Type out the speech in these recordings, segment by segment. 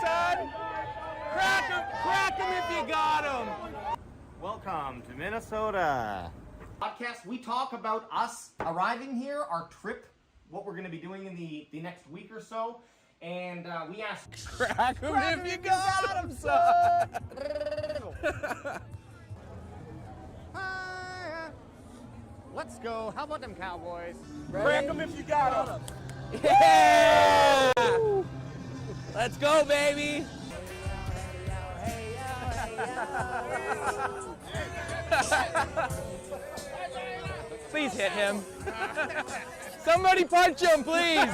son. Crack 'em if you got 'em. Welcome to Minnesota. Podcast, we talk about us arriving here, our trip, what we're going to be doing in the next week or so, and we asked, Crack 'em if you got 'em, son. Let's go. How about them Cowboys? Crack 'em if you got 'em. Yeah! Let's go, baby. Please hit him. Somebody punch him, please.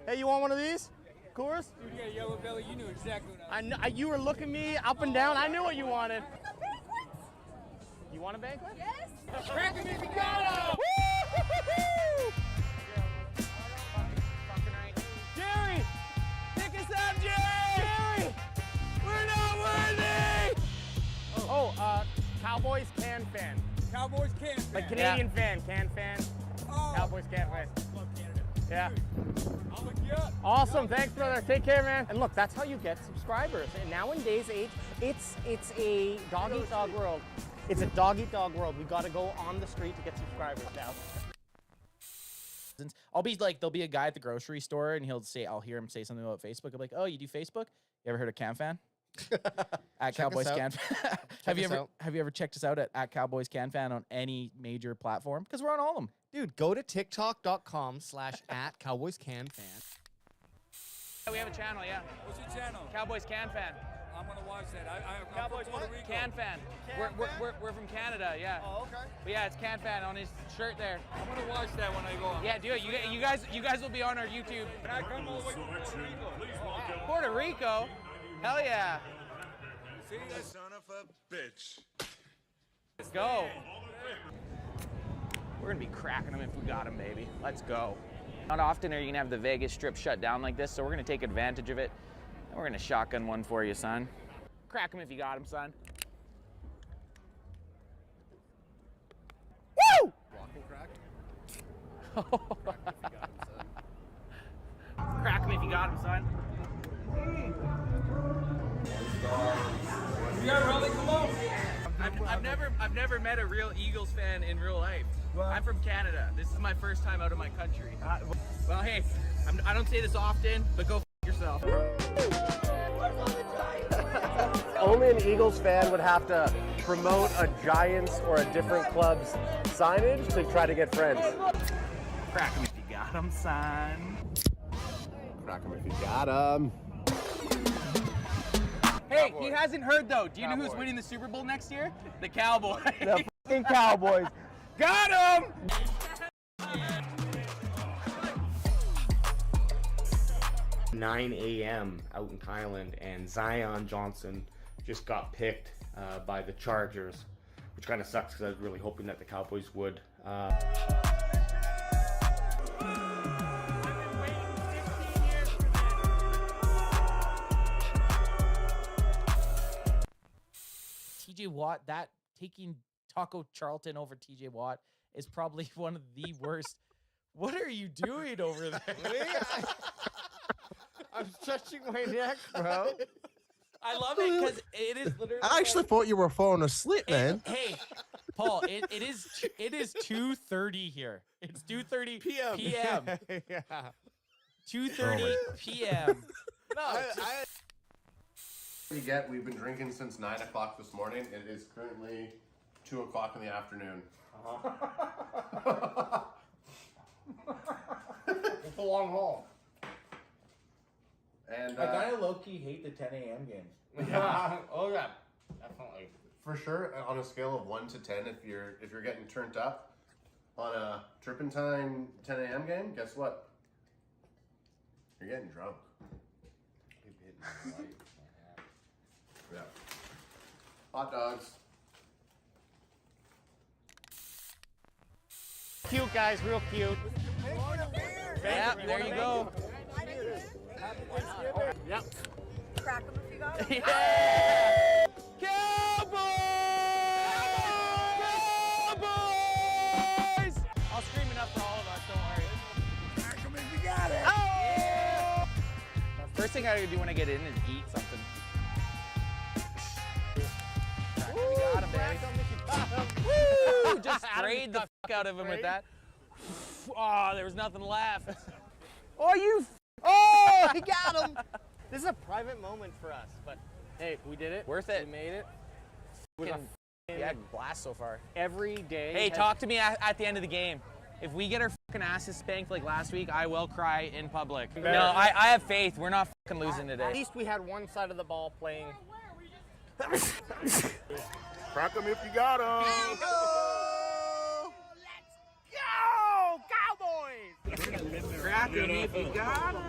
Hey, you want one of these? Coors? You got a yellow belly, you knew exactly what I know, you were looking me up and down. I knew what you wanted. You want a banquet? Yes. Crack him if you got him! Jerry! Pick us up, Jerry! Jerry! We're not worthy! Cowboys can fan. Cowboys can fan. Like Canadian fan, can fan. Oh. Cowboys can't fan. Love Canada. Yeah. I'll look you up. Awesome, thanks, brother. Take care, man. And look, that's how you get subscribers. And nowadays, it's a dog-eat-dog world. It's a dog-eat-dog world. We got to go on the street to get subscribers now. I'll be like, there'll be a guy at the grocery store, and I'll hear him say something about Facebook. I'm like, oh, you do Facebook? You ever heard of CanFan? At Cowboys CanFan. Have you ever checked us out at Cowboys CanFan on any major platform? Because we're on all of them. Dude, go to tiktok.com/@CowboysCanFan. We have a channel, yeah. What's your channel? Cowboys Can Fan. I'm gonna watch that. I'm Cowboys from Puerto Rico. Can Fan. We're from Canada, yeah. Oh, okay. But yeah, it's Can Fan on his shirt there. I'm gonna watch that when I go on. Yeah, do it. You guys will be on our YouTube. Can I come all the way from Puerto Rico? Puerto Rico? Hell yeah. See, that's Son of a bitch. Let's go. We're gonna be cracking them if we got them, baby. Let's go. Not often are you gonna have the Vegas Strip shut down like this, so we're gonna take advantage of it. And we're gonna shotgun one for you, son. Crack them if you got them, son. Woo! Walking crack? Crack them if you got them, son. You got Raleigh, come on. I've never met a real Eagles fan in real life. I'm from Canada. This is my first time out of my country. Well, hey, I don't say this often, but go f yourself. Only an Eagles fan would have to promote a Giants or a different club's signage to try to get friends. Crack them if you got them, son. Crack him if you got him. Hey, he hasn't heard though. Do you know who's winning the Super Bowl next year? The Cowboys. The fucking Cowboys. Got him! 9 a.m. out in Thailand, and Zion Johnson just got picked by the Chargers, which kind of sucks because I was really hoping that the Cowboys would. TJ Watt, taking Taco Charlton over TJ Watt is probably one of the worst. What are you doing over there? I'm stretching my neck, bro. I love it because it is literally. I actually thought you were falling asleep, man. Hey, Paul, it is 2:30 here. It's 2:30 p.m. Yeah. 2:30 p.m. No, You get, we've been drinking since 9 o'clock this morning. It is currently 2 o'clock in the afternoon. It's a long haul. And I kind of low-key hate the 10 a.m. games. Yeah. Oh yeah, definitely. For sure, on a scale of 1 to 10, if you're getting turned up on a Turpentine 10 a.m. game, guess what? You're getting drunk. Yeah. Hot dogs. Cute guys, real cute. Yeah, there you go. Yep. Crack them if you got them. Yeah! Cowboys! Cowboys! I'll scream enough for all of us, don't worry. First thing I gotta do when I get in is eat something sprayed the fuck out of him with that. Oh, there was nothing left. Oh, he got him. This is a private moment for us, but hey, we did it. Worth it. We made it. Yeah, blast so far. Every day. Hey, talk to me at the end of the game. If we get our fucking asses spanked like last week, I will cry in public. No, I have faith. We're not fucking losing At today. least we had one side of the ball playing. Crack 'em if you got 'em. Crack him if you got him.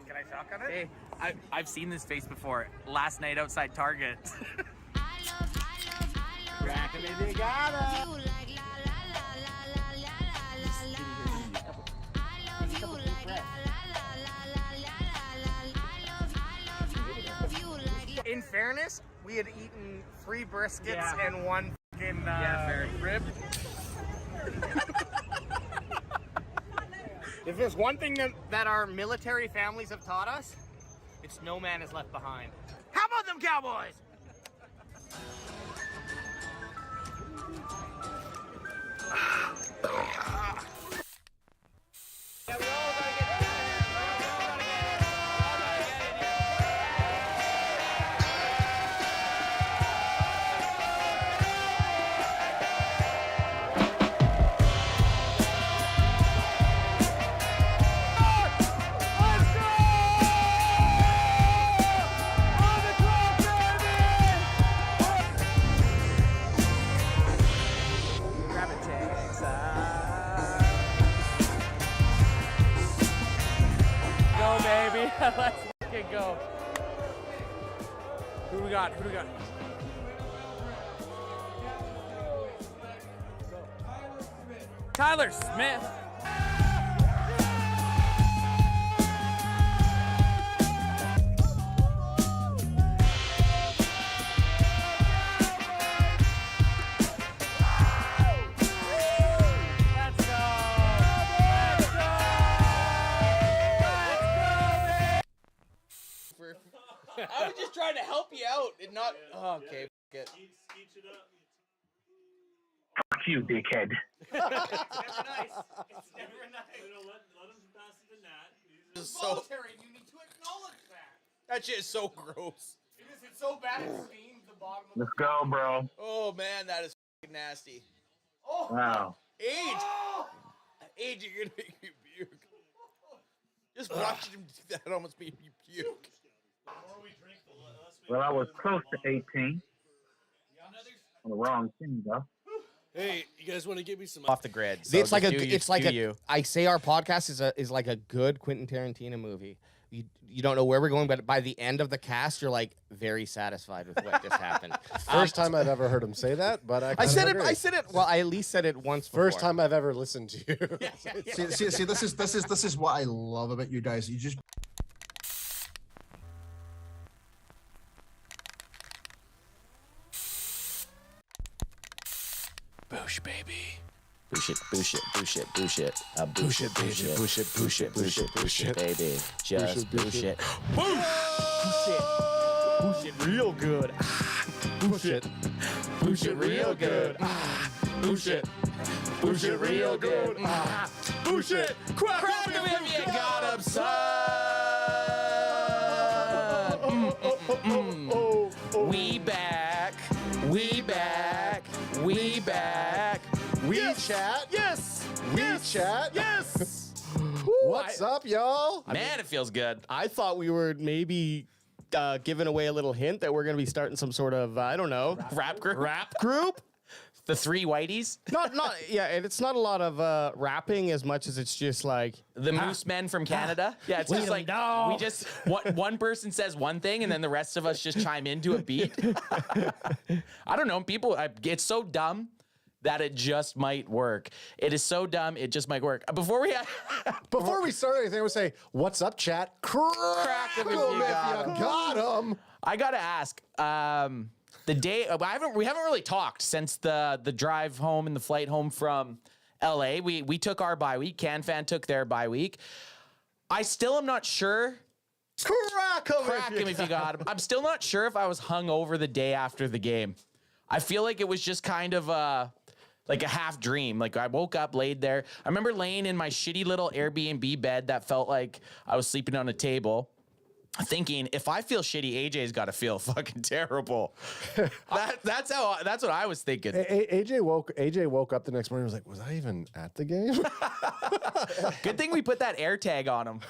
Can I talk on it? Hey, I've seen this face before. Last night outside Target. Crack 'em if you got 'em. In fairness, we had eaten 3 briskets and 1 fucking rib. If there's one thing that our military families have taught us, it's no man is left behind. How about them Cowboys? Go, baby. Let's fucking go. Who we got? Tyler Smith. I was just trying to help you out and not. Oh, okay, good. Fuck you, dickhead. It's never nice. It's never nice. Let him pass it to Nat. This is so, You need to acknowledge that. that shit is so gross. It's so bad it stains the bottom of Let's go, bro. Oh man, that is fucking nasty. Oh. Wow. Age, you're gonna make me puke. Just watching him do that almost made me puke. Well, I was close to 18. On the wrong thing, though. Hey, you guys want to give me some? Off the grid. So It's like just a. do you- It's like do a. you. I say our podcast is like a good Quentin Tarantino movie. You don't know where we're going, but by the end of the cast, you're like very satisfied with what just happened. First time I've ever heard him say that, but I said it. I said it. Well, I at least said it once. First before. time I've ever listened to you. See, this is what I love about you guys. You just Boosh, baby. Boosh it, boosh it, boosh it, boosh it. Boosh it, boosh it, boosh it, boosh it, boosh it, boosh it, baby. Just boosh it. Boosh it. Boosh it real good. Boosh it. Boosh it real good. Boosh it. Boosh it real good. Boosh it. Crack him if you got him, son. We back. We back. We back. We chat. Yes. We chat. Yes. What's up, y'all? Man, it feels good. I thought we were maybe giving away a little hint that we're going to be starting some sort of I don't know Rap group. rap group. The three whiteys. Not yeah, and it's not a lot of rapping as much as it's just like The Moose Men from Canada. Yeah, it's just like we just one person says one thing and then the rest of us just chime into a beat. I don't know. People, it's so dumb that it just might work. It is so dumb, it just might work. Before we start anything, I would say, "What's up, chat? Crack them if you got 'em." I gotta ask. The day we haven't really talked since the drive home and the flight home from LA. We took our bye week. CanFan took their bye week. I still am not sure. Crack him if you got him. I'm still not sure if I was hung over the day after the game. I feel like it was just kind of like a half dream. Like I woke up, laid there. I remember laying in my shitty little Airbnb bed that felt like I was sleeping on a table, thinking, if I feel shitty, AJ's got to feel fucking terrible. That's what I was thinking. AJ woke up the next morning and was like, was I even at the game? Good thing we put that air tag on him.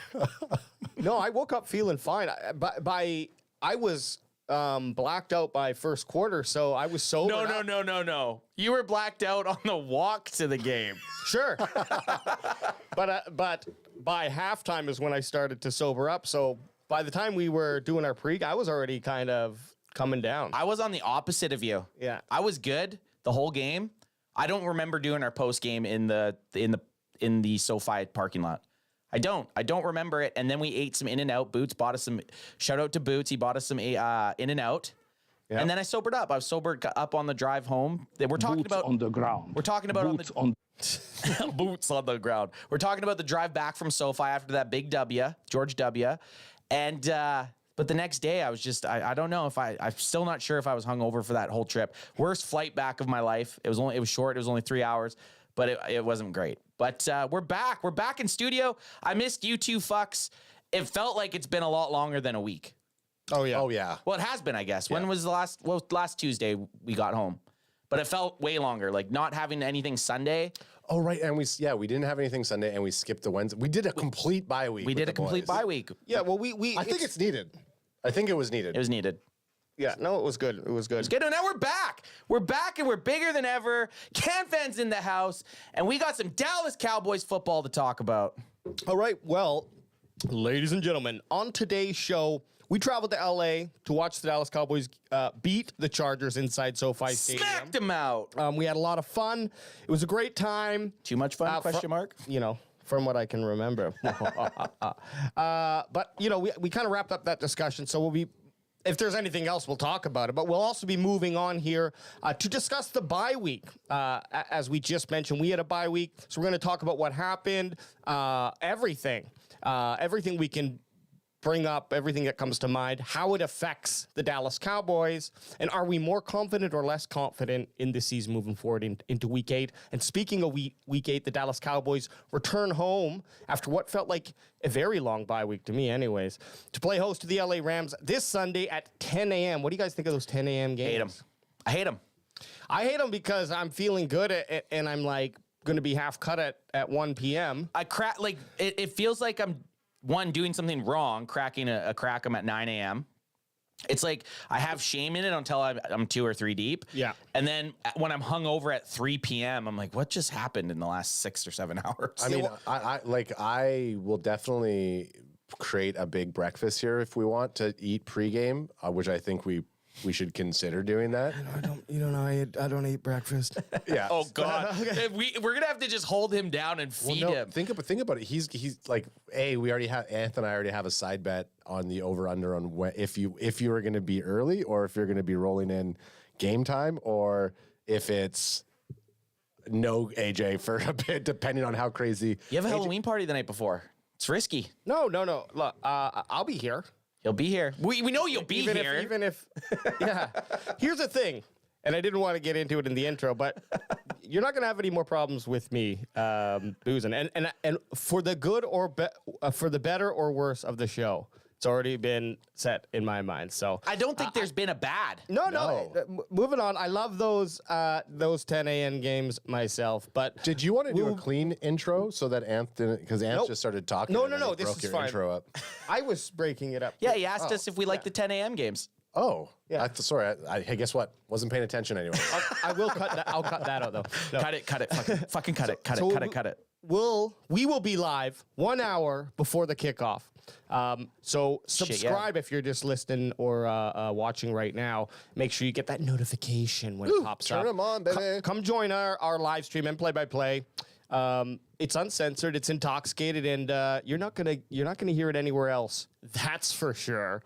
No, I woke up feeling fine. I was blacked out by first quarter, so I was sober. No. You were blacked out on the walk to the game. Sure. but by halftime is when I started to sober up. So by the time we were doing our pre, I was already kind of coming down. I was on the opposite of you. Yeah. I was good the whole game. I don't remember doing our post game in the SoFi parking lot. I don't remember it. And then we ate some In-N-Out. Boots bought us some. Shout out to Boots. He bought us some In-N-Out. Yep. And then I sobered up. I was sobered up on the drive home. We're talking Boots about on the ground. We're talking about Boots on boots on the ground. We're talking about the drive back from SoFi after that big W, George W. And but the next day I was just I don't know if I'm still not sure if I was hungover for that whole trip. Worst flight back of my life. It was short. It was only 3 hours, but it wasn't great. But we're back. We're back in studio. I missed you two fucks. It felt like it's been a lot longer than a week. Oh yeah. Well, it has been, I guess. When was the last? Well, last Tuesday we got home, but it felt way longer. Like not having anything Sunday. Oh right, and we didn't have anything Sunday, and we skipped the Wednesday. We did a complete bye week. We did a complete bye week. Yeah. Well, I think it's needed. I think it was needed. It was needed. Yeah. No, it was good. It was good. It's good. And now we're back. We're back, and we're bigger than ever. Can fans in the house, and we got some Dallas Cowboys football to talk about. All right. Well, ladies and gentlemen, on today's show, we traveled to LA to watch the Dallas Cowboys beat the Chargers inside SoFi Stadium. Smacked them out. We had a lot of fun. It was a great time. Too much fun? Question mark. You know, from what I can remember. But you know, we kind of wrapped up that discussion. So we'll be, if there's anything else, we'll talk about it. But we'll also be moving on here to discuss the bye week. As we just mentioned, we had a bye week, so we're going to talk about what happened, everything we can bring up, everything that comes to mind, how it affects the Dallas Cowboys, and are we more confident or less confident in the season moving forward into Week 8? And speaking of Week 8, the Dallas Cowboys return home after what felt like a very long bye week to me anyways, to play host to the LA Rams this Sunday at 10 a.m. What do you guys think of those 10 a.m. games? I hate them. I hate them because I'm feeling good and I'm like going to be half cut at 1 p.m. It feels like I'm doing something wrong, cracking a crackem at 9 a.m. It's like I have shame in it until I'm 2 or 3 deep. Yeah. And then when I'm hungover at 3 p.m., I'm like, what just happened in the last 6 or 7 hours? I mean, I will definitely create a big breakfast here if we want to eat pregame, which I think we should consider doing that. I don't eat breakfast. Yeah. Oh God. We're gonna have to just hold him down and feed him. Think about it. He's like, we already have Anth and I already have a side bet on the over under on if you were gonna be early or if you're gonna be rolling in game time or if it's no AJ for a bit, depending on how crazy. You have a Halloween party the night before. It's risky. No. Look, I'll be here. You'll be here. We know you'll be here. Even if, yeah. Here's the thing, and I didn't want to get into it in the intro, but you're not going to have any more problems with me boozing. And for the good or for the better or worse of the show, it's already been set in my mind. So I don't think there's been a bad. No. Moving on. I love those 10 a.m. games myself. But did you want to do a clean intro so that Anth didn't? Because Anth just started talking. No. This is fine. Intro up. I was breaking it up. Yeah, he asked us if we like the 10 a.m. games. Oh, yeah. Sorry. Hey, guess what? Wasn't paying attention anyway. I will cut that. I'll cut that out though. No. Cut it. Fucking cut it. Cut it. We will be live 1 hour before the kickoff. So subscribe if you're just listening or watching right now. Make sure you get that notification when it pops up. Turn them on, baby. Come join our live stream and play-by-play. It's uncensored, it's intoxicated, and you're not gonna hear it anywhere else. That's for sure.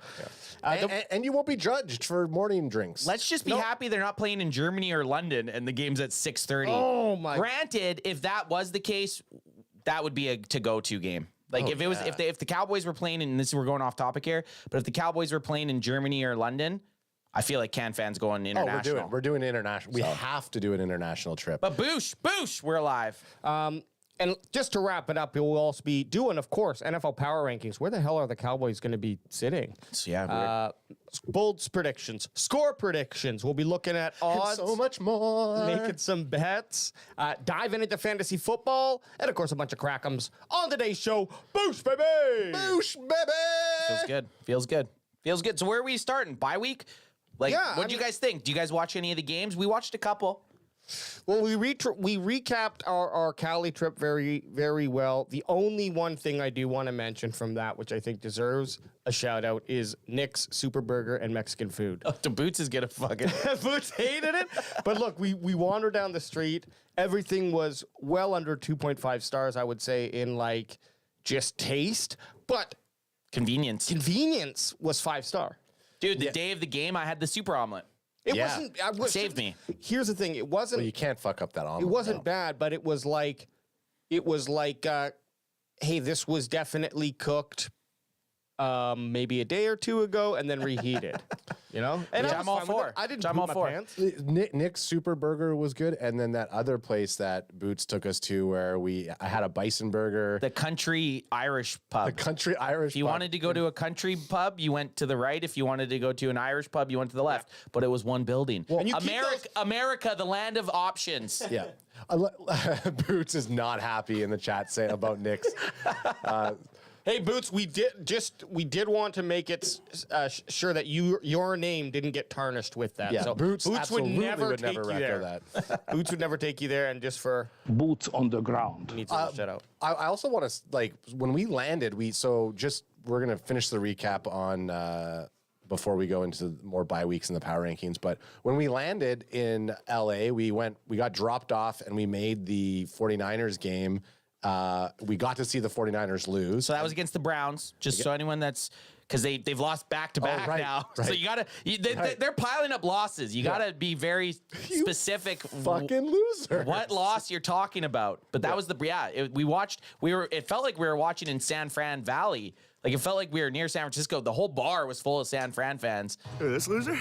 Yeah. And you won't be judged for morning drinks. Let's just be happy they're not playing in Germany or London and the game's at 6:30. Oh my! Granted, if that was the case, that would be a to-go-to game. Like if the Cowboys were playing, and we're going off topic here, but if the Cowboys were playing in Germany or London, I feel like Can fans going international. We're doing international. We have to do an international trip. But boosh, we're alive. And just to wrap it up, we'll also be doing, of course, NFL Power Rankings. Where the hell are the Cowboys going to be sitting? So yeah, Bold predictions, score predictions. We'll be looking at odds. So much more. Making some bets. Diving into fantasy football. And, of course, a bunch of crackems on today's show. Boosh, baby! Boosh, baby! Feels good. So where are we starting? Bye week? Like, what do you guys think? Do you guys watch any of the games? We watched a couple. Well, we recapped our Cali trip very, very well. The only one thing I do want to mention from that, which I think deserves a shout out, is Nick's Super Burger and Mexican food. Oh, the Boots is gonna fucking Boots hated it. But look, we wandered down the street. Everything was well under 2.5 stars, I would say, in like just taste. But convenience was 5-star. Dude, the day of the game, I had the super omelet. It wasn't. Saved me. Here's the thing. It wasn't. Well, you can't fuck up that omelet. It wasn't bad, but it was like, hey, this was definitely cooked, maybe a day or two ago, and then reheated. You know, and I'm all for. I didn't I'm poop all my for. pants. Nick's Super Burger was good, and then that other place that Boots took us to, where I had a bison burger. The Country Irish pub. The Country Irish. If you wanted to go to a country pub, you went to the right. If you wanted to go to an Irish pub, you went to the left. But it was one building. Well, America, the land of options. Yeah. Boots is not happy in the chat saying about Nick's. Hey Boots, we did want to make it sure that your name didn't get tarnished with that. Yeah, so Boots would never take never you there. that. Boots would never take you there, and just for Boots on the ground. needs a shout out. I also want to like when we landed, we're gonna finish the recap on before we go into more bye weeks in the power rankings. But when we landed in LA, we got dropped off and we made the 49ers game. We got to see the 49ers lose. So that was against the Browns. Just so anyone that's because they've lost back to back now. Right. So you gotta they're piling up losses. You gotta be very specific. Fucking loser. What loss you're talking about? But that was it felt like we were watching in San Fran Valley. Like it felt like we were near San Francisco. The whole bar was full of San Fran fans. This loser?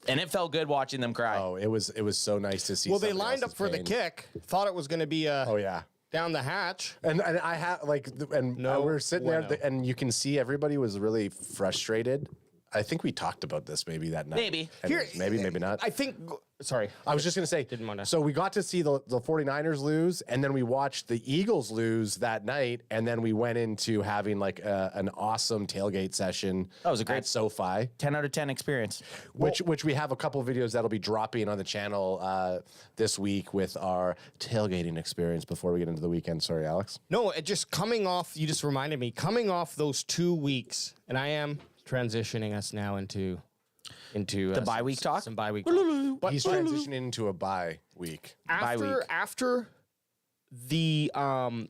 And it felt good watching them cry. Oh, it was so nice to see. Well, they lined up for the kick. Thought it was going to be down the hatch. And I had we're sitting there and you can see everybody was really frustrated. I think we talked about this maybe that night. Maybe. Maybe not. I think. Sorry, I was just going to say. Didn't want to. So we got to see the 49ers lose, and then we watched the Eagles lose that night, and then we went into having like an awesome tailgate session. That was a great at SoFi. 10 out of 10 experience. Which we have a couple of videos that'll be dropping on the channel this week with our tailgating experience before we get into the weekend. Sorry, Alex. No, it just coming off. You just reminded me. Coming off those 2 weeks, and I am transitioning us now into the bye week talk. Some bye week talk. But he's transitioning into a bye week. After the and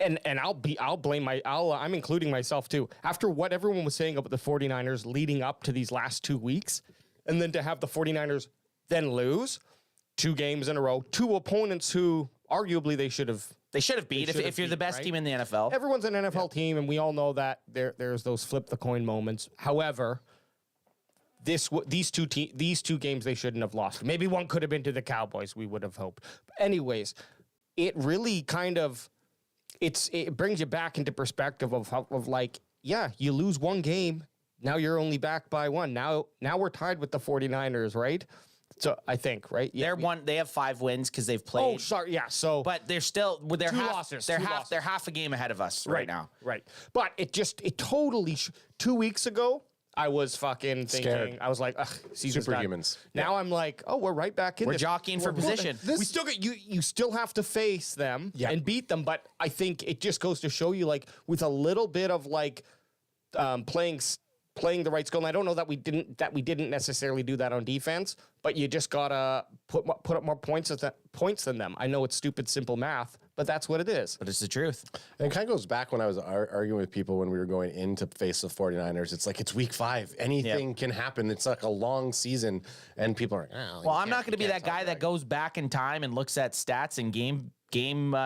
I'm including myself too. After what everyone was saying about the 49ers leading up to these last 2 weeks, and then to have the 49ers then lose 2 games in a row, 2 opponents who arguably they should have beat if you're the best team in the NFL. Everyone's an NFL team, and we all know that there's those flip the coin moments. However, these two games they shouldn't have lost. Maybe one could have been to the Cowboys. We would have hoped. But anyways, it really kind of it brings you back into perspective of like, yeah, you lose 1 game, now you're only back by 1. Now we're tied with the 49ers, right? So I think, right? Yeah, they have 5 wins because they've played. Oh, sorry, yeah. So, but they're still they're two half, losses. They're half a game ahead of us right now. Right. But it totally 2 weeks ago, I was fucking thinking, Scared. I was like, ugh, Superhumans. Now I'm like, oh, we're right back in. We're jockeying for position. We still get you still have to face them and beat them, but I think it just goes to show you, like, with a little bit of like playing the right skill. And I don't know that we didn't necessarily do that on defense, but you just gotta put up more points than them. I know it's stupid, simple math, but that's what it is. But it's the truth. And it kind of goes back when I was arguing with people when we were going in to face the 49ers. It's like, it's week 5. Anything can happen. It's like a long season. And people are like, oh, well, I'm not going to be that guy that goes back in time and looks at stats and game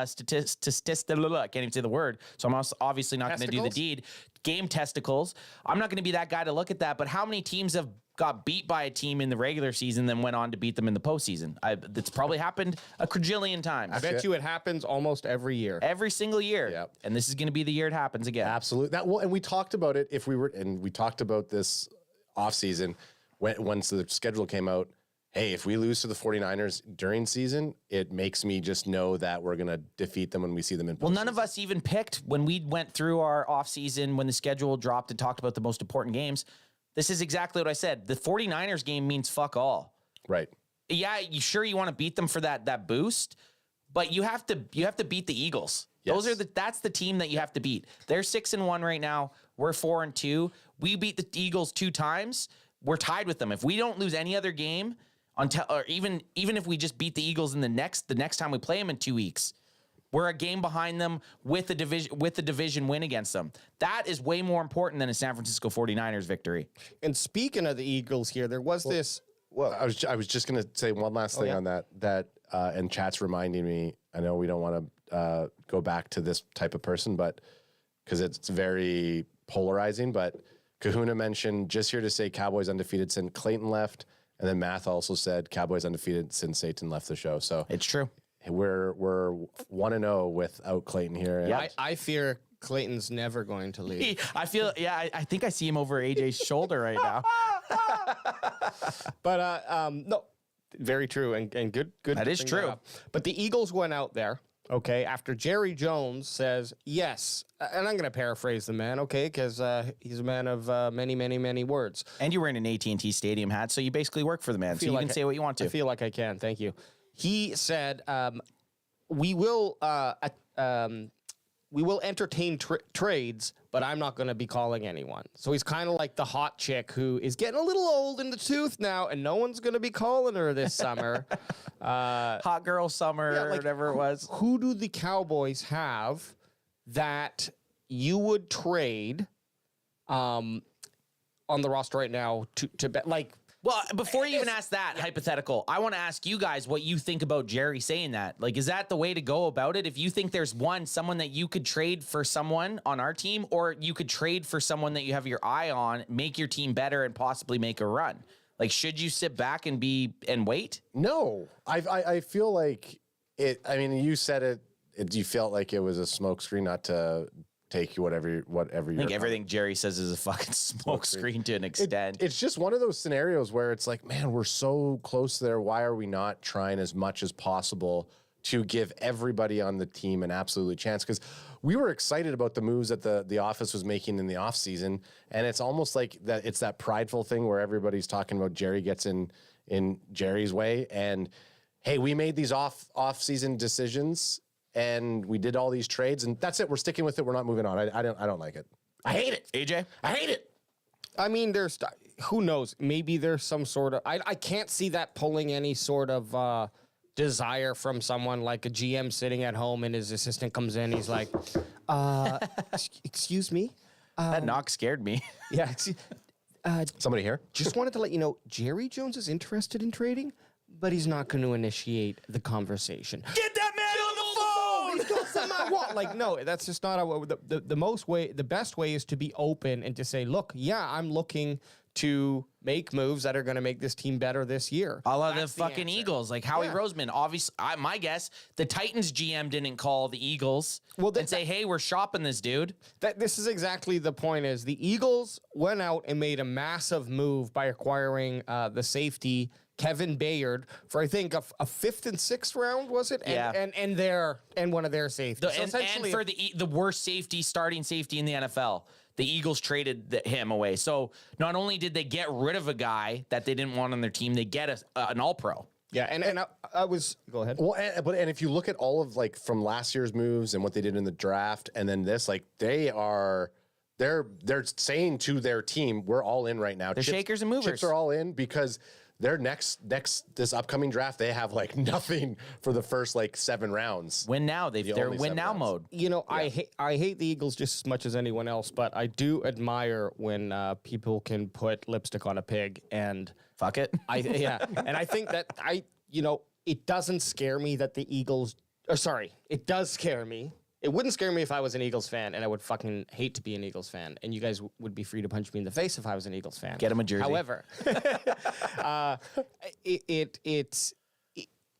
statistics. I can't even say the word. So I'm obviously not going to do the deed. Game testicles. I'm not going to be that guy to look at that. But how many teams have got beat by a team in the regular season, then went on to beat them in the postseason. That's probably happened a quadrillion times. I bet you it happens almost every year. Every single year. Yep. And this is going to be the year it happens again. Absolutely. And we talked about it and we talked about this offseason once the schedule came out. Hey, if we lose to the 49ers during season, it makes me just know that we're going to defeat them when we see them in postseason. Well, none of us even picked when we went through our offseason, when the schedule dropped and talked about the most important games. This is exactly what I said. The 49ers game means fuck all. Right. Yeah, you want to beat them for that boost, but you have to beat the Eagles. Yes. That's the team that you have to beat. They're 6-1 right now. We're 4-2. We beat the Eagles 2 times. We're tied with them. If we don't lose any other game, or even if we just beat the Eagles in the next time we play them in 2 weeks, we're a game behind them with the division win against them. That is way more important than a San Francisco 49ers victory. And speaking of the Eagles here, there was this. Well, I was just going to say one last thing on that. And chat's reminding me, I know we don't want to go back to this type of person, but because it's very polarizing, but Kahuna mentioned just here to say Cowboys undefeated since Clayton left. And then Math also said Cowboys undefeated since Satan left the show. So it's true. We're 1-0 without Clayton here. Yeah, I fear Clayton's never going to leave. I think I see him over AJ's shoulder right now. But no, very true and good. That is true. But the Eagles went out there, okay, after Jerry Jones says yes, and I'm going to paraphrase the man, okay, because he's a man of many, many, many words. And you're wearing an AT&T Stadium hat, so you basically work for the man, so you can say what you want to. I feel like I can. Thank you. He said, "We will entertain trades, but I'm not going to be calling anyone." So he's kind of like the hot chick who is getting a little old in the tooth now, and no one's going to be calling her this summer. Hot girl summer, whatever it was. Who do the Cowboys have that you would trade on the roster right now to bet? Like, well, before you even ask that hypothetical, I want to ask you guys what you think about Jerry saying that. Like, is that the way to go about it? If you think there's someone that you could trade for someone on our team, or you could trade for someone that you have your eye on, make your team better, and possibly make a run. Like, should you sit back and wait? No, I feel like it. I mean, you said it. You felt like it was a smokescreen, not to take you whatever. I think everything Jerry says is a fucking smokescreen to an extent. It's just one of those scenarios where it's like, man, we're so close there. Why are we not trying as much as possible to give everybody on the team an absolute chance? Because we were excited about the moves that the office was making in the offseason, and it's almost like that. It's that prideful thing where everybody's talking about Jerry gets in Jerry's way, and hey, we made these off-season decisions. And we did all these trades, and that's it. We're sticking with it. We're not moving on. I don't like it. I hate it. AJ? I hate it. I mean, who knows? Maybe there's some sort of. I can't see that pulling any sort of desire from someone like a GM sitting at home and his assistant comes in. He's like, "Excuse me." That knock scared me. Yeah. Somebody here? Just wanted to let you know, Jerry Jones is interested in trading, but he's not going to initiate the conversation. Get that man on the phone! Like, no, that's just not how the best way is to be open and to say, look, yeah, I'm looking to make moves that are going to make this team better this year. A la the fucking Eagles, like Howie Roseman. Obviously, my guess, the Titans GM didn't call the Eagles and say, hey, we're shopping this dude. This is exactly the point is the Eagles went out and made a massive move by acquiring the safety Kevin Bayard for I think a 5th and 6th round, was it? And one of their safeties. And for the worst starting safety in the NFL. The Eagles traded him away. So not only did they get rid of a guy that they didn't want on their team, they get an all-pro. Yeah, and I was go ahead. Well, and if you look at all of like from last year's moves and what they did in the draft, and then this, like they're saying to their team, we're all in right now. They're shakers and movers. Chips are all in because their next this upcoming draft, they have like nothing for the first like 7 rounds. Win now. They're win now mode. You know, yeah. I hate the Eagles just as much as anyone else, but I do admire when people can put lipstick on a pig and fuck it. And I think that it doesn't scare me that the Eagles. It does scare me It wouldn't scare me if I was an Eagles fan, and I would fucking hate to be an Eagles fan. And you guys would be free to punch me in the face if I was an Eagles fan. Get him a jersey. However,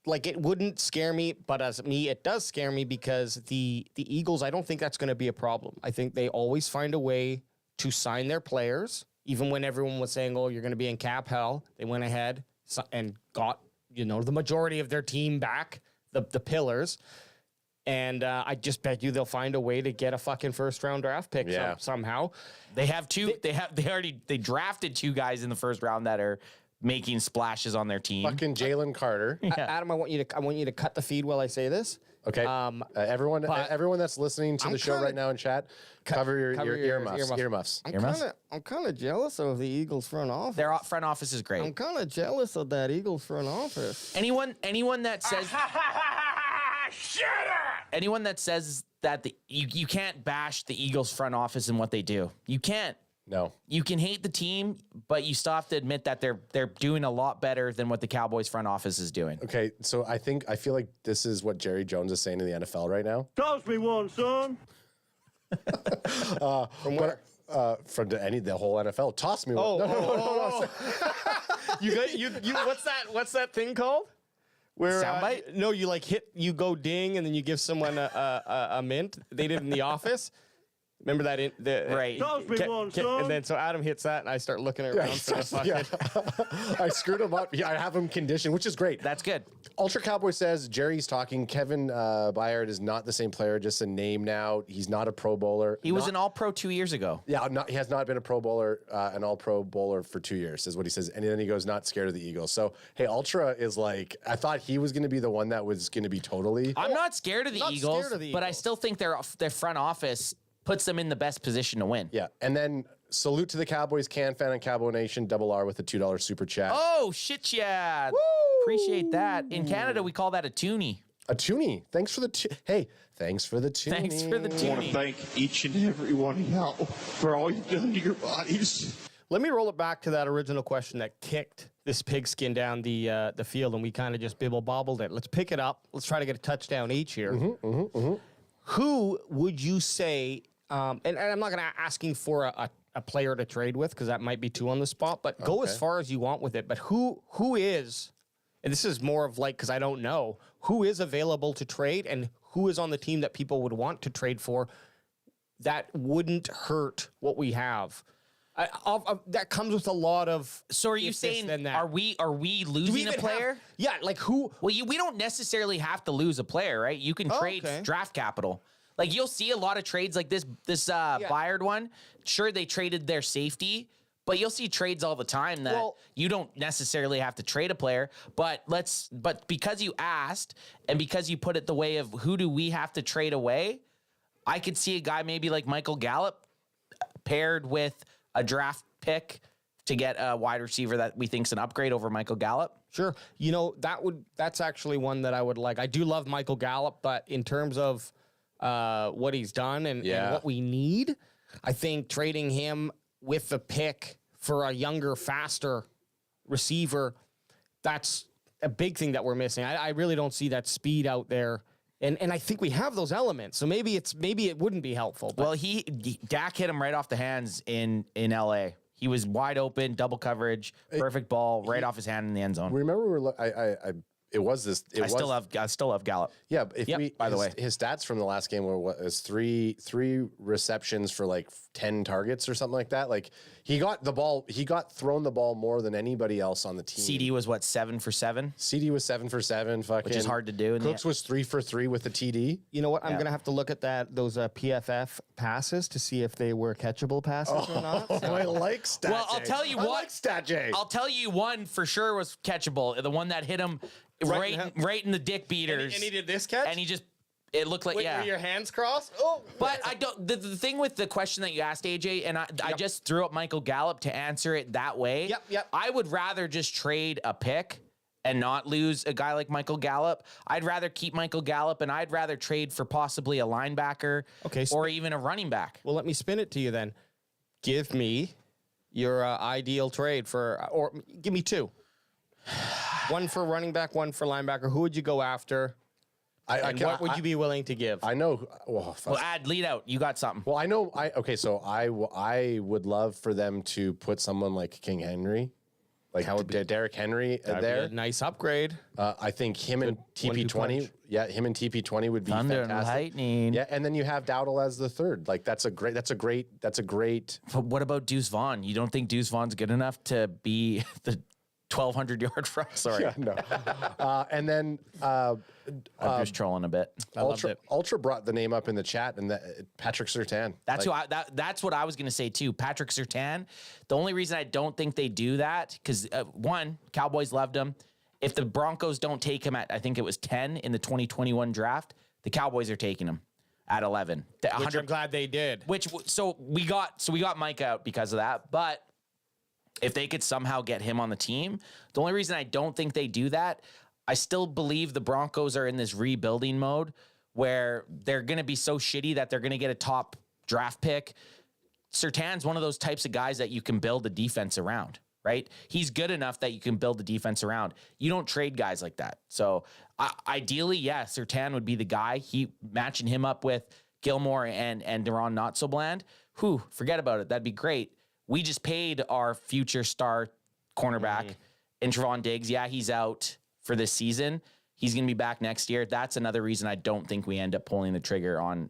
it wouldn't scare me, but as me, it does scare me because the Eagles, I don't think that's going to be a problem. I think they always find a way to sign their players, even when everyone was saying, "Oh, you're going to be in cap hell." They went ahead and got the majority of their team back, the pillars. And I just bet you they'll find a way to get a fucking first round draft pick somehow. They have two. They drafted 2 guys in the first round that are making splashes on their team. Fucking Jalen Carter. Adam, I want you to cut the feed while I say this. Okay. Everyone that's listening to the show right now in chat, cover your earmuffs. I'm kind of jealous of the Eagles front office. Their front office is great. I'm kind of jealous of that Eagles front office. Anyone that says anyone that says that you can't bash the Eagles front office and what they do. You can't. No. You can hate the team, but you still have to admit that they're doing a lot better than what the Cowboys front office is doing. Okay, so I feel like this is what Jerry Jones is saying to the NFL right now. Toss me one, son. From where? From the whole NFL. Toss me one. No. You what's that thing called? Where soundbite? No, you go ding and then you give someone a mint. They did in The Office. Remember that? Right. And then so Adam hits that, and I start looking around for the fucking. I screwed him up. Yeah, I have him conditioned, which is great. That's good. Ultra Cowboy says Jerry's talking. Kevin Byard is not the same player, just a name now. He's not a Pro Bowler. He was an All-Pro 2 years ago. Yeah, he has not been a Pro Bowler, an All-Pro bowler for 2 years, is what he says. And then he goes, not scared of the Eagles. So, hey, Ultra is like, I thought he was going to be the one that was going to be totally. I'm not scared of the Eagles, but I still think their front office puts them in the best position to win. Yeah, and then salute to the Cowboys, Can Fan and Cowboy Nation, Double R with a $2 super chat. Oh, shit, yeah. Woo! Appreciate that. In Canada, we call that a toonie. A toonie. Thanks for the thanks for the toonie. Thanks for the toonie. I want to thank each and every one of y'all for all you've done to your bodies. Let me roll it back to that original question that kicked this pigskin down the field, and we kind of just bibble-bobbled it. Let's pick it up. Let's try to get a touchdown each here. Who would you say, and I'm not going to asking for a player to trade with because that might be too on the spot, but go as far as you want with it. But who is, and this is more of like, because I don't know, who is available to trade and who is on the team that people would want to trade for that wouldn't hurt what we have? That comes with a lot of. So are you saying are we losing a player? Like who? Well, we don't necessarily have to lose a player, right? You can trade draft capital. Like you'll see a lot of trades like this Byard one. Sure, they traded their safety, but you'll see trades all the time that you don't necessarily have to trade a player. But because you asked and because you put it the way of who do we have to trade away, I could see a guy maybe like Michael Gallup paired with a draft pick to get a wide receiver that we think's an upgrade over Michael Gallup. Sure. You know, that's actually one that I would like. I do love Michael Gallup, but in terms of what he's done and what we need, I think trading him with the pick for a younger, faster receiver, that's a big thing that we're missing. I really don't see that speed out there. And I think we have those elements, so maybe it wouldn't be helpful. But. Well, Dak hit him right off the hands in LA. He was wide open, double coverage, perfect ball right off his hand in the end zone. Remember, I still love Gallup. Yeah, by the way, his stats from the last game was three receptions for like 10 targets or something like that. Like he got thrown the ball more than anybody else on the team. CD was what, 7 for 7? CD was 7 for 7, which is hard to do. Cooks was 3 for 3 with the TD. You know what? I'm gonna have to look at those PFF passes to see if they were catchable passes or not. So. I like Stat J. Well, I'll tell you what. I like Stat J. I'll tell you one for sure was catchable. The one that hit him right in the dick beaters. And he did this catch? And he just, it looked like, Were your hands crossed? Oh. But I don't, the thing with the question that you asked, AJ, and I just threw up Michael Gallup to answer it that way. Yep. I would rather just trade a pick and not lose a guy like Michael Gallup. I'd rather keep Michael Gallup, and I'd rather trade for possibly a linebacker or even a running back. Well, let me spin it to you then. Give me your ideal trade or give me 2. One for running back, one for linebacker. Who would you go after? What would you be willing to give? I know. Well, lead out. You got something. Well, I know. So I would love for them to put someone like King Henry, like Derrick Henry there. Be a nice upgrade. I think him and TP20. Yeah, him and TP20 would be Thunder fantastic. and lightning. Yeah, and then you have Dowdle as the third. Like that's a great. But what about Deuce Vaughn? You don't think Deuce Vaughn's good enough to be the 1,200-yard front? Sorry. Yeah, no. And then I'm just trolling a bit. Ultra brought the name up in the chat, and Patrick Surtain. That's that's what I was gonna say too. Patrick Surtain. The only reason I don't think they do that because one, Cowboys loved him. If the Broncos don't take him at, I think it was 10 in the 2021 draft, the Cowboys are taking him at 11. Which I'm glad they did. So we got Mike out because of that, but. If they could somehow get him on the team, the only reason I don't think they do that, I still believe the Broncos are in this rebuilding mode where they're going to be so shitty that they're going to get a top draft pick. Surtain's one of those types of guys that you can build a defense around, right? He's good enough that you can build a defense around. You don't trade guys like that. So ideally, yeah, Surtain would be the guy. Matching him up with Gilmore and Deron Not-So-Bland. Forget about it. That'd be great. We just paid our future star cornerback, Trevon Diggs. Yeah, he's out for this season. He's going to be back next year. That's another reason I don't think we end up pulling the trigger on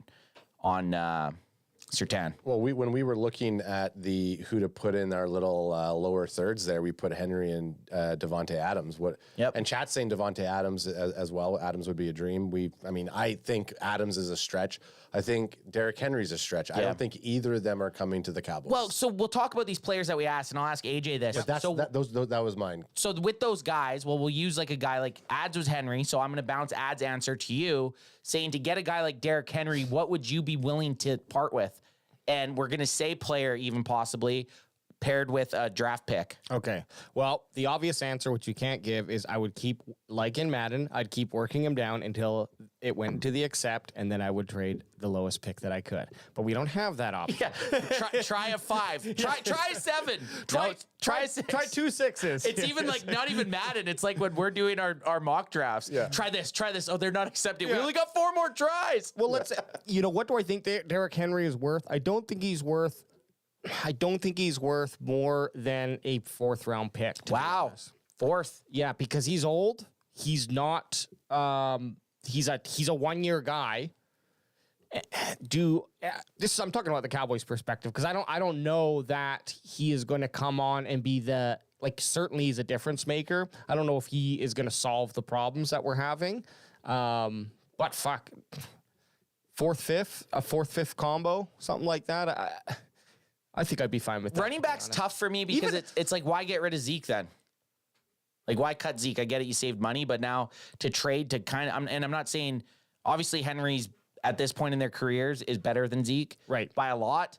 Surtain. Well, when we were looking at who to put in our little lower thirds there, we put Henry and Devontae Adams. And chat's saying Devontae Adams as well. Adams would be a dream. I think Adams is a stretch. I think Derrick Henry's a stretch. I don't think either of them are coming to the Cowboys. Well, so we'll talk about these players that we asked, and I'll ask AJ this. But that was mine. So with those guys, we'll use like a guy like Ads was Henry. So I'm going to bounce Ads' answer to you, saying to get a guy like Derrick Henry, what would you be willing to part with? And we're going to say player even possibly paired with a draft pick. Okay. Well, the obvious answer, which you can't give, is I would keep, like in Madden, I'd keep working him down until it went to the accept, and then I would trade the lowest pick that I could. But we don't have that option. Yeah. Try a 5. Try a 7. Try a 6. Try 2 6s. It's even like not even Madden. It's like when we're doing our mock drafts. Yeah. Try this. Oh, they're not accepting. Yeah. We only got 4 more tries. Well, let's. What do I think Derrick Henry is worth? I don't think he's worth more than a 4th round pick. Wow. 4th. Yeah, because he's old. He's not. He's a 1-year guy. I'm talking about the Cowboys' perspective because I don't know that he is going to come on and be certainly he's a difference maker. I don't know if he is going to solve the problems that we're having. But fuck, 4th, 5th combo, something like that. I think I'd be fine with that. Running back's tough for me because it's like, why get rid of Zeke then? Like, why cut Zeke? I get it, you saved money, but now to trade to I'm not saying, obviously Henry's at this point in their careers is better than Zeke. Right. By a lot.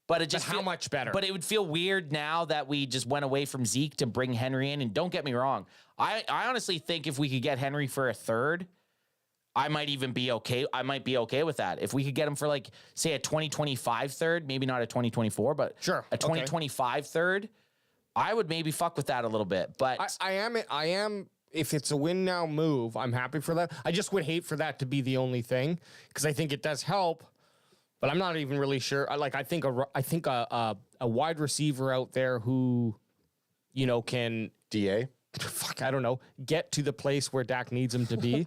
But how much better? But it would feel weird now that we just went away from Zeke to bring Henry in. And don't get me wrong, I honestly think if we could get Henry for a 3rd, I might even be okay. I might be okay with that. If we could get him for say a 2025 3rd, maybe not a 2024, but sure, a 2025 3rd, I would maybe fuck with that a little bit. But I am. If it's a win now move, I'm happy for that. I just would hate for that to be the only thing because I think it does help, but I'm not even really sure. I think a wide receiver out there who, can DA. Fuck, I don't know. Get to the place where Dak needs him to be.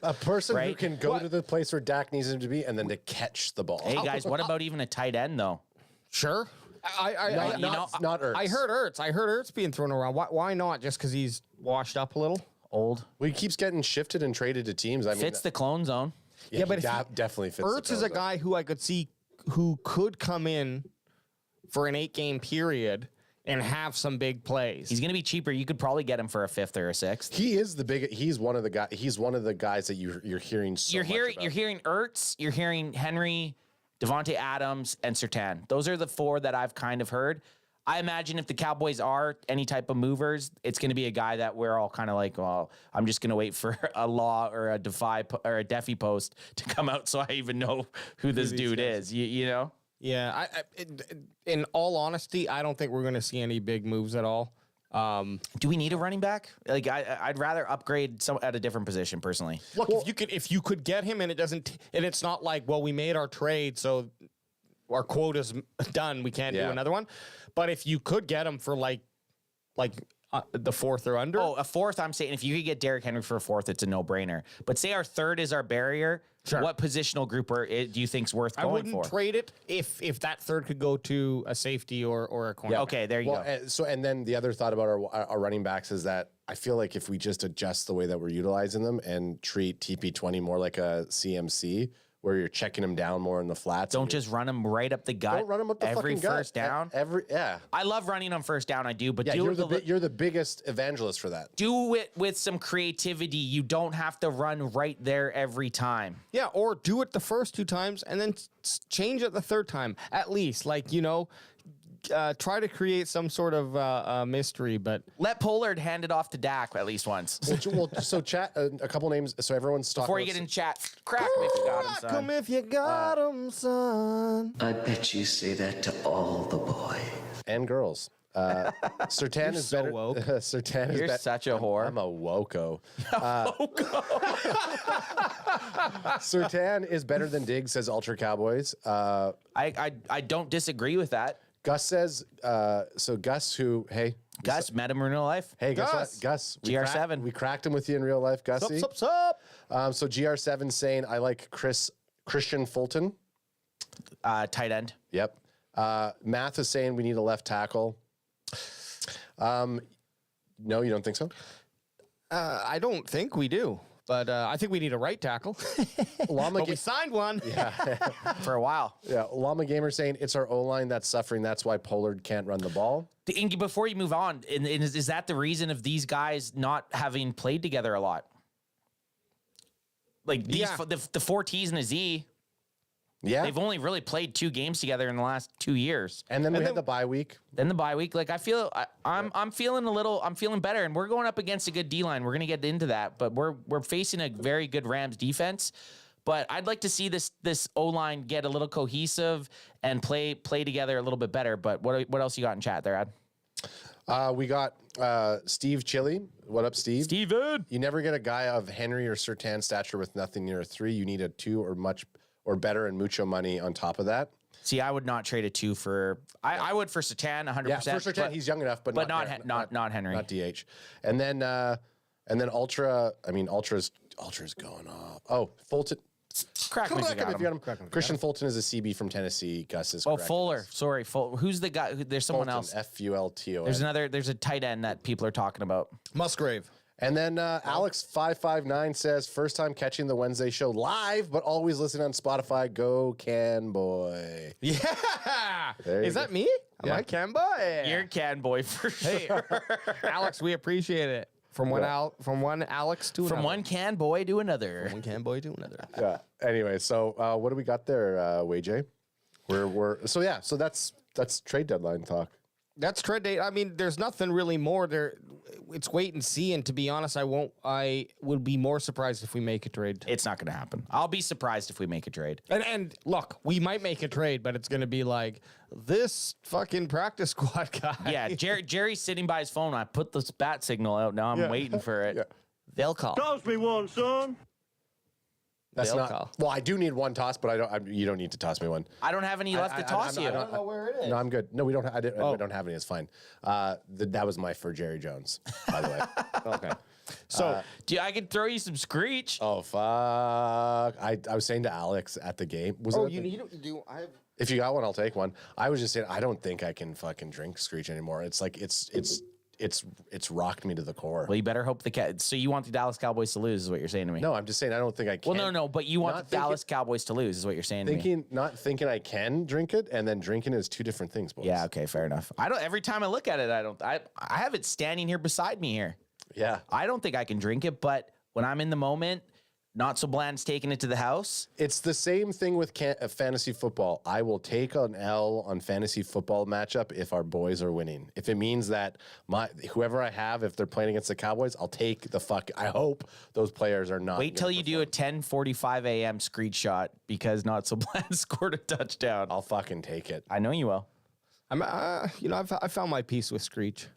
A person who can go to the place where Dak needs him to be and then to catch the ball. Hey guys, what about even a tight end though? Sure. Not Ertz. I heard Ertz being thrown around. Why not? Just because he's washed up a little? Old. Well, he keeps getting shifted and traded to teams. Fits the clone zone. Yeah, but definitely fits. Ertz is a guy who I could see who could come in for an 8-game period and have some big plays. He's going to be cheaper. You could probably get him for a 5th or a 6th. He is the big. He's one of the guys. He's one of the guys that you're hearing. You're hearing Ertz. You're hearing Henry, Devontae Adams, and Surtain. Those are the 4 that I've kind of heard. I imagine if the Cowboys are any type of movers, it's going to be a guy that we're all kind of like, well, I'm just going to wait for a law or a Defi post to come out so I even know who this dude is. You know. Yeah, in all honesty, I don't think we're going to see any big moves at all. Do we need a running back? Like I'd rather upgrade some at a different position personally. Look, if you could get him and it's not like, well, we made our trade, so our quota's done, we can't do another one. But if you could get him for like the fourth or under. Oh, a fourth. I'm saying if you could get Derrick Henry for a fourth, it's a no-brainer. But say our third is our barrier. Sure. What positional group do you think's worth going for? I wouldn't trade it if that third could go to a safety or a corner. Yeah. Okay, there you go. And then the other thought about our running backs is that I feel like if we just adjust the way that we're utilizing them and treat TP20 more like a CMC, where you're checking them down more in the flats. Don't just run them right up the gut. Don't run them up the every fucking first gut. down. I love running on first down. I do, but you're the biggest evangelist for that. Do it with some creativity. You don't have to run right there every time. Yeah, or do it the first 2 times and then change it the third time at least. Like, try to create some sort of mystery, but let Pollard hand it off to Dak at least once. So chat a couple names. So everyone's talking before you get in chat. Crack him if you got him, son. Crack him if you got him, son. I bet you say that to all the boys and girls. Sertan is so better. Woke. Sertan is You're such a whore. I'm a woko. Sertan is better than Diggs, says Ultra Cowboys. I don't disagree with that. Gus says, so Gus, Gus met him in real life. Hey, Gus. GR7. We cracked him with you in real life, Gussie. Sup. So GR7 saying, I like Christian Fulton. Tight end. Yep. Math is saying we need a left tackle. No, you don't think so? I don't think we do. But I think we need a right tackle. But we signed one. Yeah. For a while. Yeah. Llama Gamer saying it's our O-line that's suffering. That's why Pollard can't run the ball. Ingy, before you move on, is that the reason of these guys not having played together a lot? Like the 4 T's and a Z. Yeah. They've only really played 2 games together in the last 2 years. And then we had the bye week. Then the bye week. Like I'm feeling better, and we're going up against a good D-line. We're gonna get into that, but we're facing a very good Rams defense. But I'd like to see this O-line get a little cohesive and play together a little bit better. But what else you got in chat there, Ad? We got Steve Chili. What up, Steve? Steven. You never get a guy of Henry or Sertan stature with nothing near a 3. You need a 2 or better and mucho money on top of that. See, I would not trade a 2 for. I would for Sertan 100%. Yeah, for Sertan, he's young enough, but not Henry, not DH. And then Ultra. I mean, Ultra's going off. Oh, Fulton. Crack him if you got him. Christian Fulton is a CB from Tennessee. Gus is correct. Fuller. Sorry, who's the guy? There's someone else. Fulton. There's a tight end that people are talking about. Musgrave. And then Alex559 says, first time catching the Wednesday show live, but always listening on Spotify. Go Can Boy. Yeah. Is that me? Am I Can Boy? You're Can Boy for sure. Alex, we appreciate it. From one Alex to another. From one Can Boy to another. From one Can Boy to another. Yeah. Anyway, so what do we got there, WayJ? So that's trade deadline talk. That's trade date. I mean, there's nothing really more there. It's wait and see. And to be honest, I would be more surprised if we make a trade. It's not going to happen. I'll be surprised if we make a trade. And look, we might make a trade, but it's going to be like this fucking practice squad guy. Yeah, Jerry's sitting by his phone. I put the bat signal out. Now I'm waiting for it. Yeah. They'll call. Toss me one, son. That's They'll not. call. Well, I do need one toss, but you don't need to toss me one. I don't have any left to toss you. I don't know where it is. No, I'm good. No, we don't. I don't have any. It's fine. That was my for Jerry Jones, by the way. Okay. So, I could throw you some Screech. Oh fuck! I was saying to Alex at the game. If you got one, I'll take one. I was just saying I don't think I can fucking drink Screech anymore. It's like it's rocked me to the core. Well, you better hope so you want the Dallas Cowboys to lose is what you're saying to me. No, I'm just saying I don't think I can. Well, no, but you want the Dallas Cowboys to lose is what you're saying to me. Not thinking I can drink it, and then drinking is 2 different things, boys. Yeah, okay, fair enough. Every time I look at it, I have it standing here beside me here. Yeah. I don't think I can drink it, but when I'm in the moment, Not So Bland's taking it to the house. It's the same thing with fantasy football. I will take an L on fantasy football matchup if our boys are winning. If it means that whoever I have, if they're playing against the Cowboys, I'll take I hope those players are not. Wait till you do a 10:45 a.m. screenshot because Not So Bland scored a touchdown. I'll fucking take it. I know you will. I found my peace with Screech.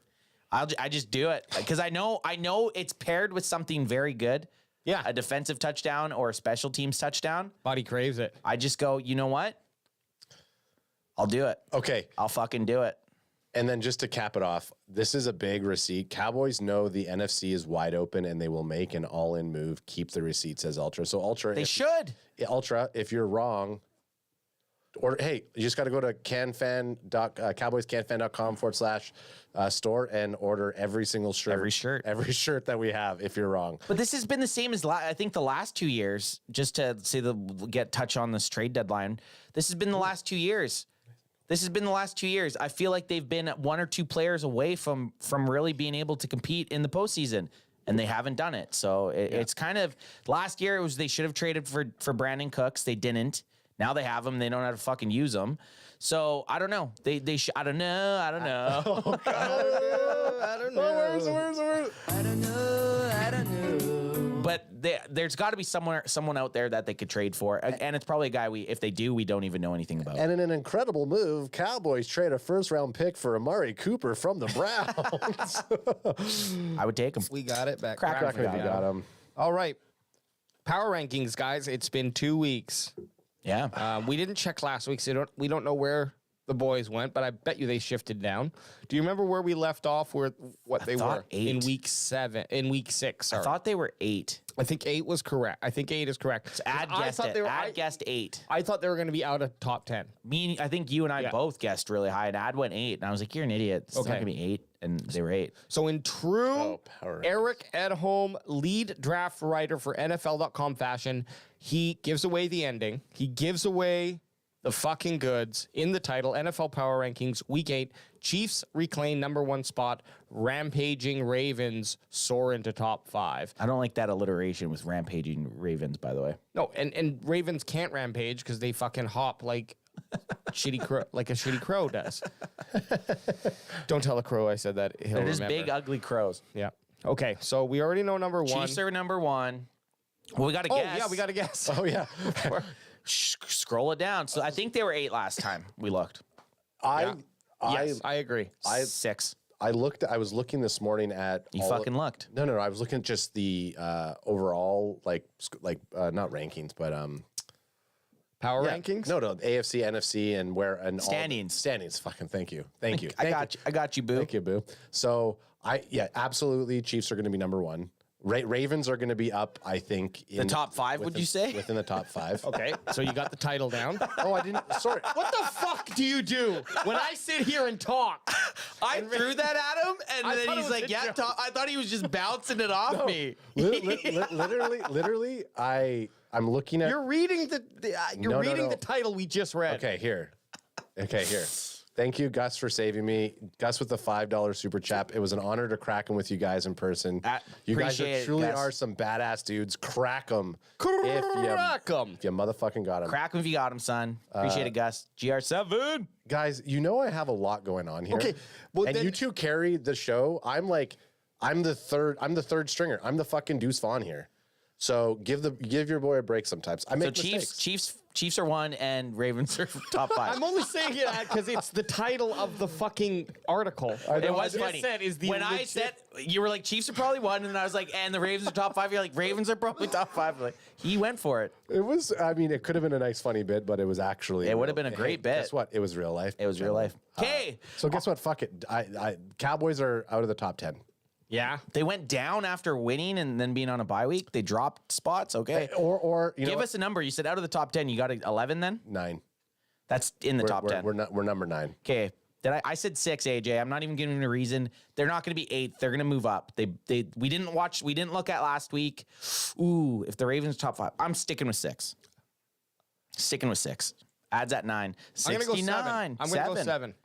I just do it because I know it's paired with something very good. Yeah. A defensive touchdown or a special teams touchdown. Body craves it. I just go, you know what? I'll do it. Okay. I'll fucking do it. And then just to cap it off, this is a big receipt. Cowboys know the NFC is wide open and they will make an all-in move, keep the receipt, says Ultra. So Ultra, They should. Ultra, if you're wrong, or hey, you just got to go to cowboyscanfan.com/store and order every single shirt. Every shirt that we have if you're wrong. But this has been the same as I think the last 2 years, just to say touch on this trade deadline. This has been the last 2 years. I feel like they've been 1 or 2 players away from really being able to compete in the postseason, and they haven't done it. So it's kind of last year. It was they should have traded for Brandon Cooks. They didn't. Now they have them. They don't know how to fucking use them. So I don't know. I don't know. I don't know. I don't know. But there's got to be someone out there that they could trade for, and it's probably a guy if they do, we don't even know anything about. And in an incredible move, Cowboys trade a 1st-round pick for Amari Cooper from the Browns. I would take him. We got it back. Crack if you got him. All right. Power rankings, guys. It's been 2 weeks. Yeah. We didn't check last week, so we don't know where the boys went, but I bet you they shifted down. Do you remember where we left off? What they were 8. in week 7? In week 6, sorry. I thought they were 8. I think 8 was correct. I think 8 is correct. So Ad guessed 8. I thought they were going to be out of top 10. I think you and I both guessed really high, and Ad went 8, and I was like, "You're an idiot. It's not going to be 8," and they were 8. So in true Eric Edholm, lead draft writer for NFL.com fashion, he gives away the ending. He gives away the fucking goods in the title. NFL Power Rankings, Week 8. Chiefs reclaim number 1 spot. Rampaging Ravens soar into top 5. I don't like that alliteration with rampaging Ravens, by the way. No, and Ravens can't rampage because they fucking hop like a shitty crow does. Don't tell a crow I said that. He'll They're just remember. big, ugly crows. Yeah. Okay, so we already know number 1. Chiefs are number 1. Well, we got to guess. Oh, yeah, we got to guess. Oh, yeah. Scroll it down. So I think they were 8 last time we looked. I agree. 6. I was looking this morning at. You fucking looked. No. I was looking at just the overall not rankings, but power rankings. No, AFC, NFC, and standings. Standings. Fucking thank you. I got you, boo. Thank you, boo. So absolutely, Chiefs are going to be number 1. Ravens are going to be up, I think. The top 5, would you say? Within the top 5. Okay, so you got the title down. Oh, I didn't. Sorry. What the fuck do you do when I sit here and talk? I threw that at him, and then he's like, "Yeah." I thought he was just bouncing it off me. Literally, I'm looking at. You're reading the title we just read. Okay, here. Thank you, Gus, for saving me. Gus with the $5 super chat. It was an honor to crack them with you guys in person. You guys truly are some badass dudes. Crack them. Crack them. If you motherfucking got them. Crack them if you got them, son. Appreciate it, Gus. GR7. Guys, you know I have a lot going on here. Okay. Well, and you two carry the show. I'm the third stringer. I'm the fucking Deuce Vaughn here. So give your boy a break sometimes. I make mistakes. Chiefs are 1 and Ravens are top 5. I'm only saying it because it's the title of the fucking article. It was funny. When I said, you were like, Chiefs are probably 1, and then I was like, and the Ravens are top 5. You're like, Ravens are probably top 5. Like, he went for it. It was, it could have been a nice, funny bit, but it was actually. It would have been a great bit. Guess what? It was real life. It was real life. Okay. So guess what? Fuck it. Cowboys are out of the top 10. Yeah. They went down after winning and then being on a bye week. They dropped spots. Okay. Or give us a number. You said out of the top 10. You got 11 then? 9. That's in the top 10. We're number 9. Okay. I said 6, AJ. I'm not even giving a reason. They're not going to be 8th. They're going to move up. We didn't look at last week. Ooh, if the Ravens top 5, I'm sticking with 6. Adds at 9. 69. I'm going to go 7.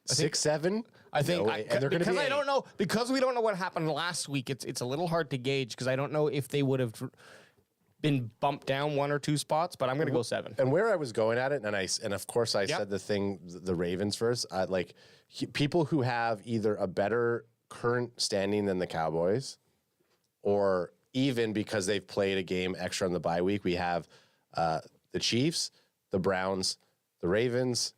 6, 7. I think because I don't know, because we don't know what happened last week. It's a little hard to gauge because I don't know if they would have been bumped down 1 or 2 spots. But I'm going to go 7. And where I was going at it, and of course I said the Ravens first. People who have either a better current standing than the Cowboys, or even because they've played a game extra on the bye week, we have the Chiefs, the Browns, the Ravens,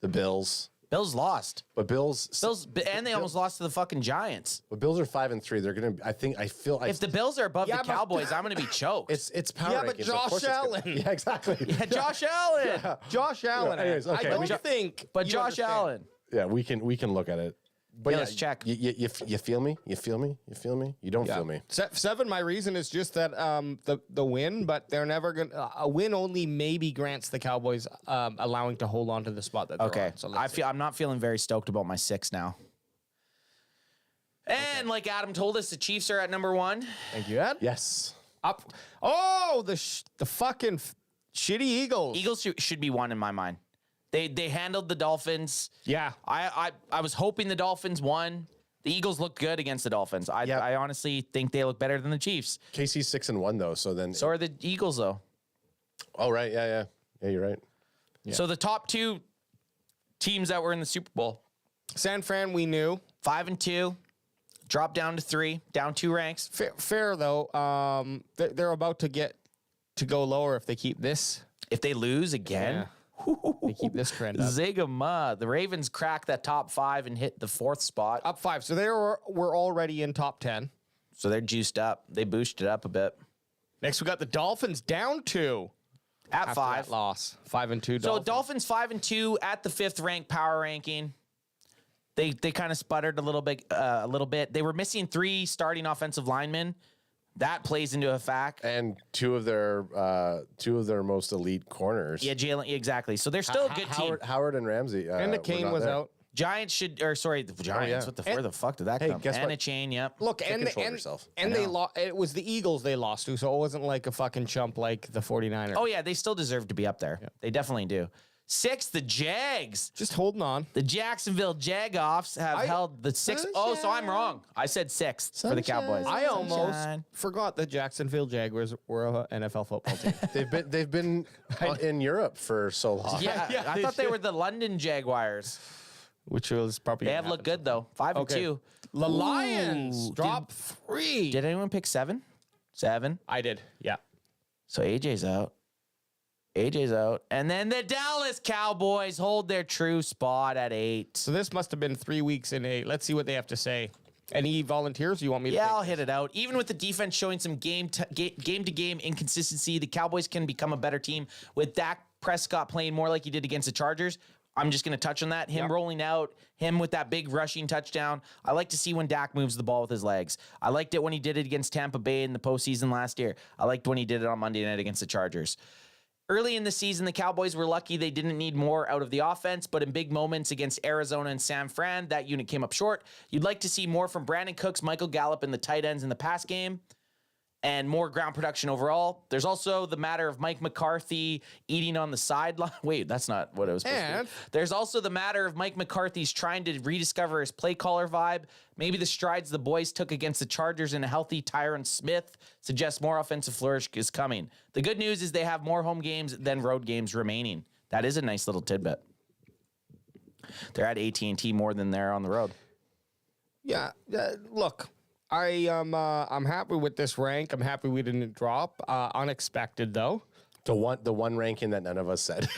the Bills, Bills lost. But Bills, and they almost lost to the fucking Giants. But Bills are 5-3. They're gonna. I feel. If the Bills are above the Cowboys, I'm gonna be choked. It's power. Yeah, but rankings. Josh Allen. Yeah, exactly. Yeah, Josh Allen. Yeah. Josh Allen. Anyways, okay. I don't think. But you Josh understand. Allen. Yeah, we can look at it. But Yeah, let's check. You feel me? You feel me? You feel me? You don't feel me. 7. My reason is just that the win, but they're never gonna. A win only maybe grants the Cowboys allowing to hold on to the spot that they're Okay, on. So I'm not feeling very stoked about my 6 now. And like Adam told us, the Chiefs are at number 1. Thank you, Ed. Yes. Up. Oh, the fucking shitty Eagles. Eagles should be 1 in my mind. They handled the Dolphins. Yeah. I was hoping the Dolphins won. The Eagles look good against the Dolphins. I honestly think they look better than the Chiefs. KC's 6-1 though, so then. So are the Eagles though. Oh right, yeah, you're right. Yeah. So the top 2 teams that were in the Super Bowl, San Fran, we knew 5-2, dropped down to 3, down 2 ranks. fair though. They're about to go lower if they keep this. If they lose again. They keep this trend up. Zigama. The Ravens cracked that top 5 and hit the 4th spot. Up 5. So they were already in top 10. So they're juiced up. They boosted up a bit. Next, we got the Dolphins down 2. At 5. That loss. 5-2 Dolphins. So Dolphins 5-2 at the 5th ranked power ranking. They kind of sputtered a little bit. They were missing 3 starting offensive linemen. That plays into a fact. And two of their most elite corners. Yeah, Jalen, exactly. So they're still a good team. Howard and Ramsey. And the Kane was out. Giants should, or sorry, the Giants. Where the fuck did that come? guess And what? a chain, yep. Look, and they lost. It was the Eagles they lost to, so it wasn't like a fucking chump like the 49ers. Oh yeah, they still deserve to be up there. They definitely do. 6, the Jags. Just holding on. The Jacksonville Jagoffs have held the 6th. Oh, so I'm wrong. I said 6th for the Cowboys. I almost forgot the Jacksonville Jaguars were an NFL football team. They've been in Europe for so long. Yeah, I thought they were the London Jaguars. Which was probably. They have looked good though. 5-2. The Lions drop 3. Did anyone pick 7? 7. I did. Yeah. So AJ's out. And then the Dallas Cowboys hold their true spot at 8. So this must have been 3 weeks in 8. Let's see what they have to say. Any volunteers? You want me to? Yeah, I'll hit it out. Even with the defense showing some game-to-game inconsistency, the Cowboys can become a better team with Dak Prescott playing more like he did against the Chargers. I'm just going to touch on that. Him rolling out, him with that big rushing touchdown. I like to see when Dak moves the ball with his legs. I liked it when he did it against Tampa Bay in the postseason last year. I liked when he did it on Monday night against the Chargers. Early in the season, the Cowboys were lucky they didn't need more out of the offense, but in big moments against Arizona and San Fran, that unit came up short. You'd like to see more from Brandon Cooks, Michael Gallup, and the tight ends in the pass game, and more ground production overall. There's also the matter of Mike McCarthy eating on the sideline. Wait, that's not what it was supposed to be. There's also the matter of Mike McCarthy's trying to rediscover his play caller vibe. Maybe the strides the boys took against the Chargers and a healthy Tyron Smith suggests more offensive flourish is coming. The good news is they have more home games than road games remaining. That is a nice little tidbit. They're at AT&T more than they're on the road. Yeah. Look, I'm happy with this rank. I'm happy we didn't drop. Unexpected though. The one ranking that none of us said.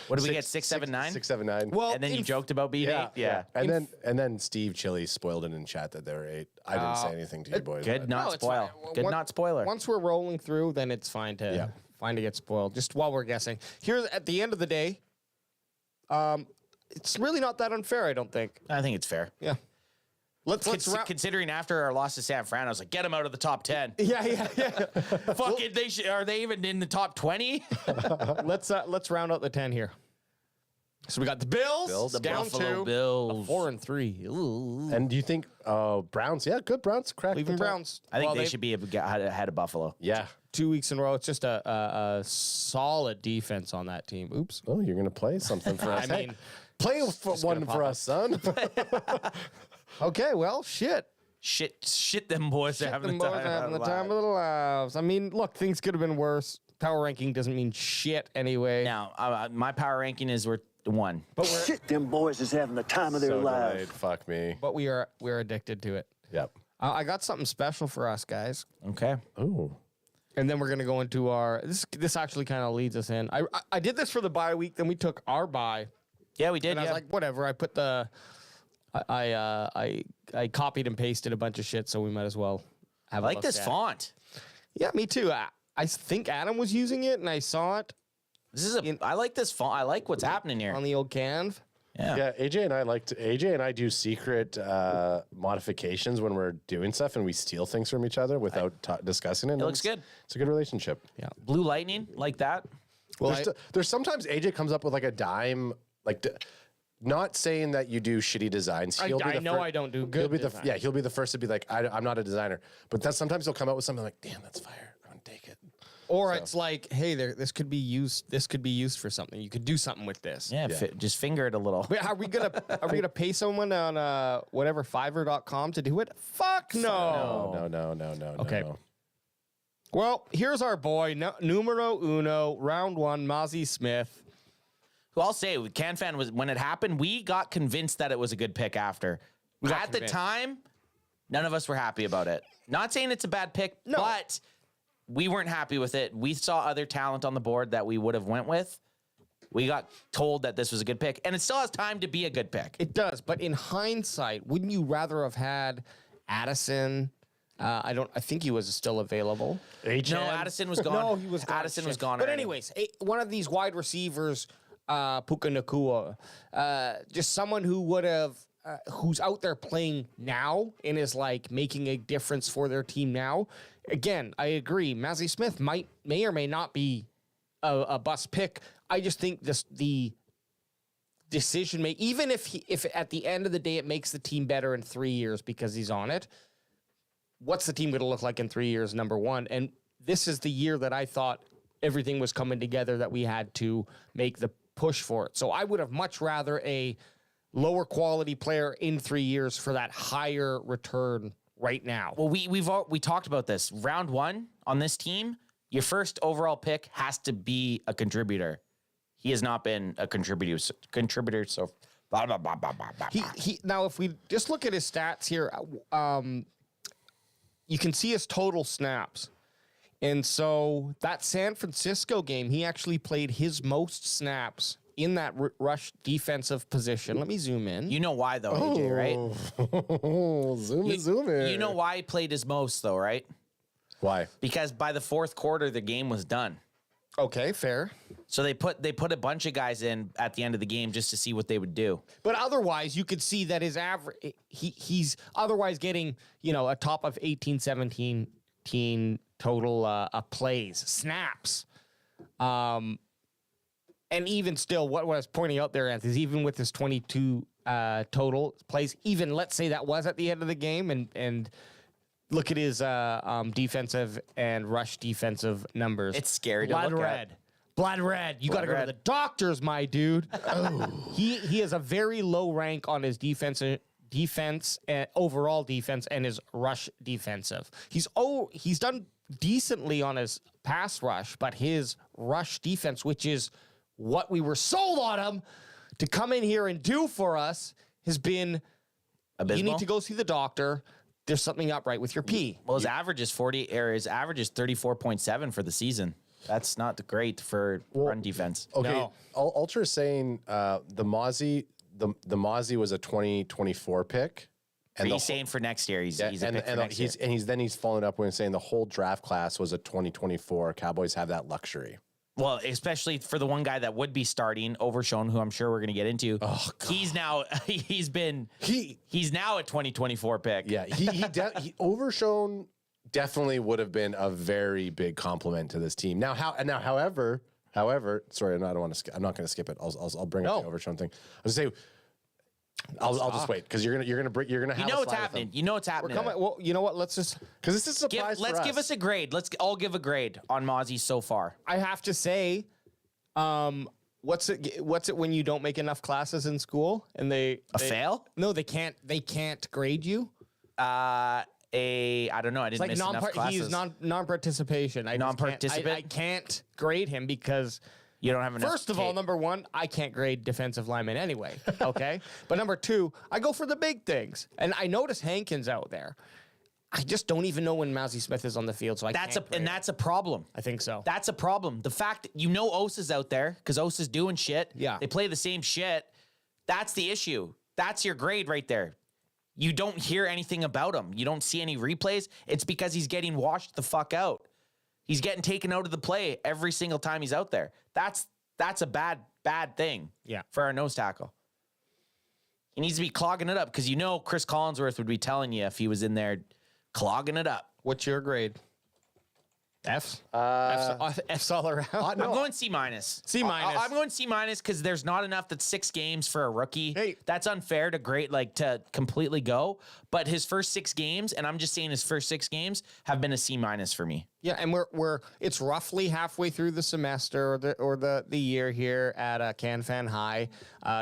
What did we get? 6, 7, 9? 6, 7, 9. Well, and then you joked about being 8? Yeah. And then Steve Chili spoiled it in chat that they were 8. I didn't say anything to you boys. Good not it's spoil. fine. Good not spoiler. Once we're rolling through, then it's fine to get spoiled. Just while we're guessing. Here's at the end of the day, it's really not that unfair, I don't think. I think it's fair. Yeah. Considering after our loss to San Fran, I was like, get them out of the top 10. Yeah. Fuck it, are they even in the top 20? Let's round out the 10 here. So we got the Bills, the down Buffalo 2, Bills. 4-3. Ooh. And do you think Browns? Yeah, good Browns. Crack Leaving Browns. I think they should be ahead of Buffalo. Yeah. 2 weeks in a row. It's just a solid defense on that team. Oops. Oh, you're gonna play something for us. I mean, play one for us, son. Okay, well, shit. Shit, them boys are having the time of their lives. I mean, look, things could have been worse. Power ranking doesn't mean shit anyway. Now, my power ranking is we're 1. But Shit, them boys is having the time of their lives. Delayed. Fuck me. But we're addicted to it. Yep. I got something special for us, guys. Okay. Ooh. And then we're gonna go into our. This actually kind of leads us in. I did this for the bye week. Then we took our bye, Yeah, we did. And I was like, whatever. I put the, I copied and pasted a bunch of shit, so we might as well have. I like this font. Yeah, me too. I think Adam was using it, and I saw it. I like this font. I like what's happening here on the old Canv. Yeah, AJ and I do secret modifications when we're doing stuff, and we steal things from each other without discussing it. It looks good. It's a good relationship. Yeah, Blue Lightning like that. Well, there's sometimes AJ comes up with like a dime, like. Not saying that you do shitty designs. I know I don't do good designs. He'll be the first to be like, I'm not a designer. But then sometimes he'll come out with something like, damn, that's fire. I'm gonna take it. Or it's like, hey, this could be used. This could be used for something. You could do something with this. Yeah, just finger it a little. Wait, are we gonna pay someone on whatever Fiverr.com to do it? Fuck no. No. Okay. No. Well, here's our boy, numero uno, round one, Mozzie Smith. Who I'll say, CanFan was when it happened, we got convinced that it was a good pick after. At the time, none of us were happy about it. Not saying it's a bad pick, but we weren't happy with it. We saw other talent on the board that we would have went with. We got told that this was a good pick, and it still has time to be a good pick. It does, but in hindsight, wouldn't you rather have had Addison? I think he was still available. No, Addison was gone. No, he was gone. Addison was gone. But already. anyways, one of these wide receivers, Puka Nakua, just someone who would have, who's out there playing now and is like making a difference for their team now. Again, I agree. Mozzie Smith may or may not be a bust pick. I just think the decision even if at the end of the day it makes the team better in 3 years because he's on it. What's the team going to look like in 3 years? Number one, and this is the year that I thought everything was coming together that we had to make the push for it. So I would have much rather a lower quality player in 3 years for that higher return right now. Well, we talked about this. Round one on this team, your first overall pick has to be a contributor. He has not been a contributor. So blah blah blah blah blah. He now, if we just look at his stats here, you can see his total snaps. And so that San Francisco game, he actually played his most snaps in that rush defensive position. Let me zoom in. You know why, though, AJ, right? Zoom in. You know why he played his most, though, right? Why? Because by the fourth quarter, the game was done. Okay, fair. So they put a bunch of guys in at the end of the game just to see what they would do. But otherwise, you could see that his average, he's otherwise getting, a top of 18, 17 total plays, snaps. And even still, what I was pointing out there, Anthony, is even with his 22 total plays, even let's say that was at the end of the game, and look at his defensive and rush defensive numbers. It's scary to look at. Blood red. You got to go to the doctors, my dude. He has a very low rank on his defense and overall defense and his rush defensive. He's done decently on his pass rush, but his rush defense, which is what we were sold on him to come in here and do for us, has been abysmal. You need to go see the doctor. There's something up right with your P. Well, his average is 34.7 for the season. That's not great for run defense. Okay, No. Ultra is saying the Mozzie was a 2024 pick. And he's saying for next year, he's a pick for next year. He's following up when saying the whole draft class was a 2024. Cowboys have that luxury. Well, especially for the one guy that would be starting, Overshown, who I'm sure we're going to get into. Oh, God. He's now a 2024 pick. Yeah, he Overshown definitely would have been a very big compliment to this team. However, sorry, I'm not going to skip it. I'll bring up the Overshown thing. I was going to say, I'll just wait because you're gonna have. You know what's happening. You know what's happening. Well, you know what? Let's just because this is a surprise. Let's give us a grade. Let's all give a grade on Mozzie so far. I have to say, what's it when you don't make enough classes in school and they fail? No, they can't grade you. I don't know. I didn't miss enough classes. He's non-participation. Non-participant? I can't grade him because you don't have enough. First of all, number one, I can't grade defensive linemen anyway. Okay, but number two, I go for the big things, and I notice Hankins out there. I just don't even know when Mozzie Smith is on the field, so that's a problem. I think so. That's a problem. The fact that Osa's out there because Osa's doing shit. Yeah, they play the same shit. That's the issue. That's your grade right there. You don't hear anything about him. You don't see any replays. It's because he's getting washed the fuck out. He's getting taken out of the play every single time he's out there. That's a bad thing for our nose tackle. He needs to be clogging it up because Chris Collinsworth would be telling you if he was in there clogging it up. What's your grade? F's? F's all around? I'm going C minus. C minus. I'm going C minus because there's not enough. That's 6 games for a rookie. Hey. That's unfair to to completely go. But his first 6 games, and I'm just saying his first 6 games have been a C minus for me. Yeah, and it's roughly halfway through the semester or the year here at CanFan High.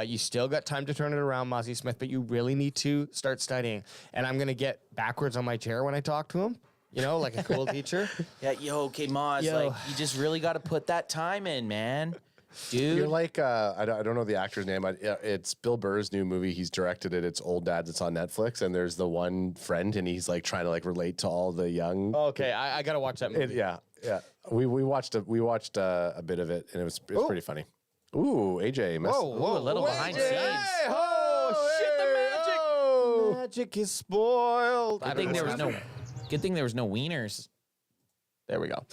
You still got time to turn it around, Mozzie Smith, but you really need to start studying. And I'm gonna get backwards on my chair when I talk to him. Like a cool teacher. Yeah, okay, Moz, you just really got to put that time in, man. Dude. You're like, I don't know the actor's name. It's Bill Burr's new movie. He's directed it. It's Old Dads. It's on Netflix. And there's the one friend, and he's like trying to relate to all the young. Okay, I got to watch that movie. Yeah. We watched a bit of it, and it was pretty funny. Ooh, AJ. Whoa, a little behind the scenes. Hey, shit, the magic. The magic is spoiled. Good thing there was no wieners. There we go.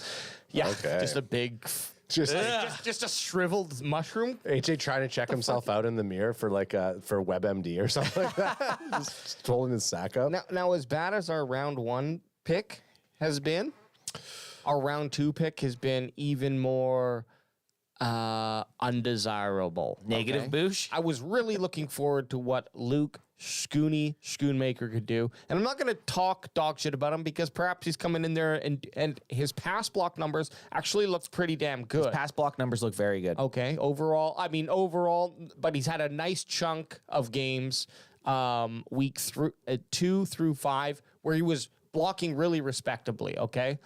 Yeah, okay. Just a big, just a shriveled mushroom. AJ trying to check himself out in the mirror for for WebMD or something like that. Just holding his sack up. Now, as bad as our round 1 pick has been, our round 2 pick has been even more undesirable. Negative boosh. I was really looking forward to what Luke Schoonmaker could do. And I'm not going to talk dog shit about him because perhaps he's coming in there and his pass block numbers actually looks pretty damn good. His pass block numbers look very good. Okay, overall, but he's had a nice chunk of games, week 2 through 5, where he was blocking really respectably, okay?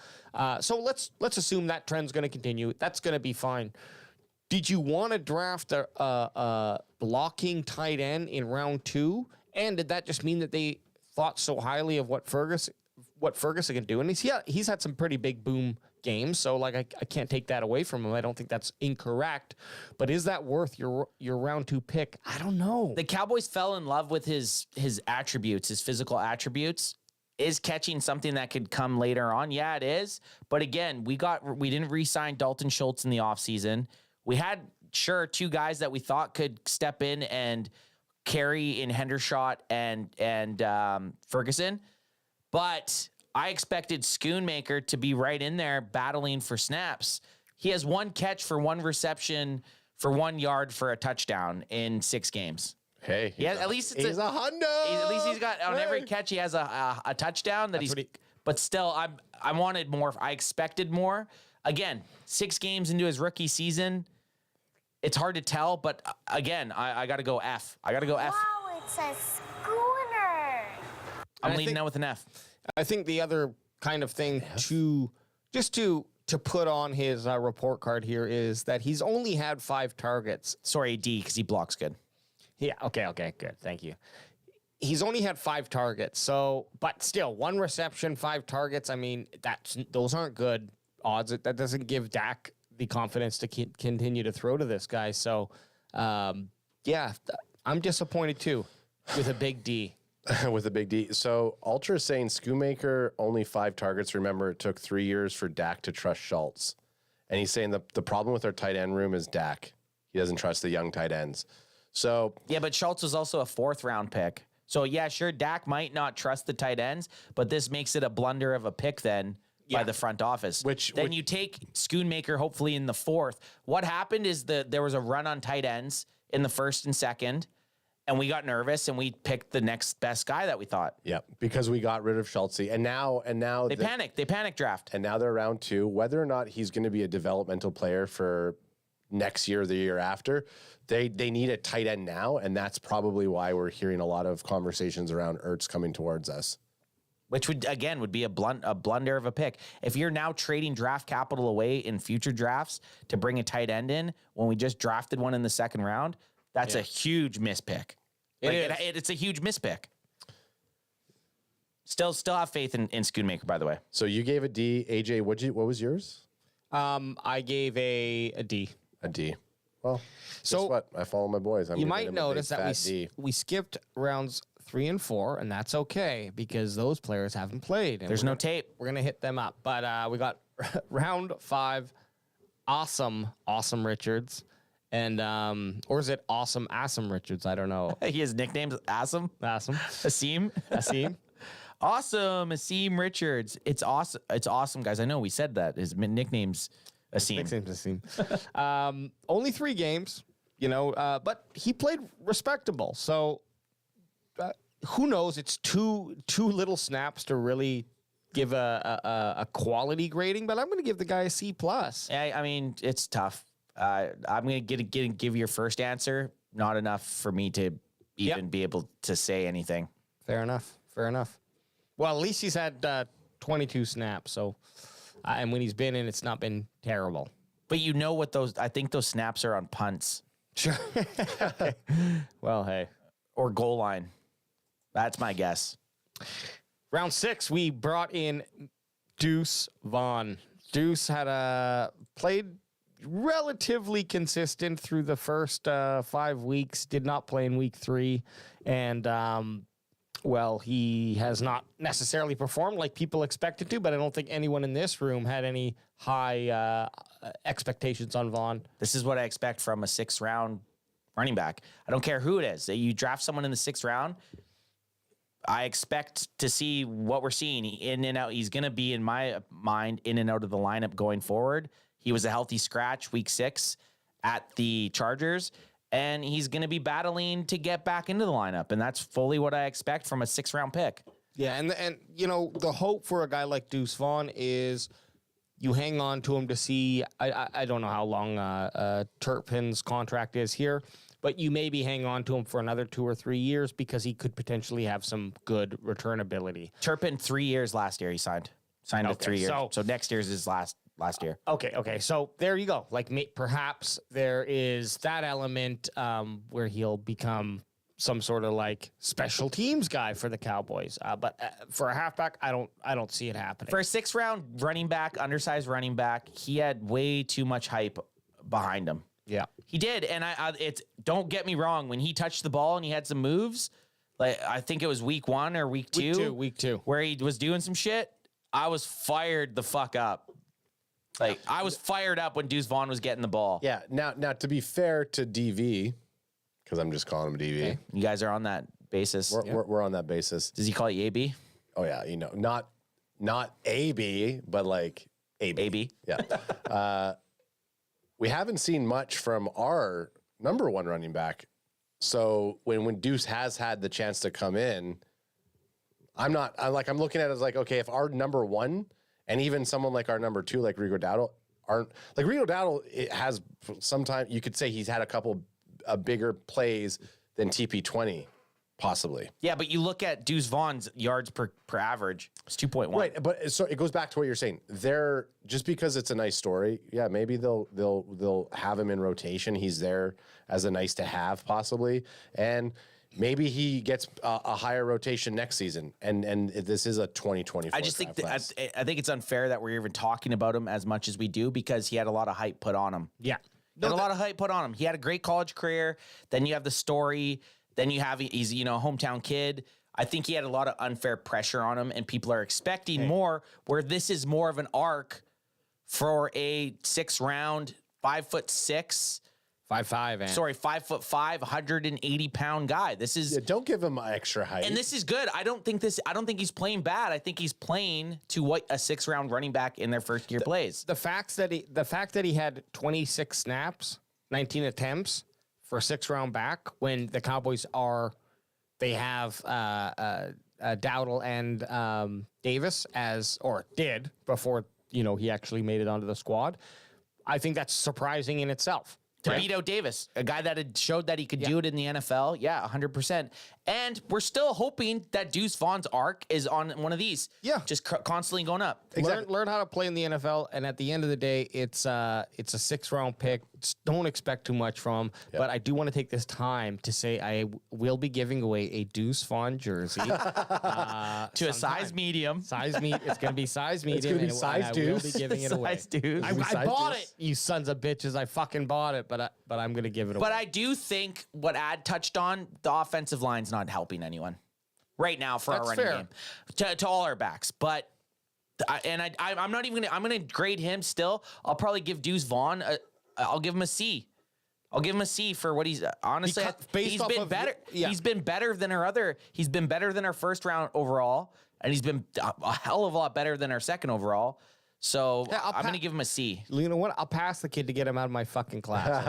So let's assume that trend's going to continue. That's going to be fine. Did you want to draft a blocking tight end in round 2? And did that just mean that they thought so highly of what Ferguson can do? And he's had some pretty big boom games, so I can't take that away from him. I don't think that's incorrect. But is that worth your round 2 pick? I don't know. The Cowboys fell in love with his attributes, his physical attributes. Is catching something that could come later on? Yeah, it is. But again, we didn't re-sign Dalton Schultz in the offseason. We had 2 guys that we thought could step in and carry in Hendershot and Ferguson, but I expected Schoonmaker to be right in there battling for snaps. He has 1 catch for 1 reception for 1 yard for a touchdown in 6 games. Hey, at least he's a hundo. At least he's got on every catch he has a touchdown but still I wanted more. I expected more. Again, 6 games into his rookie season. It's hard to tell, but again, I got to go F. I got to go F. Wow, it's a schooner. I'm leading out with an F. I think the other kind of thing to put on his report card here is that he's only had 5 targets. Sorry, D, because he blocks good. Yeah, okay, good. Thank you. He's only had 5 targets, but still, 1 reception, 5 targets. I mean, those aren't good odds. That doesn't give Dak the confidence to continue to throw to this guy. So, yeah, I'm disappointed too with a big D. With a big D. So, Ultra is saying Schoonmaker only 5 targets. Remember, it took 3 years for Dak to trust Schultz. And he's saying the problem with our tight end room is Dak. He doesn't trust the young tight ends. So yeah, but Schultz was also a 4th round pick. So yeah, sure, Dak might not trust the tight ends, but this makes it a blunder of a pick then by the front office. Which you take Schoonmaker hopefully in the 4th. What happened is there was a run on tight ends in the 1st and 2nd, and we got nervous and we picked the next best guy that we thought. Yeah, because we got rid of Schultze, and now they panicked. They panic draft, and now they're round 2. Whether or not he's going to be a developmental player for next year or the year after, they need a tight end now, and that's probably why we're hearing a lot of conversations around Ertz coming towards us. Which would be a blunder of a pick. If you're now trading draft capital away in future drafts to bring a tight end in when we just drafted one in the 2nd round, that's a huge mispick. It's a huge mispick. Still have faith in Schoonmaker, by the way. So you gave a D. AJ, what was yours? I gave a D. A D. Well, So- guess what? I follow my boys. You might notice that we skipped rounds 3 and 4, and that's okay because those players haven't played. And There's no tape. We're gonna hit them up, but we got round 5. Awesome Richards, and or is it Awesome Richards? I don't know. He has nicknames. Awesome. Asim. Awesome. Asim Richards. It's awesome. It's awesome, guys. I know we said that. His nickname's Asim. Only 3 games, but he played respectable. So who knows? It's too little snaps to really give a quality grading, but I'm going to give the guy a C+. Yeah, I mean, it's tough. I'm going to give your first answer. Not enough for me to even be able to say anything. Fair enough. Well, at least he's had 22 snaps. So, and when he's been in, it's not been terrible. But you know what I think those snaps are on punts. Sure. Well, hey. Or goal line. That's my guess. Round 6, we brought in Deuce Vaughn. Deuce had played relatively consistent through the first 5 weeks, did not play in week 3, and he has not necessarily performed like people expected to, but I don't think anyone in this room had any high expectations on Vaughn. This is what I expect from a 6th round running back. I don't care who it is. You draft someone in the 6th round, I expect to see what we're seeing in and out. He's going to be, in my mind, in and out of the lineup going forward. He was a healthy scratch week 6 at the Chargers, and he's going to be battling to get back into the lineup, and that's fully what I expect from a 6th round pick. Yeah, and the hope for a guy like Deuce Vaughn is you hang on to him to see. I don't know how long Turpin's contract is here, but you maybe hang on to him for another 2 or 3 years because he could potentially have some good return ability. Turpin 3 years last year he signed to 3 years. So next year's his last year. Okay. So there you go. Like perhaps there is that element where he'll become some sort of like special teams guy for the Cowboys. But for a halfback, I don't see it happening. For a 6th round running back, undersized running back, he had way too much hype behind him. Yeah, he did, and don't get me wrong. When he touched the ball and he had some moves, like I think it was week 1 or week 2, week two, where he was doing some shit. I was fired the fuck up. Like I was fired up when Deuce Vaughn was getting the ball. Yeah. Now to be fair to DV, because I'm just calling him DV. Okay. You guys are on that basis. We're on that basis. Does he call you AB? Oh yeah, not AB, but like AB. AB. Yeah. We haven't seen much from our number 1 running back. So when Deuce has had the chance to come in, I'm looking at it as like, okay, if our number 1 and even someone like our number 2, like Rigo Dowdle, aren't like Rigo Dowdle, it has sometimes you could say he's had a couple bigger plays than TP20, possibly. Yeah, but you look at Deuce Vaughn's yards per average, it's 2.1. Right, but so it goes back to what you're saying. They're just because it's a nice story. Yeah, maybe they'll have him in rotation. He's there as a nice to have, possibly, and maybe he gets a higher rotation next season. And this is a 2024. I just think I think it's unfair that we're even talking about him as much as we do because he had a lot of hype put on him. Yeah, a lot of hype put on him. He had a great college career. Then you have the story. Then you have he's a hometown kid. I think he had a lot of unfair pressure on him, and people are expecting more. Where this is more of an arc for a 6th round, 5'6", 5'5", 5'5", 180-pound guy. This is don't give him extra height. And this is good. I don't think he's playing bad. I think he's playing to what a 6th round running back in their first year plays. The fact that he had 26 snaps, 19 attempts for a 6th round back when the Cowboys have Dowdle and Davis did before he actually made it onto the squad. I think that's surprising in itself. To beat out Davis, a guy that had showed that he could do it in the NFL. Yeah, 100%. And we're still hoping that Deuce Vaughn's arc is on one of these. Yeah. Just constantly going up. Learn how to play in the NFL, and at the end of the day, it's a 6th-round pick. Don't expect too much from him, but I do want to take this time to say I will be giving away a Deuce Vaughn jersey to a size medium. It's going to be size medium. It's going to be size I Deuce. will be giving it away. Size Deuce. I bought it, you sons of bitches. I fucking bought it, but I'm going to give it away. But I do think what Ad touched on, the offensive line's not helping anyone right now for our running game to all our backs. But I'm not even I'm gonna grade him still. I'll probably give Deuce Vaughn I'll give him a C. I'll give him a C for what he's honestly. He's been better. He's been better than He's been better than our 1st round overall, and he's been a hell of a lot better than our 2nd overall. So I'm going to give him a C. You know what? I'll pass the kid to get him out of my fucking class.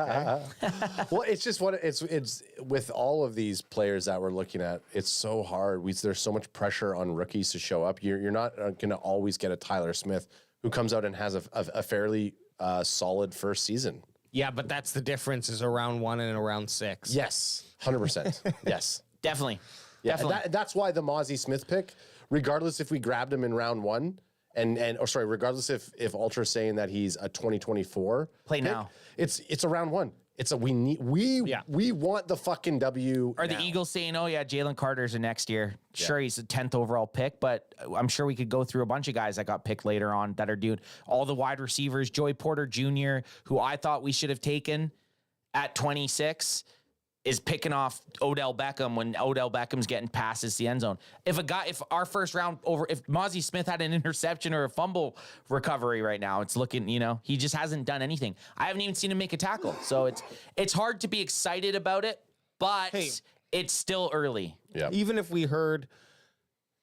Okay? Well, it's just it's with all of these players that we're looking at. It's so hard. There's so much pressure on rookies to show up. You're not going to always get a Tyler Smith who comes out and has a fairly solid first season. Yeah, but that's the difference is around 1 and around 6. Yes, 100%. Yes, definitely. Yeah, definitely. That's why the Mozzie Smith pick, regardless if we grabbed him in round 1. Regardless if Ultra's saying that he's a 2024 pick, now, it's a round 1. We want the fucking W. Are the Eagles saying, oh yeah, Jalen Carter's a next year? Sure, he's a 10th overall pick, but I'm sure we could go through a bunch of guys that got picked later on that are doing all the wide receivers. Joey Porter Jr., who I thought we should have taken at 26. Is picking off Odell Beckham when Odell Beckham's getting passes the end zone. If our 1st round if Mozzie Smith had an interception or a fumble recovery right now, it's looking, he just hasn't done anything. I haven't even seen him make a tackle. So it's hard to be excited about it, but it's still early. Yeah. Even if we heard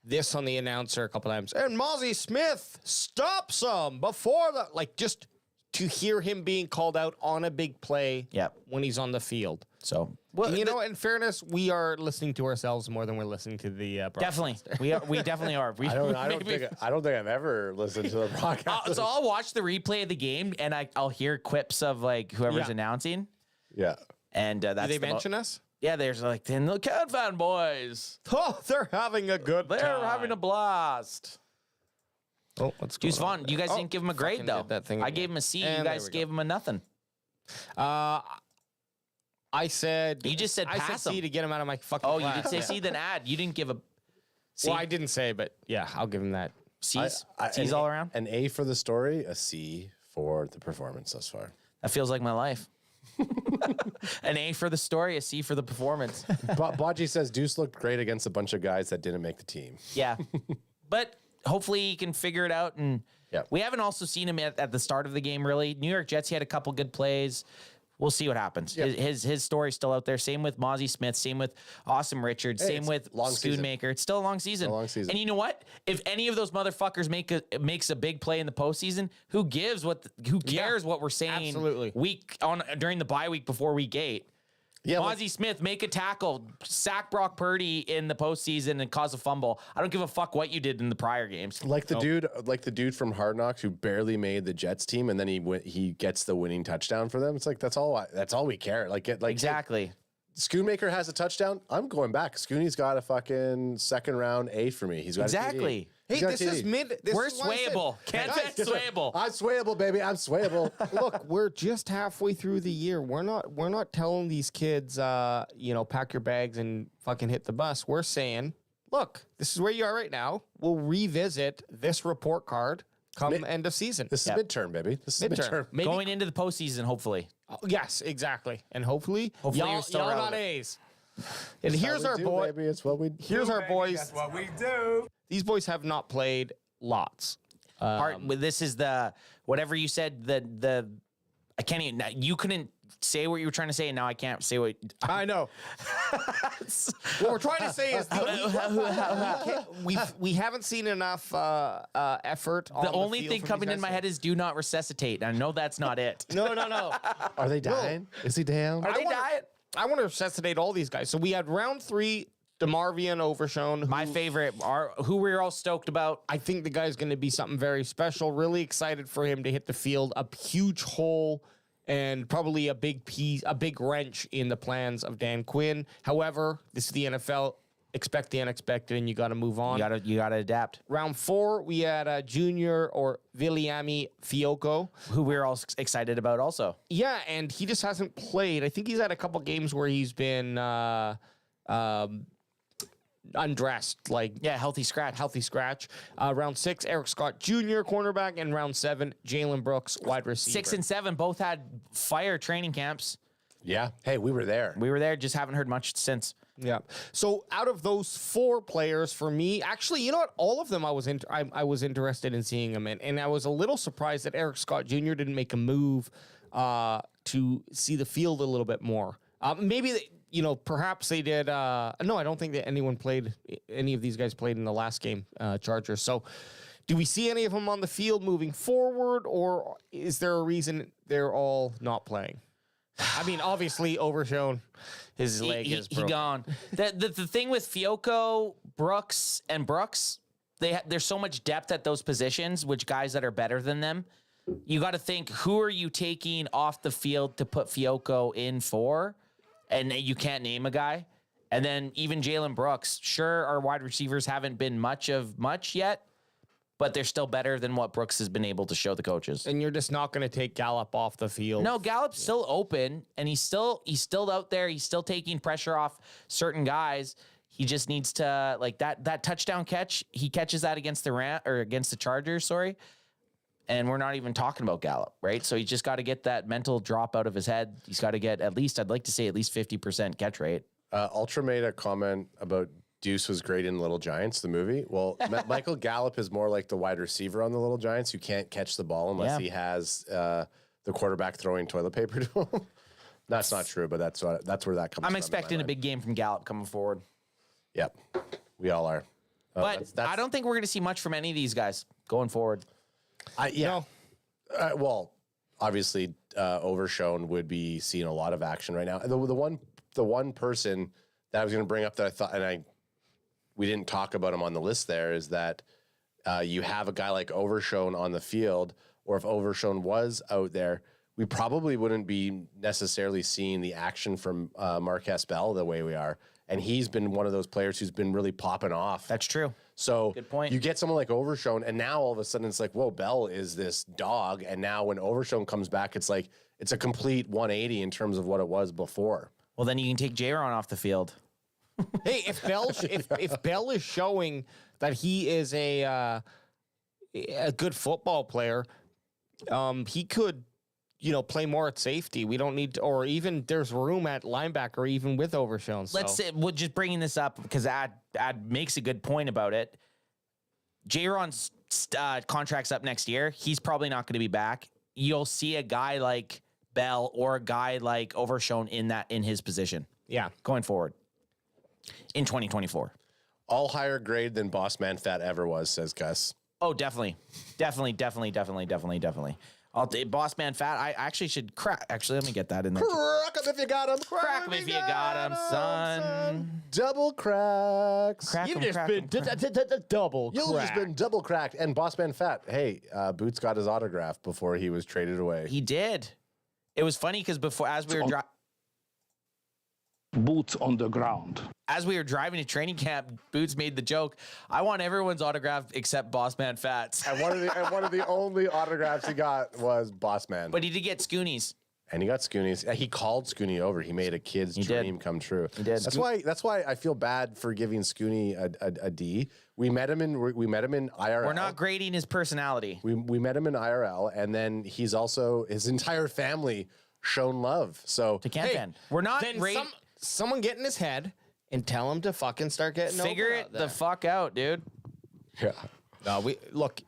this on the announcer a couple times, and Mozzie Smith stops him before just to hear him being called out on a big play when he's on the field. So, in fairness, we are listening to ourselves more than we're listening to the definitely. We definitely are. I don't think I've ever listened to the broadcast. So I'll watch the replay of the game and I'll hear quips of whoever's announcing. Yeah. And that's do they mention us? Yeah, there's the Canfan boys. Oh, they're having a good time. They're having a blast. Oh, what's Deuce Vaughn, you guys didn't give him a grade though. I gave him a C. You guys gave him a nothing. I said you just said pass I said C to get him out of my fucking. Oh, class. You did say C, then add. You didn't give a C. Well, I didn't say, but yeah, I'll give him that. C's all around. An A for the story, a C for the performance thus far. That feels like my life. An A for the story, a C for the performance. Baji says Deuce looked great against a bunch of guys that didn't make the team. Yeah, but hopefully he can figure it out. And we haven't also seen him at the start of the game, really. New York Jets, he had a couple good plays. We'll see what happens. Yep. His story's still out there. Same with Mozzie Smith. Same with Awesome Richards. Same with Schoonmaker. It's still a long season. And you know what? If any of those motherfuckers makes a big play in the postseason, who cares what we're saying? Absolutely. During the bye week before week 8. Yeah, Mozzie Smith, make a tackle, sack Brock Purdy in the postseason and cause a fumble. I don't give a fuck what you did in the prior games. Like the dude from Hard Knocks who barely made the Jets team, and then he gets the winning touchdown for them. It's like that's all we care. Exactly. Schoonmaker has a touchdown. I'm going back. Scooney's got a fucking 2nd round A for me. He's got exactly. Hey, this is mid. We're swayable. Can't swayable. I'm swayable, baby. I'm swayable. Look, we're just halfway through the year. We're not telling these kids, pack your bags and fucking hit the bus. We're saying, look, this is where you are right now. We'll revisit this report card come end of season. This is midterm, baby. This is midterm. Going into the postseason, hopefully. Yes, exactly. And hopefully you're still got A's. And here's our boy. Baby. It's what we Here's our boys. That's what we do. These boys have not played lots. This is the whatever you said. I can't even. You couldn't say what you were trying to say, and now I can't say what I know. What we're trying to say is we haven't seen enough effort. The only thing coming in my head is do not resuscitate. I know that's not it. No. Are they dying? Is he down? Are they dying? I want to resuscitate all these guys. So we had round 3. DeMarvian Overshone. My favorite, who we're all stoked about. I think the guy's going to be something very special. Really excited for him to hit the field. A huge hole and probably a big wrench in the plans of Dan Quinn. However, this is the NFL. Expect the unexpected, and you got to move on. You gotta adapt. Round 4, we had Junior or Viliami Fiocco, who we're all excited about also. Yeah, and he just hasn't played. I think he's had a couple games where he's been undressed, healthy scratch. Round 6, Eric Scott Jr., cornerback, and round 7, Jalen Brooks, wide receiver. 6 and 7 both had fire training camps. Yeah. Hey, we were there. Just haven't heard much since. Yeah. So out of those 4 players, for me, actually, you know what? All of them I was interested in seeing them in, and I was a little surprised that Eric Scott Jr. didn't make a move to see the field a little bit more. Maybe perhaps they did. No, I don't think that any of these guys played in the last game, Chargers. So, do we see any of them on the field moving forward, or is there a reason they're all not playing? I mean, obviously, Overshown, his leg is broken. He gone. The thing with Fiocco, Brooks, there's so much depth at those positions, which guys that are better than them. You got to think, who are you taking off the field to put Fiocco in for? And you can't name a guy. And then even Jalen Brooks, sure, our wide receivers haven't been much yet, but they're still better than what Brooks has been able to show the coaches. And you're just not going to take Gallup off the field. No, Gallup's still open, and he's still out there. He's still taking pressure off certain guys. He just needs to, that touchdown catch. He catches that against the Chargers, sorry. And we're not even talking about Gallup, right? So he's just got to get that mental drop out of his head. He's got to get at least 50% catch rate. Ultra made a comment about Deuce was great in Little Giants, the movie. Well, Michael Gallup is more like the wide receiver on the Little Giants who can't catch the ball unless he has the quarterback throwing toilet paper to him. That's not true, but that's where that comes from. I'm expecting a big game from Gallup coming forward. Yep, we all are. But I don't think we're going to see much from any of these guys going forward. Well, obviously, Overshown would be seeing a lot of action right now. The one person that I was going to bring up that I thought, we didn't talk about him on the list there, is that you have a guy like Overshown on the field, or if Overshown was out there, we probably wouldn't be necessarily seeing the action from Marquez Bell the way we are. And he's been one of those players who's been really popping off. That's true. So good point. You get someone like Overshown, and now all of a sudden it's like, whoa, Bell is this dog. And now when Overshown comes back, it's like it's a complete 180 in terms of what it was before. Well, then you can take J-Ron off the field. Hey, if Bell is showing that he is a good football player, he could, play more at safety. We don't need to, or even there's room at linebacker even with Overshown. So. Let's say, we're just bringing this up because Ad makes a good point about it. J-Ron's contract's up next year. He's probably not going to be back. You'll see a guy like Bell or a guy like Overshown in his position. Yeah, going forward. In 2024. All higher grade than Boss Man Fat ever was, says Gus. Oh, definitely. Definitely. Boss Man Fat, I actually should crack. Actually, let me get that in there. Crack him if you got him. Crack him if you got him, son. Double cracks. You've just been double cracked. You've just been double cracked. And Boss Man Fat, hey, Boots got his autograph before he was traded away. He did. It was funny because as we were boots on the ground. As we were driving to training camp, Boots made the joke, I want everyone's autograph except Boss Man Fat's. And one of the only autographs he got was Boss Man. But he did get Scoonies. And he got Scoonies. He called Scooney over. He made a kid's dream come true. He did. That's why I feel bad for giving Scooney a D. We met him in IRL. We're not grading his personality. We met him in IRL, and then he's also his entire family shown love. So to Canfan. We're not rating. Someone get in his head and tell him to fucking start getting figure it the fuck out, dude. Yeah. No, look.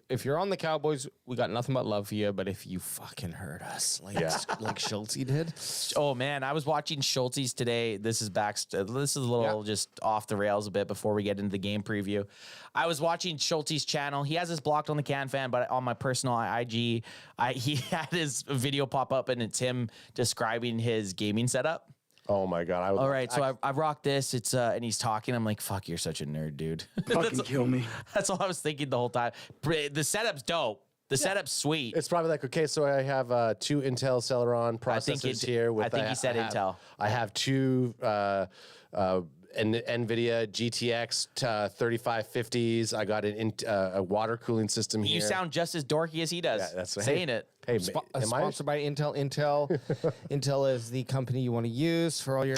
If you're on the Cowboys, we got nothing but love for you. But if you fucking hurt us, like Schultz did. Oh man, I was watching Schultz today. This is a little just off the rails a bit before we get into the game preview. I was watching Schultz channel. He has this blocked on the CanFan, but on my personal IG, he had his video pop up, and it's him describing his gaming setup. Oh my god! All right, so I rock this. It's and he's talking. I'm like, "Fuck, you're such a nerd, dude." Fucking kill me. That's all I was thinking the whole time. The setup's dope. The setup's sweet. It's probably like, okay, so I have 2 Intel Celeron processors here. I think he said Intel. I have 2 NVIDIA GTX 3550s. I got a water cooling system here. You sound just as dorky as he does. Yeah, that's right. Saying it. Hey, Sponsored by Intel. Intel is the company you want to use for all your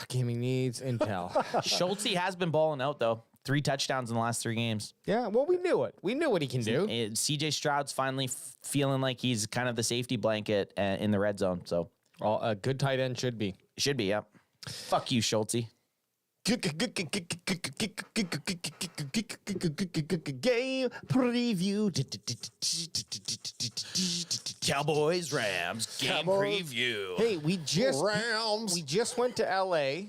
gaming needs. Intel. Schulte has been balling out, though. 3 touchdowns in the last 3 games. Yeah, well, we knew it. We knew what he can do. CJ Stroud's finally feeling like he's kind of the safety blanket in the red zone. So, a good tight end should be. Should be, yep. Fuck you, Schulte. Game preview. Cowboys Rams game preview. Hey, we just went to LA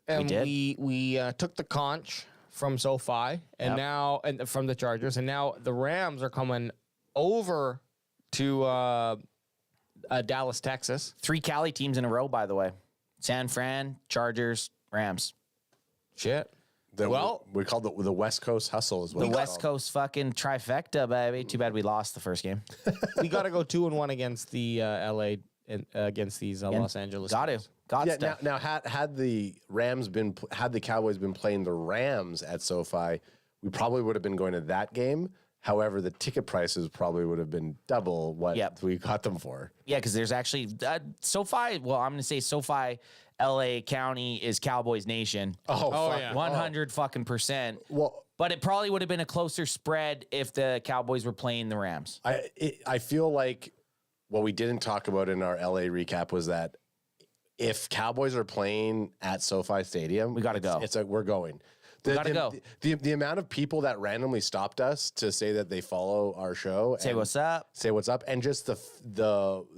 and we took the conch from SoFi and now from the Chargers, and now the Rams are coming over to Dallas, Texas. 3 Cali teams in a row, by the way. San Fran, Chargers, Rams. Shit. We called it the West Coast hustle as well. The West Coast fucking trifecta, baby. Too bad we lost the first game. We got to go 2-1 against the LA and against these Los Angeles. Got to. Now had the Cowboys been playing the Rams at SoFi, we probably would have been going to that game. However, the ticket prices probably would have been double what we got them for. Yeah, because there's actually SoFi. Well, I'm going to say SoFi, LA County is Cowboys Nation. Oh yeah, 100 fucking %. Well, but it probably would have been a closer spread if the Cowboys were playing the Rams. I feel like what we didn't talk about in our LA recap was that if Cowboys are playing at SoFi Stadium, we got to go. We're going. The amount of people that randomly stopped us to say that they follow our show, say what's up, and just the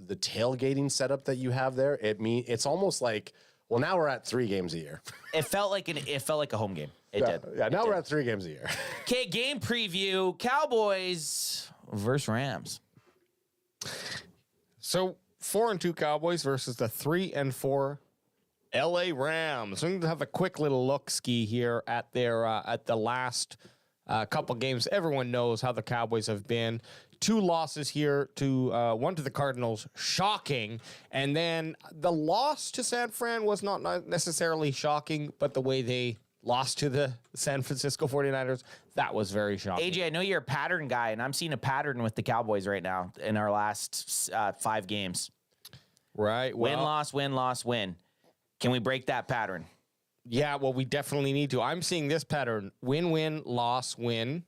tailgating setup that you have there, it's almost like, well, now we're at 3 games a year. It felt like a home game. It did. Yeah, now we're at 3 games a year. Okay, game preview: Cowboys versus Rams. So 4-2 Cowboys versus the 3-4 LA Rams. We're going to have a quick little look ski here at their at the last couple games. Everyone knows how the Cowboys have been. 2 losses here to one to the Cardinals, shocking, and then the loss to San Fran was not necessarily shocking, but the way they lost to the San Francisco 49ers, that was very shocking. AJ, I know you're a pattern guy, and I'm seeing a pattern with the Cowboys right now in our last 5 games. Right. Win, loss, win, loss, win. Can we break that pattern? Yeah, well, we definitely need to. I'm seeing this pattern: win, win, loss, win,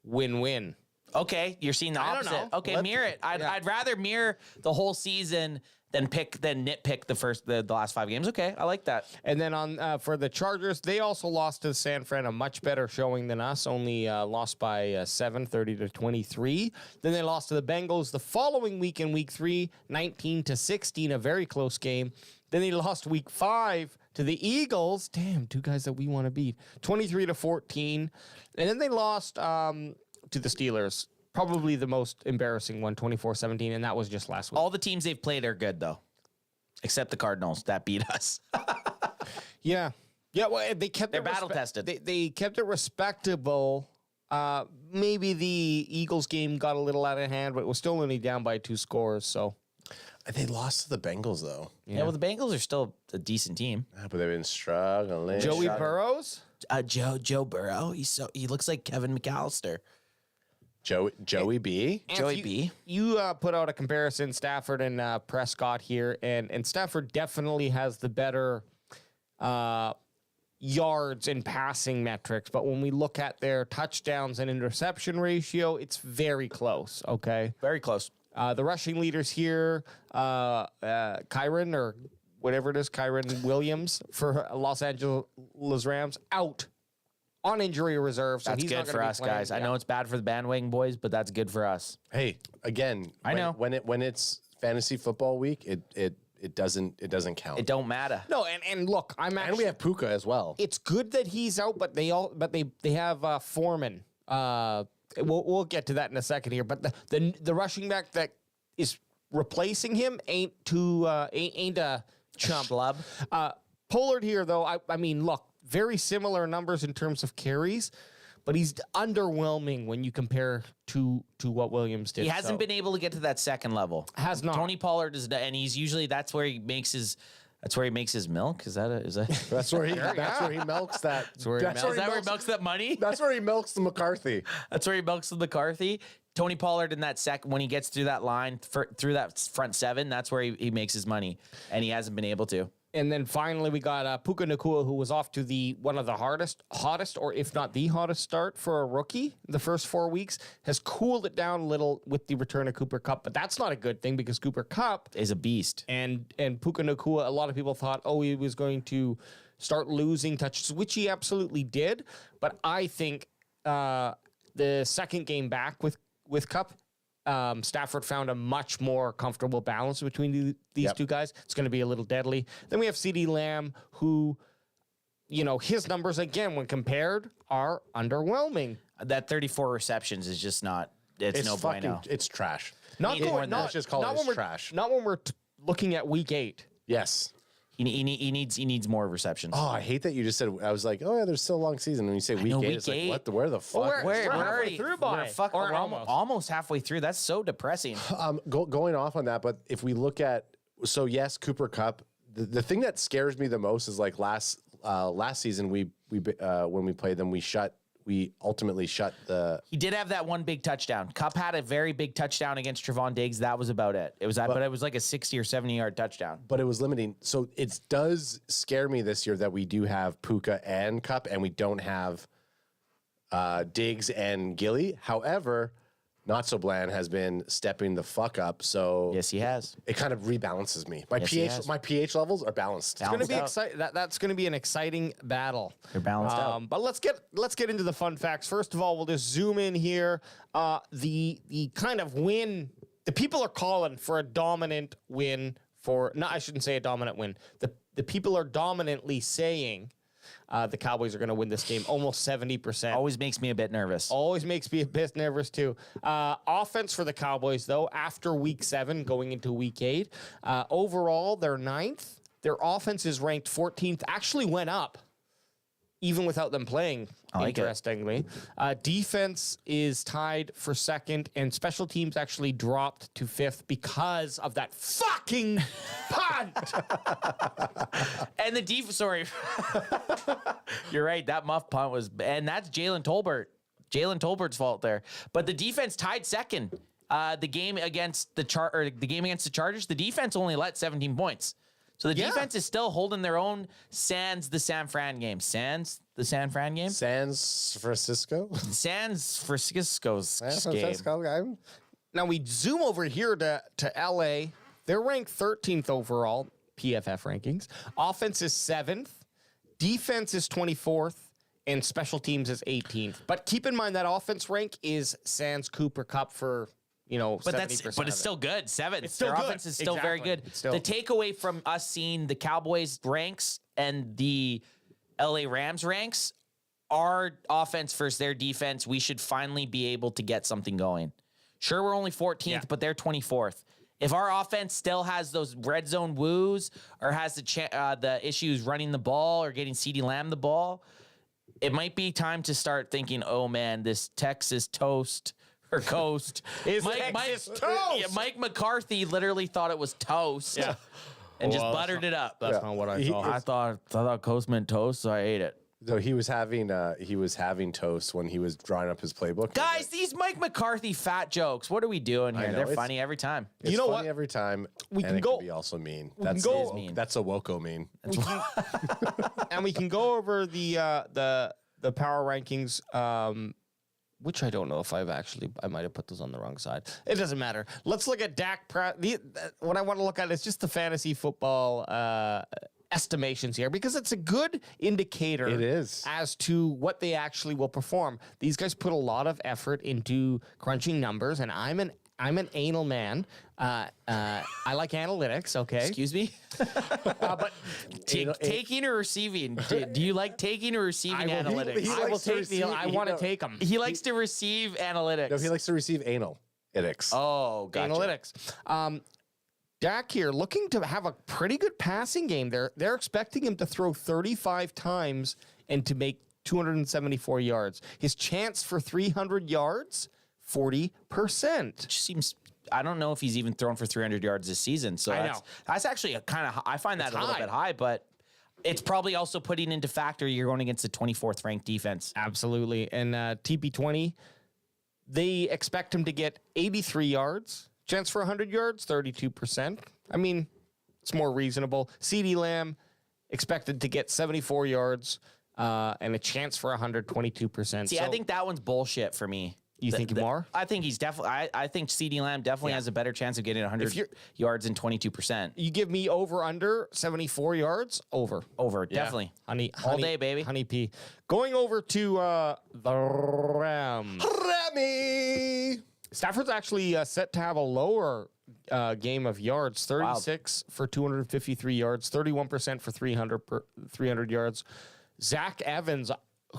win. Okay, you're seeing the opposite. I don't know. Okay, mirror it. I'd rather mirror the whole season than nitpick the last 5 games. Okay, I like that. And then on for the Chargers, they also lost to San Fran, a much better showing than us. Only lost by 7, 30-23. Then they lost to the Bengals the following week in Week 3, 19-16, a very close game. Then they lost Week 5 to the Eagles. Damn, 2 guys that we want to beat. 23-14. And then they lost to the Steelers. Probably the most embarrassing one, 24-17, and that was just last week. All the teams they've played are good, though, except the Cardinals that beat us. Yeah. Well, they kept they're battle tested. They kept it respectable. Maybe the Eagles game got a little out of hand, but it was still only down by 2 scores. So they lost to the Bengals, though. Yeah, well, the Bengals are still a decent team. Yeah, but they've been struggling. Joey Burrows? Joe Burrow. He looks like Kevin McAllister. Joey B. Joey B. You put out a comparison, Stafford and Prescott here, and Stafford definitely has the better yards and passing metrics. But when we look at their touchdowns and interception ratio, it's very close. Okay, very close. The rushing leaders here, Kyron or whatever it is, Kyron Williams for Los Angeles Rams, out on injury reserve. So that's he's good not for us, guys. I know it's bad for the bandwagon boys, but that's good for us. Hey, again, I know when it's fantasy football week, it doesn't count. It don't matter. No, and look, and we have Puka as well. It's good that he's out, but they have Foreman. We'll get to that in a second here. But the rushing back that is replacing him ain't a chump. Schlub. Pollard here, though. I mean, look, very similar numbers in terms of carries, but he's underwhelming when you compare to what Williams did. He hasn't been able to get to that second level. Has not. Tony Pollard is, and he's usually that's where he makes his milk. Is that? That's where he milks that. Is that where he milks that money? That's where he milks the McCarthy. That's where he milks the McCarthy. Tony Pollard in that when he gets through that line through that front seven, that's where he makes his money, and he hasn't been able to. And then finally, we got Puka Nacua, who was off to one of the hottest, or if not the hottest start for a rookie the first 4 weeks, has cooled it down a little with the return of Cooper Kupp. But that's not a good thing because Cooper Kupp is a beast. And Puka Nacua, a lot of people thought, he was going to start losing touches, which he absolutely did. But I think the second game back with Kupp, Stafford found a much more comfortable balance between these two guys. It's going to be a little deadly. Then we have CeeDee Lamb, who, his numbers, again, when compared, are underwhelming. That 34 receptions is just not, it's no bueno. It's trash. Not when we're looking at week 8. Yes. He needs more receptions. Oh, I hate that you just said. I was like, oh yeah, there's still a long season. When you say week 8, it's like, what? Where the fuck? We're already through by. We're almost halfway through. That's so depressing. Going off on that, but if we look at, yes, Cooper Kupp. The thing that scares me the most is like last season we when we played them, we ultimately shut the. He did have that one big touchdown. Kupp had a very big touchdown against Trevon Diggs. That was about it. But it was like a 60 or 70-yard touchdown. But it was limiting. So it does scare me this year that we do have Puka and Kupp, and we don't have Diggs and Gilly. However, Not So Bland has been stepping the fuck up. So yes, he has. It kind of rebalances me. My pH levels are balanced. It's going to be exciting. That's going to be an exciting battle. They're balanced out. But let's get into the fun facts. First of all, we'll just zoom in here. The kind of win. The people are calling for a dominant win. I shouldn't say a dominant win. The people are dominantly saying the Cowboys are going to win this game almost 70%. Always makes me a bit nervous. Always makes me a bit nervous, too. Offense for the Cowboys, though, after week 7, going into week 8. Overall, they're 9th. Their offense is ranked 14th. Actually went up, even without them playing, interestingly. Defense is tied for 2nd, and special teams actually dropped to 5th because of that fucking punt. And the sorry. You're right. That muff punt was, and that's Jalen Tolbert. Jalen Tolbert's fault there. But the defense tied 2nd. The game against the Chargers, the defense only let 17 points. So the defense is still holding their own sans the San Fran game. Sans the San Fran game? San Francisco? San Francisco's game. Now we zoom over here to LA. They're ranked 13th overall, PFF rankings. Offense is 7th. Defense is 24th. And special teams is 18th. But keep in mind that offense rank is sans Cooper Kupp for... but it's still good. 7th. Their offense is still very good. The takeaway from us seeing the Cowboys ranks and the LA Rams ranks, our offense versus their defense, we should finally be able to get something going. Sure, we're only 14th, but they're 24th. If our offense still has those red zone woos or has the issues running the ball or getting CeeDee Lamb the ball, it might be time to start thinking, oh man, this Texas toast or coast. Mike McCarthy literally thought it was toast and just buttered it up. That's not what I thought. I thought Coast meant toast, so I ate it. So he was having toast when he was drawing up his playbook. Guys, these Mike McCarthy fat jokes. What are we doing here? They're funny every time. It's funny every time. It can be also mean. That's a Woko mean. And we can go over the power rankings. Which I don't know if I might have put those on the wrong side. It doesn't matter. Let's look at Dak. What I want to look at is just the fantasy football estimations here, because it's a good indicator. It is. As to what they actually will perform. These guys put a lot of effort into crunching numbers, and I'm an anal man. I like analytics. Okay. Excuse me. But taking or receiving? Do you like taking or receiving analytics? I will take the. I want to take them. He likes to receive analytics. No, he likes to receive analytics. Oh, gotcha. Analytics. Dak here looking to have a pretty good passing game. They're expecting him to throw 35 times and to make 274 yards. His chance for 300 yards, 40%. Which seems, I don't know if he's even thrown for 300 yards this season. So that's actually a kind of, I find that a little bit high, but it's probably also putting into factor you're going against the 24th ranked defense. Absolutely. And TP20, they expect him to get 83 yards. Chance for 100 yards, 32%. I mean, it's more reasonable. CeeDee Lamb expected to get 74 yards and a chance for 122%. See, I think that one's bullshit for me. You think more? I think he's definitely. I think CeeDee Lamb definitely has a better chance of getting 100 yards and 22%. You give me over under 74 yards, over. Definitely. Honey, all day, baby. Honey pea. Going over to the Rams. Remy. Stafford's actually set to have a lower game of yards, 36 for 253 yards, 31% for 300 yards. Zach Evans,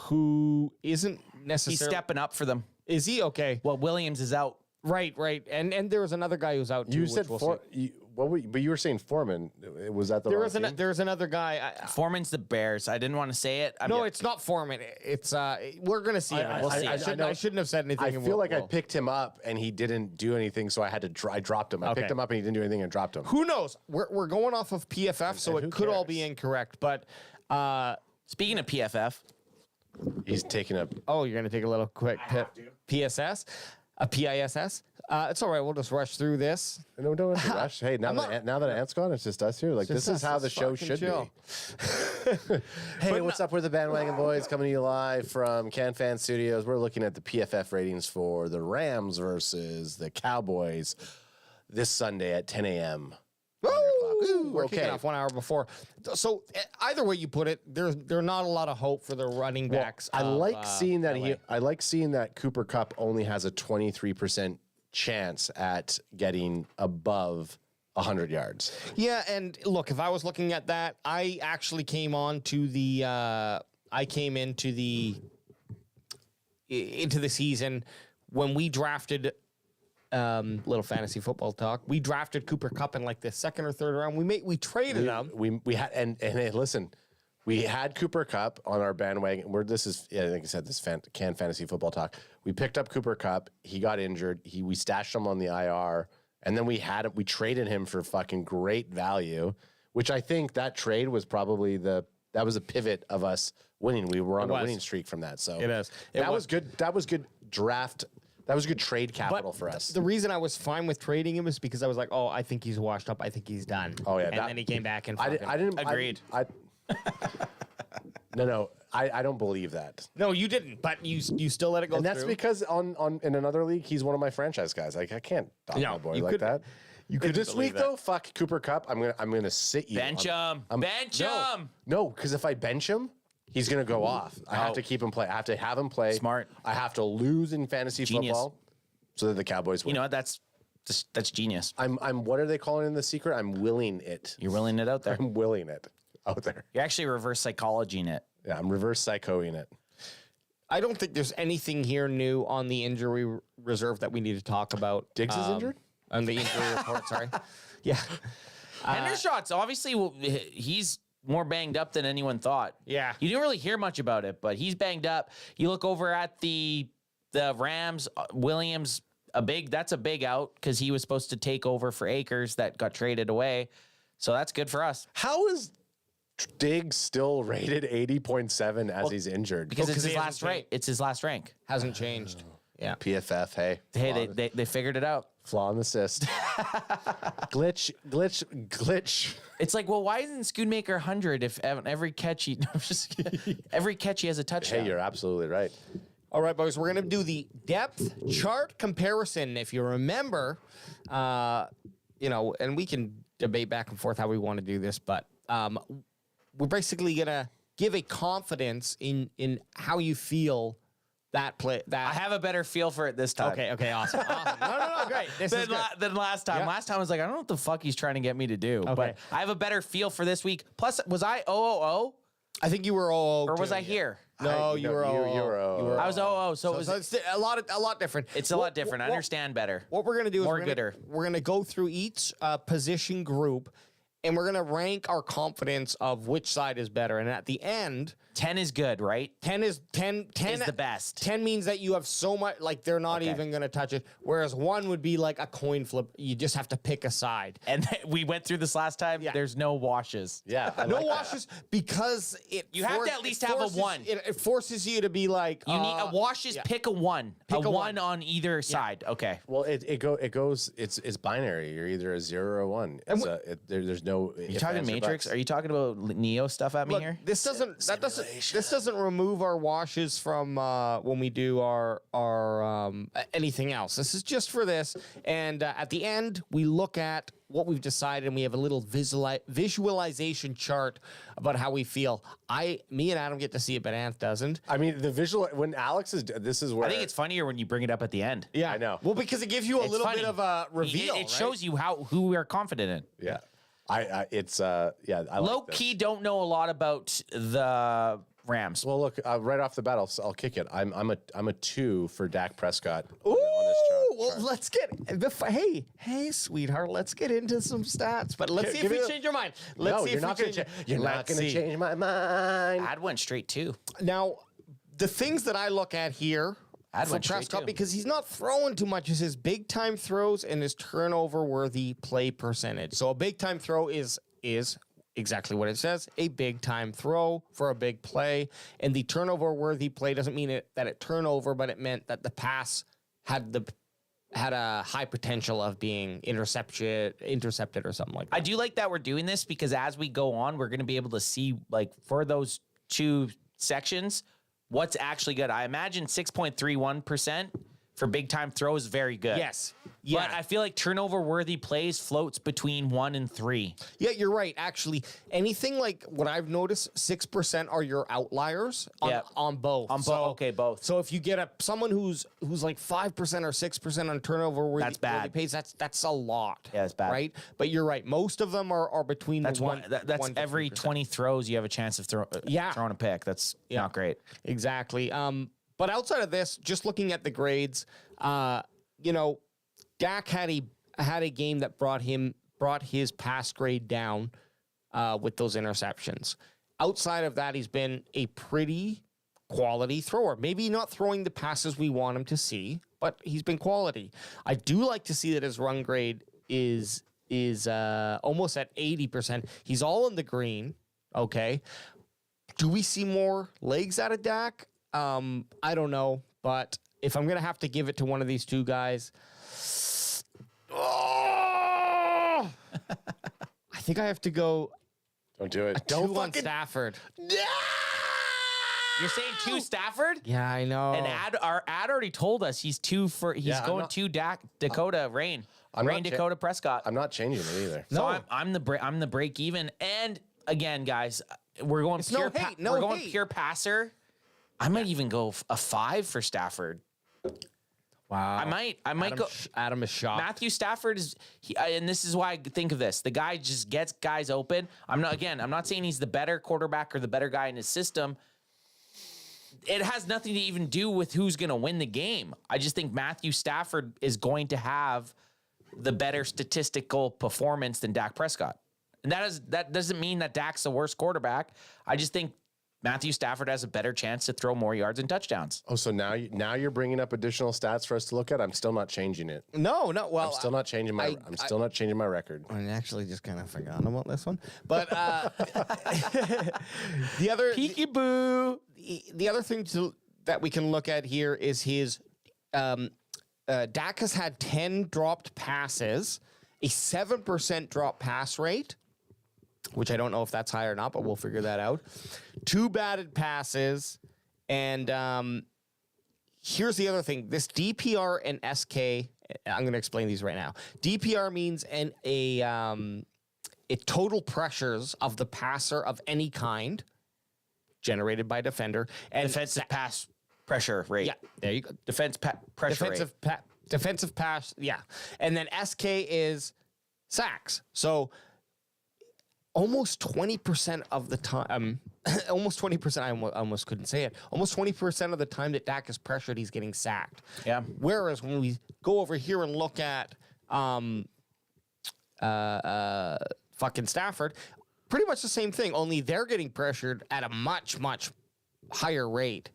who isn't necessarily... He's stepping up for them. Is he? Okay. Well, Williams is out. Right. And there was another guy who's out too. You said but you were saying Foreman. Was that the wrong team? There was another guy. Foreman's the Bears. I didn't want to say it. No, it's not Foreman. It's we're gonna see. We'll see. I shouldn't have said anything. I feel like I picked him up and he didn't do anything, so I had to. I dropped him. I picked him up and he didn't do anything and dropped him. Who knows? We're going off of PFF, so it could all be incorrect. But speaking of PFF. He's taking a... Oh, you're going to take a little quick PSS? A PISS? It's all right. We'll just rush through this. No, don't have to rush. Hey, now that Ant's gone, it's just us here. Like, this is how the show should be. Hey, what's up? We're the Bandwagon Boys coming to you live from CanFan Studios. We're looking at the PFF ratings for the Rams versus the Cowboys this Sunday at 10 a.m. We're kicking off 1 hour before. So either way you put it, there's not a lot of hope for the running backs. I like seeing that I like seeing that Cooper Kupp only has a 23% chance at getting above 100 yards. Yeah, and look, if I was looking at that, I actually came into the season when we drafted little fantasy football talk. We drafted Cooper Kupp in like the second or third round. We traded him. We had and hey, listen, we had Cooper Kupp on our bandwagon. I think I said this can fantasy football talk. We picked up Cooper Kupp. He got injured. We stashed him on the IR, and then we traded him for fucking great value. Which I think that trade was probably that was a pivot of us winning. We were on a winning streak from that. So it is. That was good. That was good draft. That was good trade capital for us. The reason I was fine with trading him is because I was like, oh, I think he's washed up. I think he's done. Oh, yeah. And then he came back and I didn't. Agreed. No, I don't believe that. No, you didn't, but you still let it go and that's because on in another league, he's one of my franchise guys. Like, I can't dog my boy like that. You could this week though, fuck Cooper Kupp. I'm gonna sit you. Bench him. Bench him. No, because if I bench him, he's going to go off. I have to keep him play. I have to have him play. Smart. I have to lose in fantasy football so that the Cowboys win. You know what? That's genius. I'm what are they calling in the secret? I'm willing it. You're willing it out there. I'm willing it out there. You're actually reverse psychologying it. Yeah, I'm reverse psychoing it. I don't think there's anything here new on the injury reserve that we need to talk about. Diggs is injured? On the injury report, sorry. Yeah. Hendershot's obviously, he's more banged up than anyone thought. Yeah. You didn't really hear much about it, but he's banged up. You look over at the Rams, Williams, that's a big out because he was supposed to take over for Akers that got traded away. So that's good for us. How is Diggs still rated 80.7 as he's injured? Because it's his last rank. It's his last rank. Hasn't changed. Yeah. PFF, hey. Hey, they figured it out. Flaw in the cyst. glitch. It's like, well, why isn't Schoonmaker 100 if every catch he has a touchdown? Hey, you're absolutely right. All right, boys, we're going to do the depth chart comparison. If you remember, and we can debate back and forth how we want to do this, but we're basically going to give a confidence in how you feel that play. That I have a better feel for it this time. Okay, awesome. No, great. This is good. Than last time. Yeah. Last time I was like, I don't know what the fuck he's trying to get me to do, but I have a better feel for this week. Plus, was I 0-0? I think you were 0-0. Or was I here? No, you were 0-0. You were 0-0. I was 0-0, so it was it's a lot different. It's a lot different. I understand better. What we're gonna do is we're gonna go through each position group, and we're going to rank our confidence of which side is better. And at the end, 10 is good, right? 10 is the best. 10 means that you have so much, like they're not even going to touch it. Whereas 1 would be like a coin flip. You just have to pick a side. And we went through this last time. Yeah. There's no washes. Yeah. No washes because you have to at least have a 1. It forces you to be like, you need a washes. Pick a 1. Pick a 1 on either side. Okay. Well, it goes. It's binary. You're either a 0 or a 1. There's no. You talking Matrix? Are you talking about Neo stuff at me here? This doesn't remove our washes from when we do our anything else. This is just for this. And at the end, we look at what we've decided, and we have a little visualization chart about how we feel. Me and Adam get to see it, but Ant doesn't. I mean, the visual when Alex is. This is where I think it's funnier when you bring it up at the end. Yeah, I know. Well, because it gives you a little bit of a reveal. It shows you who we are confident in. Yeah. I low key don't know a lot about the Rams. Well, look, right off the bat, I'll kick it. I'm a 2 for Dak Prescott. Ooh, well, let's get hey, sweetheart, let's get into some stats. But let's see if you change your mind. Let's see if you're not going to change my mind. I'd went straight 2. Now, the things that I look at here for Prescott, because he's not throwing too much, is his big time throws and his turnover worthy play percentage. So a big time throw is exactly what it says, a big time throw for a big play. And the turnover worthy play doesn't mean that it turned over, but it meant that the pass had a high potential of being intercepted or something like that. I do like that we're doing this because as we go on, we're going to be able to see, like, for those 2 sections, what's actually good. I imagine 6.31% for big time throws is very good. Yes. Yeah. But I feel like turnover worthy plays floats between 1 and 3. Yeah, you're right. Actually, anything like what I've noticed, 6% are your outliers on both. Okay, both. So if you get someone who's like 5% or 6% on turnover worthy, that's bad. Pays, that's a lot. Yeah, it's bad. Right? But you're right. Most of them are between that's the one. That's every 20 throws you have a chance of throwing a pick. That's not great. Exactly. But outside of this, just looking at the grades, Dak had a game that brought his pass grade down with those interceptions. Outside of that, he's been a pretty quality thrower. Maybe not throwing the passes we want him to see, but he's been quality. I do like to see that his run grade is almost at 80%. He's all in the green. Okay. Do we see more legs out of Dak? I don't know, but if I'm gonna have to give it to one of these 2 guys, I think I have to go. Don't do it. Don't on Stafford. You're saying 2 Stafford? Yeah, I know. And our ad already told us he's 2 for. He's going 2 Dakota Rain. Dakota Prescott. I'm not changing it either. So I'm the break even. And again, guys, we're going pure passer. I might even go a 5 for Stafford. Wow. I might go. Adam is shocked. Matthew Stafford and this is why I think of this. The guy just gets guys open. I'm not saying he's the better quarterback or the better guy in his system. It has nothing to even do with who's going to win the game. I just think Matthew Stafford is going to have the better statistical performance than Dak Prescott. And that doesn't mean that Dak's the worst quarterback. I just think Matthew Stafford has a better chance to throw more yards and touchdowns. Oh, so now you're bringing up additional stats for us to look at. I'm still not changing it. No. Well, I'm still not changing my. I'm still not changing my record. I actually just kind of forgot about this one, but the other peekaboo. The other thing that we can look at here is his. Dak has had 10 dropped passes, a 7% drop pass rate, which I don't know if that's high or not, but we'll figure that out. 2 batted passes. And here's the other thing. This DPR and SK, I'm going to explain these right now. DPR means a total pressures of the passer of any kind generated by defender. And defensive pass pressure rate. Yeah, there you go. Pressure rate. Defensive pass, yeah. And then SK is sacks. So almost 20% of the time, almost 20%, I almost couldn't say it. Almost 20% of the time that Dak is pressured, he's getting sacked. Yeah. Whereas when we go over here and look at fucking Stafford. Pretty much the same thing, only they're getting pressured at a much, much higher rate.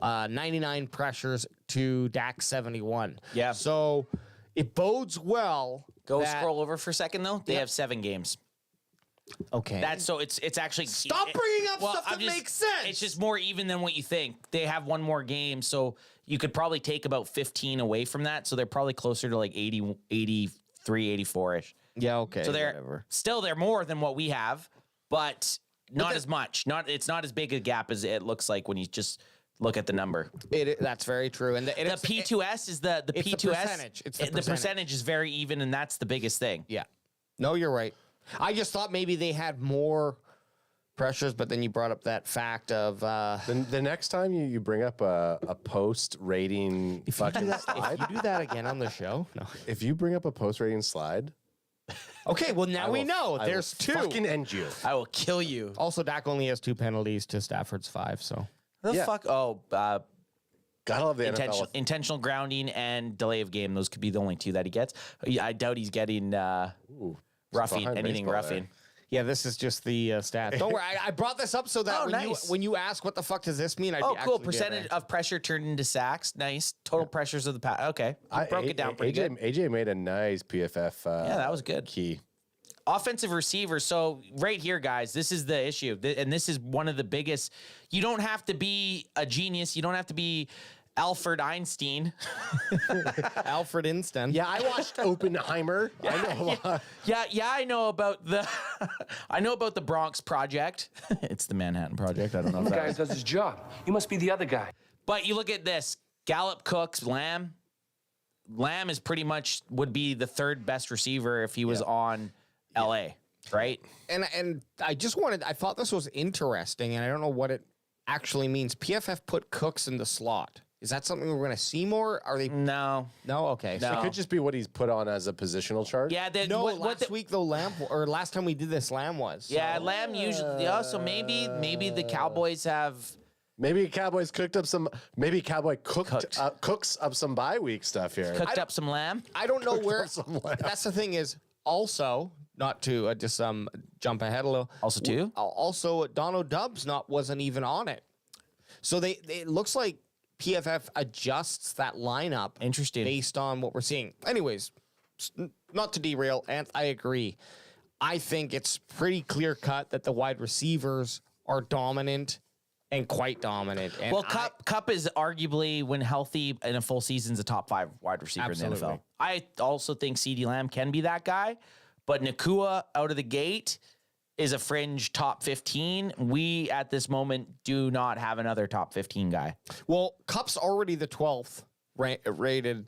99 pressures to Dak's 71. Yeah. So it bodes well. Scroll over for a second, though. They have 7 games. Okay. It's actually Stop bringing up stuff that makes sense. It's just more even than what you think. They have one more game, so you could probably take about 15 away from that. So they're probably closer to like 80, 83, 84-ish. Yeah, okay. So they're more than what we have, but not as much. It's not as big a gap as it looks like when you just look at the number. That's very true. And the P2S is the P2S. The percentage. It's the percentage is very even, and that's the biggest thing. Yeah. No, you're right. I just thought maybe they had more pressures, but then you brought up that fact of the next time you bring up a post rating fucking slide. If you do that again on the show, no. If you bring up a post rating slide, okay, well now we know there's 2. Fucking end you. I will kill you. Also, Dak only has 2 penalties to Stafford's 5. So fuck. Oh, gotta love the NFL. Intentional grounding and delay of game. Those could be the only 2 that he gets. I doubt he's getting roughing, anything roughing. There. Yeah, this is just the stat. Don't worry, I brought this up so that when you ask what the fuck does this mean, cool. Percentage of pressure turned into sacks. Nice. Total pressures of the pass. Okay, I broke it down pretty good. AJ made a nice PFF. That was good. Key. Offensive receiver. So right here, guys, this is the issue, and this is one of the biggest. You don't have to be a genius. You don't have to be Alfred Einstein. Alfred Einstein. Yeah, I watched Oppenheimer. I know. I know about the I know about the Bronx Project. It's the Manhattan Project. I don't know if that guy does his job. You must be the other guy. But you look at this. Gallup, Cooks, Lamb. Lamb is pretty much would be the 3rd best receiver if he was on LA, right? And I thought this was interesting, and I don't know what it actually means. PFF put Cooks in the slot. Is that something we're going to see more? Are they? No. Okay. No. So it could just be what he's put on as a positional chart. Yeah. Last week though, last time we did this, Lamb was. Yeah, Lamb usually. So maybe the Cowboys have. Maybe Cowboys cooked up some. Maybe Cowboy cooks up some bye week stuff here. Cooked up some lamb. I don't know where. That's the thing is also not to just jump ahead a little. Also, Dono Dubs wasn't even on it. So it looks like PFF adjusts that lineup. Interesting. Based on what we're seeing. Anyways, not to derail, and I agree. I think it's pretty clear cut that the wide receivers are dominant and quite dominant. And Kupp is arguably, when healthy in a full season, a top 5 wide receiver in the NFL. I also think CeeDee Lamb can be that guy, but Nakua out of the gate is a fringe top 15. We, at this moment, do not have another top 15 guy. Well, Kupp's already the 12th rated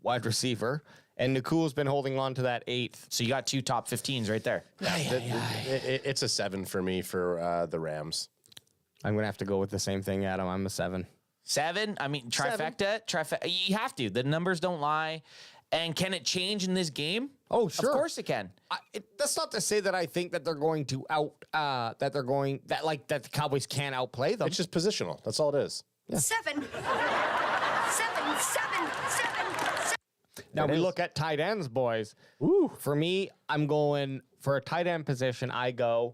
wide receiver, and Nakua's been holding on to that 8th. So you got 2 top 15s right there. It's a 7 for me for the Rams. I'm going to have to go with the same thing, Adam. I'm a 7. 7? I mean, trifecta. You have to. The numbers don't lie. And can it change in this game? Oh, sure. Of course it can. That's not to say that I think that they're going to that the Cowboys can outplay them. It's just positional. That's all it is. Yeah. 7. Now we look at tight ends, boys. Ooh. For me, I'm going for a tight end position. I go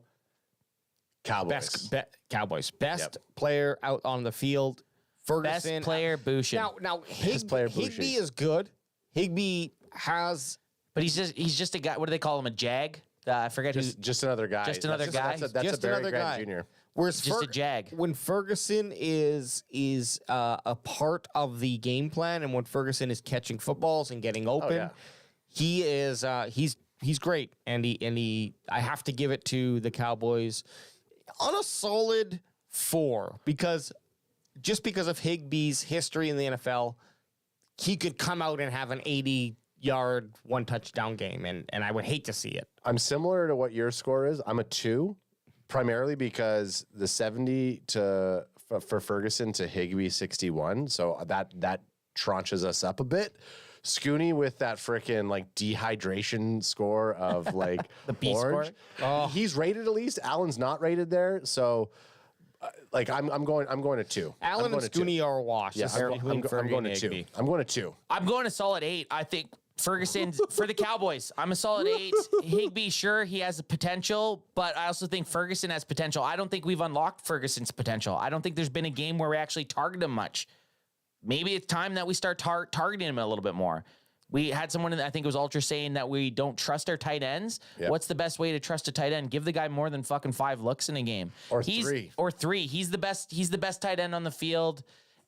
Cowboys. Cowboys. Best player out on the field. Ferguson. Best player, Boucher. Now Higbee is good. Higbee has, but he's just a guy. What do they call him? A jag? I forget. Just another guy. Just another guy. That's a Barry Grant Jr. Whereas just a jag. When Ferguson is a part of the game plan, and when Ferguson is catching footballs and getting open, he is he's great. And I have to give it to the Cowboys on a solid 4 because of Higbee's history in the NFL. He could come out and have an 80-yard, 1 touchdown game, and I would hate to see it. I'm similar to what your score is. I'm a 2, primarily because the 70 for Ferguson to Higbee 61, so that tranches us up a bit. Scooney with that freaking dehydration score of the B orange. score. He's rated at least. Allen's not rated there, so. I'm going to 2. Allen and Scooney are a wash. Yeah, I'm going to 2. I'm going to 2. I'm going to solid 8. I think Ferguson for the Cowboys. I'm a solid 8. Higbee, sure, he has the potential, but I also think Ferguson has potential. I don't think we've unlocked Ferguson's potential. I don't think there's been a game where we actually target him much. Maybe it's time that we start targeting him a little bit more. We had someone, I think it was Ultra, saying that we don't trust our tight ends. Yep. What's the best way to trust a tight end? Give the guy more than fucking 5 looks in a game. Or 3. Or 3. He's the best tight end on the field.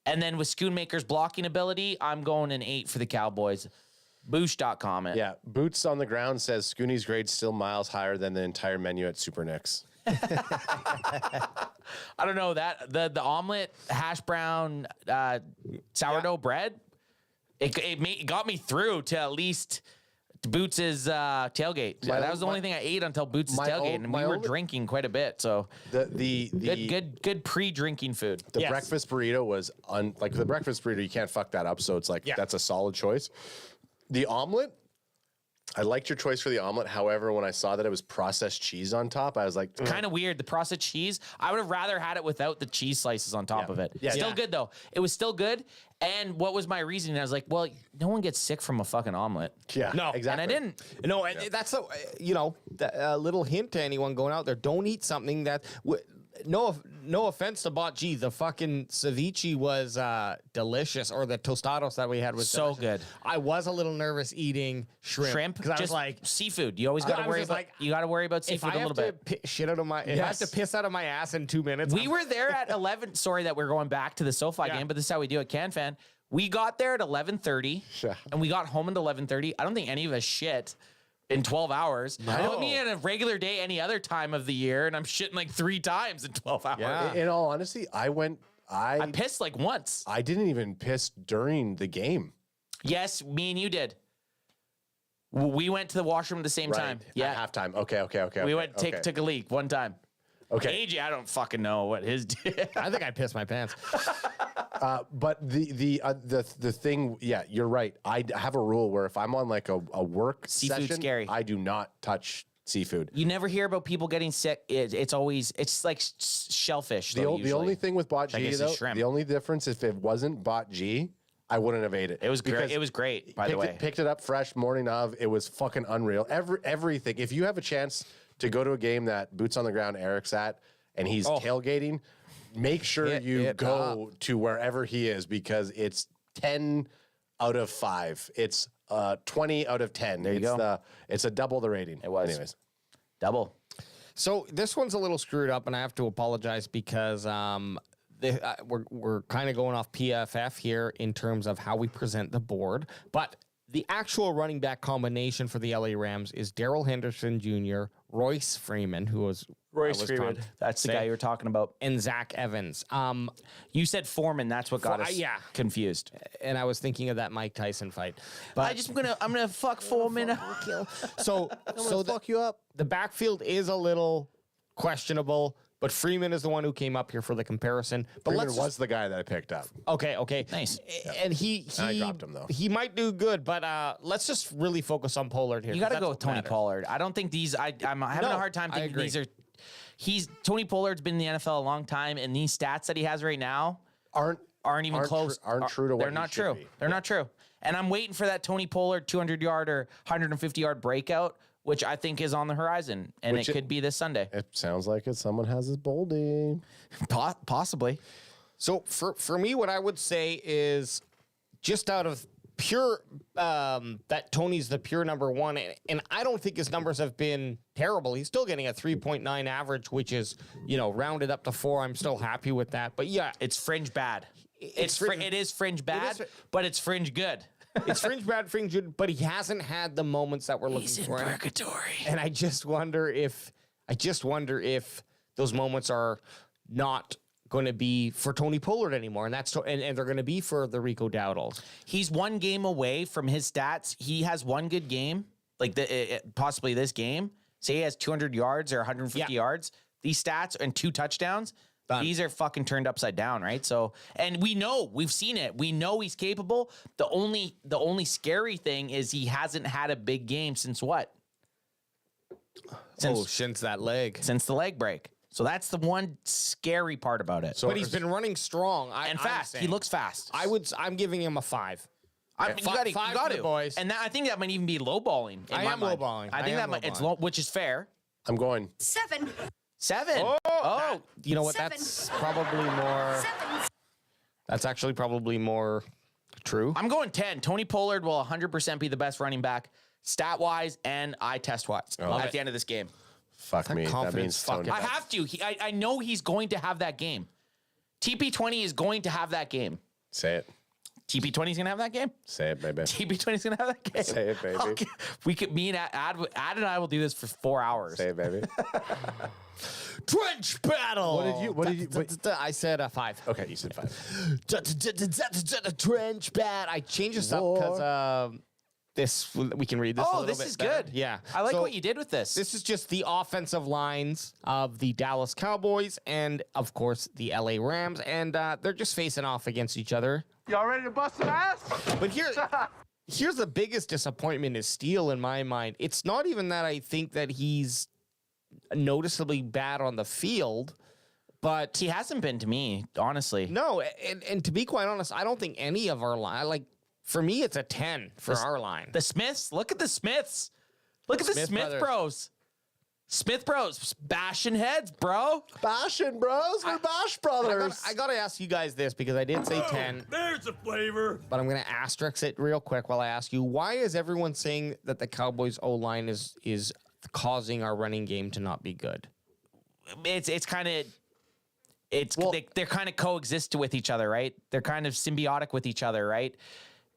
And then with Schoonmaker's blocking ability, I'm going an 8 for the Cowboys. Boosh.com it. Yeah, Boots on the Ground says Scooney's grade still miles higher than the entire menu at Super Nicks. I don't know that the omelet, hash brown, sourdough bread. It got me through to at least Boots' tailgate. Yeah, that was the only thing I ate until Boots' tailgate, and we were drinking quite a bit. So the good pre-drinking food. The breakfast burrito was like the breakfast burrito. You can't fuck that up. So it's like that's a solid choice. The omelet, I liked your choice for the omelet. However, when I saw that it was processed cheese on top, I was like, kind of weird. The processed cheese. I would have rather had it without the cheese slices on top of it. Yeah, still good though. It was still good. And what was my reasoning? I was like, well, no one gets sick from a fucking omelet. Yeah, no, exactly. And I didn't. No, that's a little hint to anyone going out there. Don't eat something that. No offense to Bot G, the fucking ceviche was delicious, or the tostados that we had was so delicious. good. I was a little nervous eating shrimp because I was like seafood. You always got to worry about seafood a little bit. If I have to piss out of my ass in 2 minutes. We were there at 11. Sorry that we're going back to the SoFi game, but this is how we do it. CanFan. We got there at 11:30, and we got home at 11:30. I don't think any of us shit in 12 hours. No. Put me in a regular day any other time of the year, and I'm shitting like 3 times in 12 hours. Yeah. In all honesty, I pissed like once. I didn't even piss during the game. Yes, me and you did. We went to the washroom at the same time. Yeah. At halftime. Okay. We went took a leak one time. Okay. AJ, I don't fucking know what his did. I think I pissed my pants. But the thing, yeah, you're right. I have a rule where if I'm on like a work Seafood's session, scary. I do not touch seafood. You never hear about people getting sick. It's like shellfish. The only thing with bot G though, shrimp. the only difference if it wasn't bot G, I wouldn't have ate it. It was great. It was great. By the way, picked it up fresh morning of. It was fucking unreal. Everything. If you have a chance to go to a game that Boots on the Ground Eric's at, and he's tailgating, make sure you go to wherever he is, because it's 10 out of 5. It's 20 out of 10. There you go. It's a double the rating. It was. Anyways. Double. So this one's a little screwed up, and I have to apologize because we're kind of going off PFF here in terms of how we present the board, but the actual running back combination for the LA Rams is Darrell Henderson Jr., Royce Freeman, who was Royce Freeman. That's the guy you were talking about, and Zach Evans. You said Foreman. That's what got us confused. And I was thinking of that Mike Tyson fight. But I'm gonna fuck Foreman. So fuck you up. The backfield is a little questionable. But Freeman is the one who came up here for the comparison. But Freeman was the guy that I picked up. Okay. Nice. And he I dropped him though. He might do good, but let's just really focus on Pollard here. You got to go with Tony Pollard. I don't think these. I'm having a hard time thinking these are. Tony Pollard's been in the NFL a long time, and these stats that he has right now aren't even close. Aren't true to what they're not true. They're not true. And I'm waiting for that Tony Pollard 200-yard or 150-yard breakout, which I think is on the horizon, and it could be this Sunday. It sounds like someone has his boldy. Possibly. So for me, what I would say is just out of pure that Tony's the pure number one, and I don't think his numbers have been terrible. He's still getting a 3.9 average, which is rounded up to 4. I'm still happy with that. But yeah, it's fringe bad. It is fringe bad, but it's fringe good. It's fringe bad, fringe good, but he hasn't had the moments that we're looking for. He's in purgatory. And I just wonder if those moments are not going to be for Tony Pollard anymore, and and they're going to be for the Rico Dowdles. He's one game away from his stats. He has one good game, like possibly this game. Say he has 200 yards or 150 yards. These stats and 2 touchdowns. Done. These are fucking turned upside down, right? So, and we've seen it. We know he's capable. The only scary thing is he hasn't had a big game since what? Since that leg. Since the leg break. So that's the one scary part about it. But he's been running strong and fast. He looks fast. I'm giving him a 5. You got to, five for the boys. and I think that might even be lowballing. I am lowballing. I think that might, it's low, which is fair. I'm going 7. 7. You know what? 7. That's probably more. 7. That's actually probably more true. I'm going 10. Tony Pollard will 100% be the best running back, stat wise and eye test wise at the end of this game. Fuck me. That means Tony. I have to. I know he's going to have that game. TP20 is going to have that game. Say it. TP20 is going to have that game? Say it, baby. TP20 is going to have that game? Say it, baby. Okay. We could, me and Ad and I will do this for 4 hours. Say it, baby. Trench battle. What did you? I said 5. Okay, you said 5. Trench bat. I changed this up because this we can read this. Oh, a little this bit is better. good. Yeah, I like what you did with this. This is just the offensive lines of the Dallas Cowboys and, of course, the LA Rams, and they're just facing off against each other. Y'all ready to bust some ass? But here's the biggest disappointment is Steele in my mind. It's not even that I think that he's noticeably bad on the field, but he hasn't been to me, honestly. No, and to be quite honest, I don't think any of our line, for me, it's a 10 for our line. The Smiths, look at the Smiths. Look at the Smith bros. Smith bros, bashing heads, bro. Bashing bros, we're Bash brothers. I gotta ask you guys this because I did say 10. There's a flavor. But I'm gonna asterisk it real quick while I ask you, why is everyone saying that the Cowboys O-line is causing our running game to not be good? It's kind of they're kind of coexist with each other, right? They're kind of symbiotic with each other, right?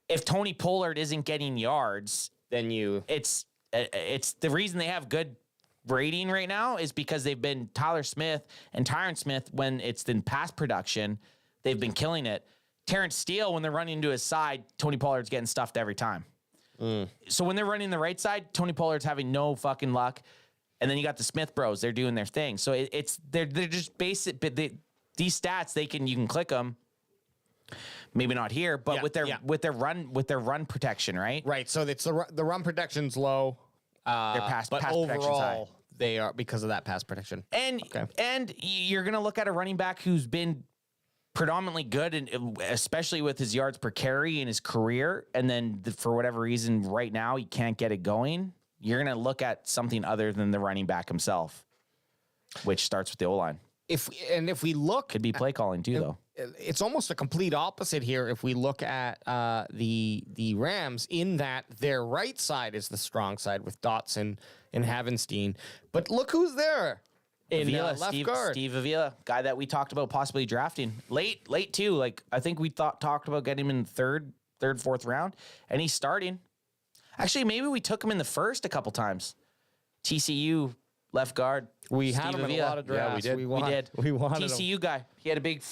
If Tony Pollard isn't getting yards, then it's the reason they have good rating right now is because they've been Tyler Smith and Tyron Smith when it's been pass production, they've been killing it. Terrence Steele, when they're running to his side, Tony Pollard's getting stuffed every time. So when they're running the right side, Tony Pollard's having no fucking luck. And then you got the Smith bros, they're doing their thing. So they're just basic, but these stats you can click them. Maybe not here, but with their run protection, right? Right. So it's the run protection's low. Their pass overall, protection's high. They are because of that pass protection. And you're gonna look at a running back who's been predominantly good, and especially with his yards per carry in his career, and then for whatever reason right now he can't get it going. You're gonna look at something other than the running back himself, which starts with the O-line. If we look, could be play calling too, though. It's almost a complete opposite here. If we look at the Rams, in that their right side is the strong side with Dotson and Havenstein, but look who's there in Avila, left guard. Steve Avila, guy that we talked about possibly drafting late too. Like I think we talked about getting him in third, fourth round, and he's starting. Actually, maybe we took him in the first a couple times. TCU left guard. We had him in a lot of drafts. Yeah, we did. We wanted TCU him. guy. He had a big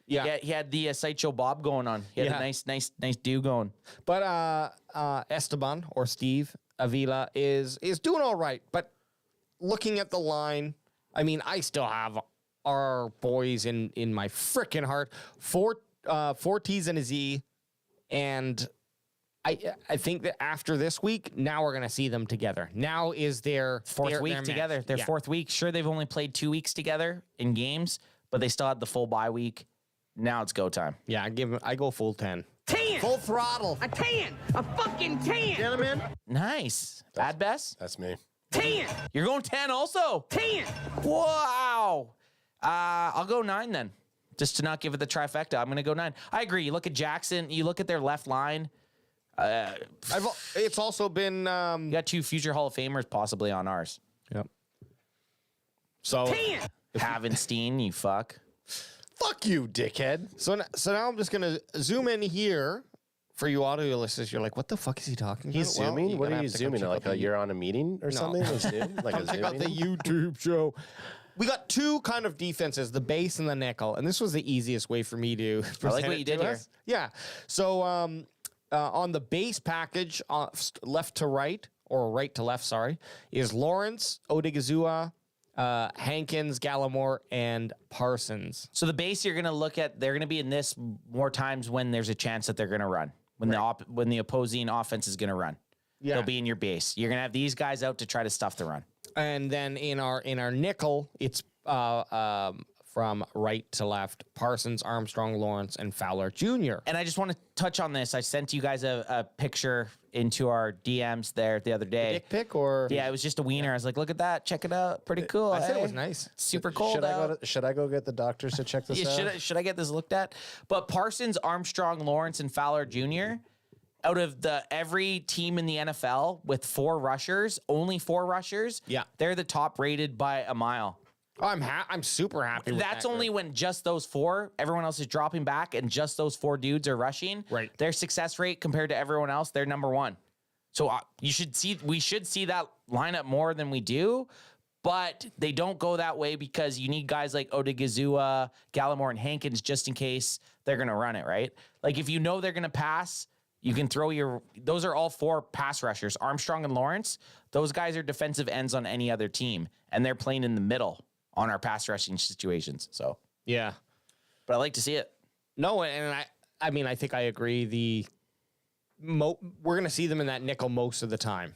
Yeah, he had the Sideshow Bob going on. He had a nice do going. But Esteban or Steve Avila is doing all right. But looking at the line, I mean, I still have our boys in my freaking heart. Four T's and a Z, and I think that after this week, now we're gonna see them together. Now is their fourth week together. Their fourth week. Sure, they've only played 2 weeks together in games, but they still had the full bye week. Now it's go time. Yeah, I go full 10. 10. Full throttle. A 10. A fucking 10. Gentlemen. Nice. Bad Bess? That's me. 10. You're going 10 also? 10. Wow. I'll go 9 then. Just to not give it the trifecta. I'm going to go 9. I agree. You look at Jackson. You look at their left line. It's also been... you got 2 future Hall of Famers possibly on ours. Yep. So... 10. Havenstein, you fuck. Fuck you, dickhead. So now I'm just going to zoom in here. For you audio listeners, you're like, what the fuck is he talking about? He's zooming? Well, what are you zooming? Like you're on a meeting or something? Like Zoom? Like a Check out the YouTube show. We got 2 kind of defenses, the base and the nickel. And this was the easiest way for me to I like what you did here. Yeah. So on the base package, left to right, or right to left, sorry, is Lawrence, Odigizua, Hankins, Gallimore, and Parsons. So the base you're going to look at, they're going to be in this more times when there's a chance that they're going to run. When the opposing offense is going to run. Yeah. They'll be in your base. You're going to have these guys out to try to stuff the run. And then in our nickel, it's from right to left. Parsons, Armstrong, Lawrence, and Fowler Jr. And I just want to touch on this. I sent you guys a picture into our DMs there the other day. Dick pic or? Yeah, it was just a wiener. I was like, look at that. Check it out. Pretty cool. I said it was nice. Super cold Should I go get the doctors to check this out? Should I get this looked at? But Parsons, Armstrong, Lawrence, and Fowler Jr., out of every team in the NFL with 4 rushers, only 4 rushers, they're the top rated by a mile. Oh, I'm super happy with That's that only group. when just those 4, everyone else is dropping back, and just those 4 dudes are rushing. Right. Their success rate compared to everyone else, they're number 1. So we should see that lineup more than we do, but they don't go that way because you need guys like Odigizua, Gallimore, and Hankins just in case they're going to run it, right? Like if you know they're going to pass, you can throw those are all 4 pass rushers. Armstrong and Lawrence, those guys are defensive ends on any other team, and they're playing in the middle on our pass rushing situations. So, yeah. But I like to see it. No, and I mean, I think I agree. We're going to see them in that nickel most of the time.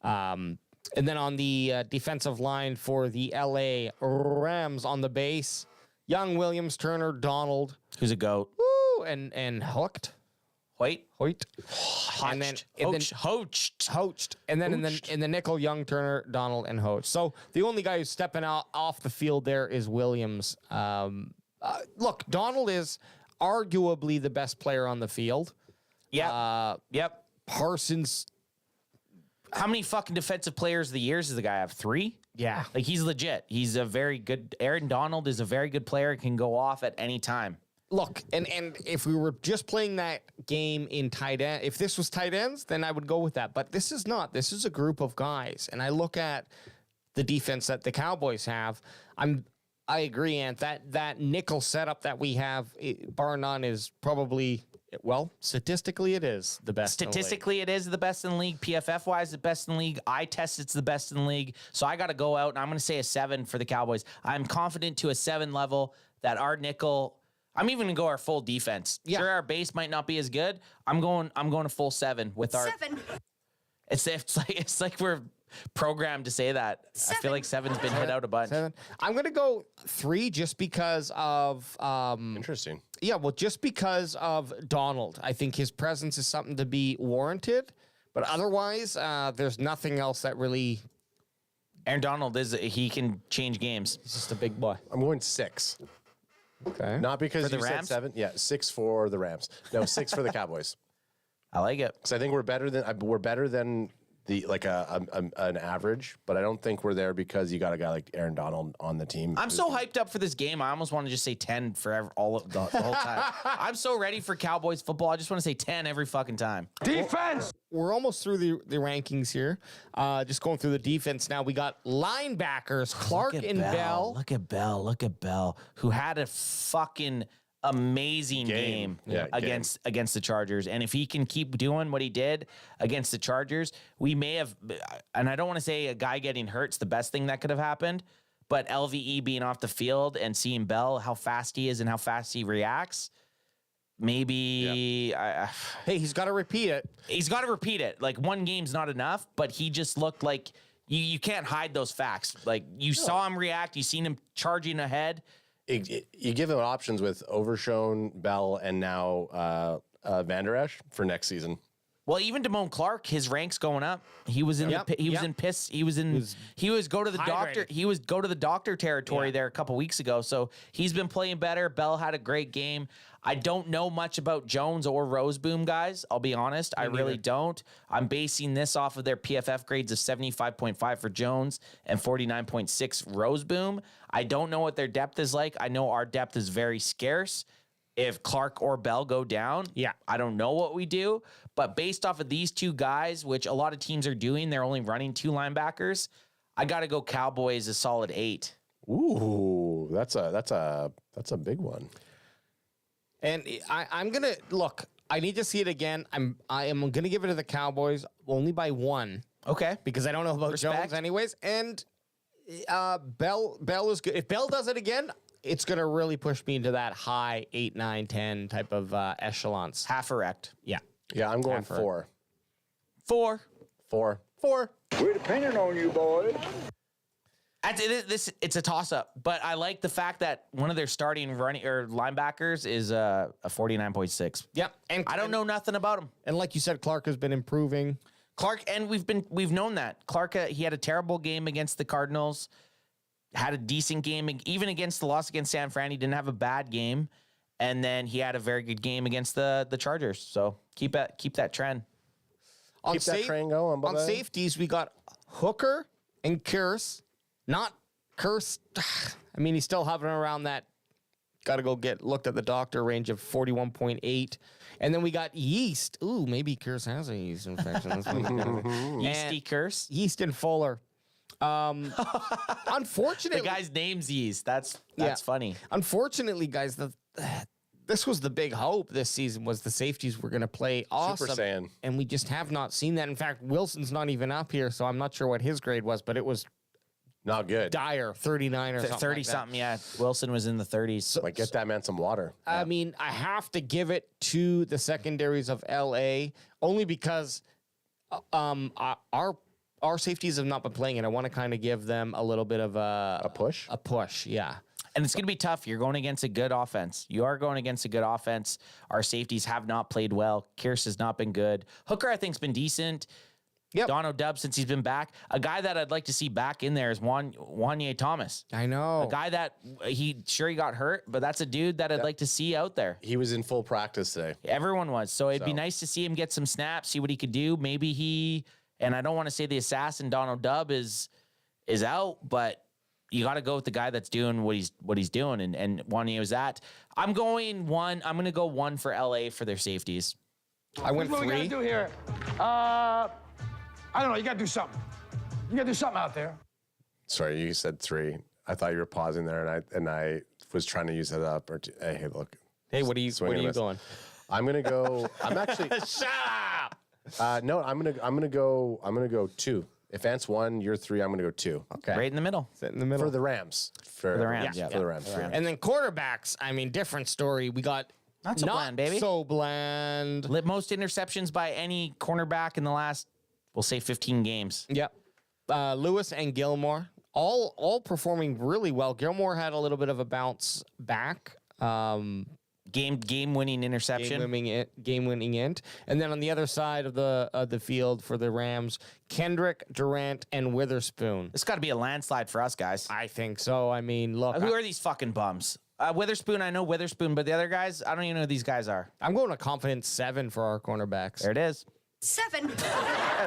And then on the defensive line for the LA Rams on the base, Young, Williams, Turner, Donald. Who's a goat. Woo, and Hooked. Hoyt. And then Hoached. And then in the nickel, Young, Turner, Donald, and Hoach. So the only guy who's stepping out off the field there is Williams. Look, Donald is arguably the best player on the field. Yeah. Yep. Parsons. How many fucking defensive players of the years does the guy have? 3? Yeah. Like he's legit. He's a very good. Aaron Donald is a very good player. Can go off at any time. Look, and if we were just playing that game in tight end, if this was tight ends, then I would go with that. But this is not. This is a group of guys. And I look at the defense that the Cowboys have. I agree, Ant. That nickel setup that we have, bar none, is probably, well, statistically it is the best. Statistically, it is the best in the league. PFF wise, the best in the league. Eye test, it's the best in the league. So I got to go out and I'm going to say a 7 for the Cowboys. I'm confident to a 7 level that our nickel. I'm even gonna go our full defense. Yeah. Sure, our base might not be as good. I'm going a full 7 with our 7. It's like we're programmed to say that. 7. I feel like 7's been hit out a bunch. 7. I'm gonna go 3 just because of interesting. Yeah, well, just because of Donald. I think his presence is something to be warranted, but otherwise, there's nothing else that really. Aaron Donald he can change games. He's just a big boy. I'm going 6. Okay. Not because For you the said Rams? 7. Yeah, 6 for the Rams. No, 6 for the Cowboys. I like it. Because I think we're better than the an average, but I don't think we're there because you got a guy like Aaron Donald on the team. I'm so hyped up for this game. I almost want to just say 10 for all of the whole time. I'm so ready for Cowboys football. I just want to say 10 every fucking time. Defense. We're almost through the rankings here. Just going through the defense now. We got linebackers Clark and Bell. Look at Bell, who had a fucking amazing game against the Chargers. And if he can keep doing what he did against the Chargers, we may have, and I don't want to say a guy getting hurt's the best thing that could have happened, but LVE being off the field and seeing Bell, how fast he is and how fast he reacts, maybe hey, he's got to repeat it. He's got to repeat it. Like, one game's not enough, but he just looked like you can't hide those facts. Like, you saw him react, you seen him charging ahead. You give him options with Overshown, Bell, and now Van Der Esch for next season. Well, even Damone Clark, his rank's going up. He was in he was in piss. He was go to the doctor. He was go to the doctor territory there a couple weeks ago. So he's been playing better. Bell had a great game. I don't know much about Jones or Roseboom, guys. I'll be honest. I really don't. I'm basing this off of their PFF grades of 75.5 for Jones and 49.6 Roseboom. I don't know what their depth is like. I know our depth is very scarce. If Clark or Bell go down, I don't know what we do. But based off of these two guys, which a lot of teams are doing, they're only running 2 linebackers. I got to go Cowboys a solid 8. Ooh, that's a big one. And I'm gonna look. I need to see it again. I am gonna give it to the Cowboys only by 1. Okay, because I don't know about Jones anyways. And Bell is good. If Bell does it again, it's going to really push me into that high 8, 9, 10 type of echelons. Half erect. Yeah. Yeah, I'm going 4. 4. We're depending on you, boys. It's a toss-up, but I like the fact that one of their starting running or linebackers is a 49.6. Yep, and I don't know nothing about him. And like you said, Clark has been improving. Clark, and we've known that Clark. He had a terrible game against the Cardinals. Had a decent game even against the loss against San Fran. He didn't have a bad game, and then he had a very good game against the Chargers. So keep that trend. Keep that train going. On safeties, we got Hooker and Kearse. Not Kearse. I mean, he's still hovering around that. Got to go get looked at the doctor range of 41.8. And then we got Yeast. Ooh, maybe Kearse has a yeast infection. Yeasty Kearse. Yeast and Fuller. Unfortunately, the guy's name's Yeast. That's funny. Unfortunately, guys, this was the big hope this season was the safeties were going to play awesome. Super Saiyan. And we just have not seen that. In fact, Wilson's not even up here, so I'm not sure what his grade was, but it was not good. Dire, 39 or something. 30 like something, yeah. Wilson was in the 30s. So, like, get that man some water. I mean, I have to give it to the secondaries of LA only because our safeties have not been playing, and I want to kind of give them a little bit of a push. A push, yeah. And it's going to be tough. You're going against a good offense. You are going against a good offense. Our safeties have not played well. Kearse has not been good. Hooker, I think, has been decent. Yep. Dono Dub, since he's been back. A guy that I'd like to see back in there is Wanye Thomas. I know. A guy that he got hurt, but that's a dude that I'd like to see out there. He was in full practice today. Everyone was. So it'd be nice to see him get some snaps, see what he could do. Maybe and I don't want to say the assassin Dono Dub is out, but you got to go with the guy that's doing what he's doing. And Wanye was that. I'm going one. I'm going to go one for LA for their safeties. I went What 3. we got to do here? I don't know. You got to do something. You got to do something out there. Sorry, you said 3. I thought you were pausing there, and I was trying to use it up. Hey, look. Hey, what are you going? I'm gonna go. I'm actually. Shut up. No, I'm gonna go 2. If Ant's 1, you're 3. I'm gonna go 2. Okay. Right in the middle. Sit in the middle For the Rams. For the Rams. Yeah. For the Rams. And then quarterbacks. I mean, different story. We got not so bland, baby. So bland. Most interceptions by any cornerback in the last, we'll say, 15 games. Yep. Lewis and Gilmore all performing really well. Gilmore had a little bit of a bounce back. Game winning interception. Game winning int. And then on the other side of the field for the Rams, Kendrick, Durant, and Witherspoon. It's got to be a landslide for us, guys. I think so. I mean, look. Who are these fucking bums? Witherspoon, I know Witherspoon, but the other guys, I don't even know who these guys are. I'm going to confidence 7 for our cornerbacks. There it is. 7.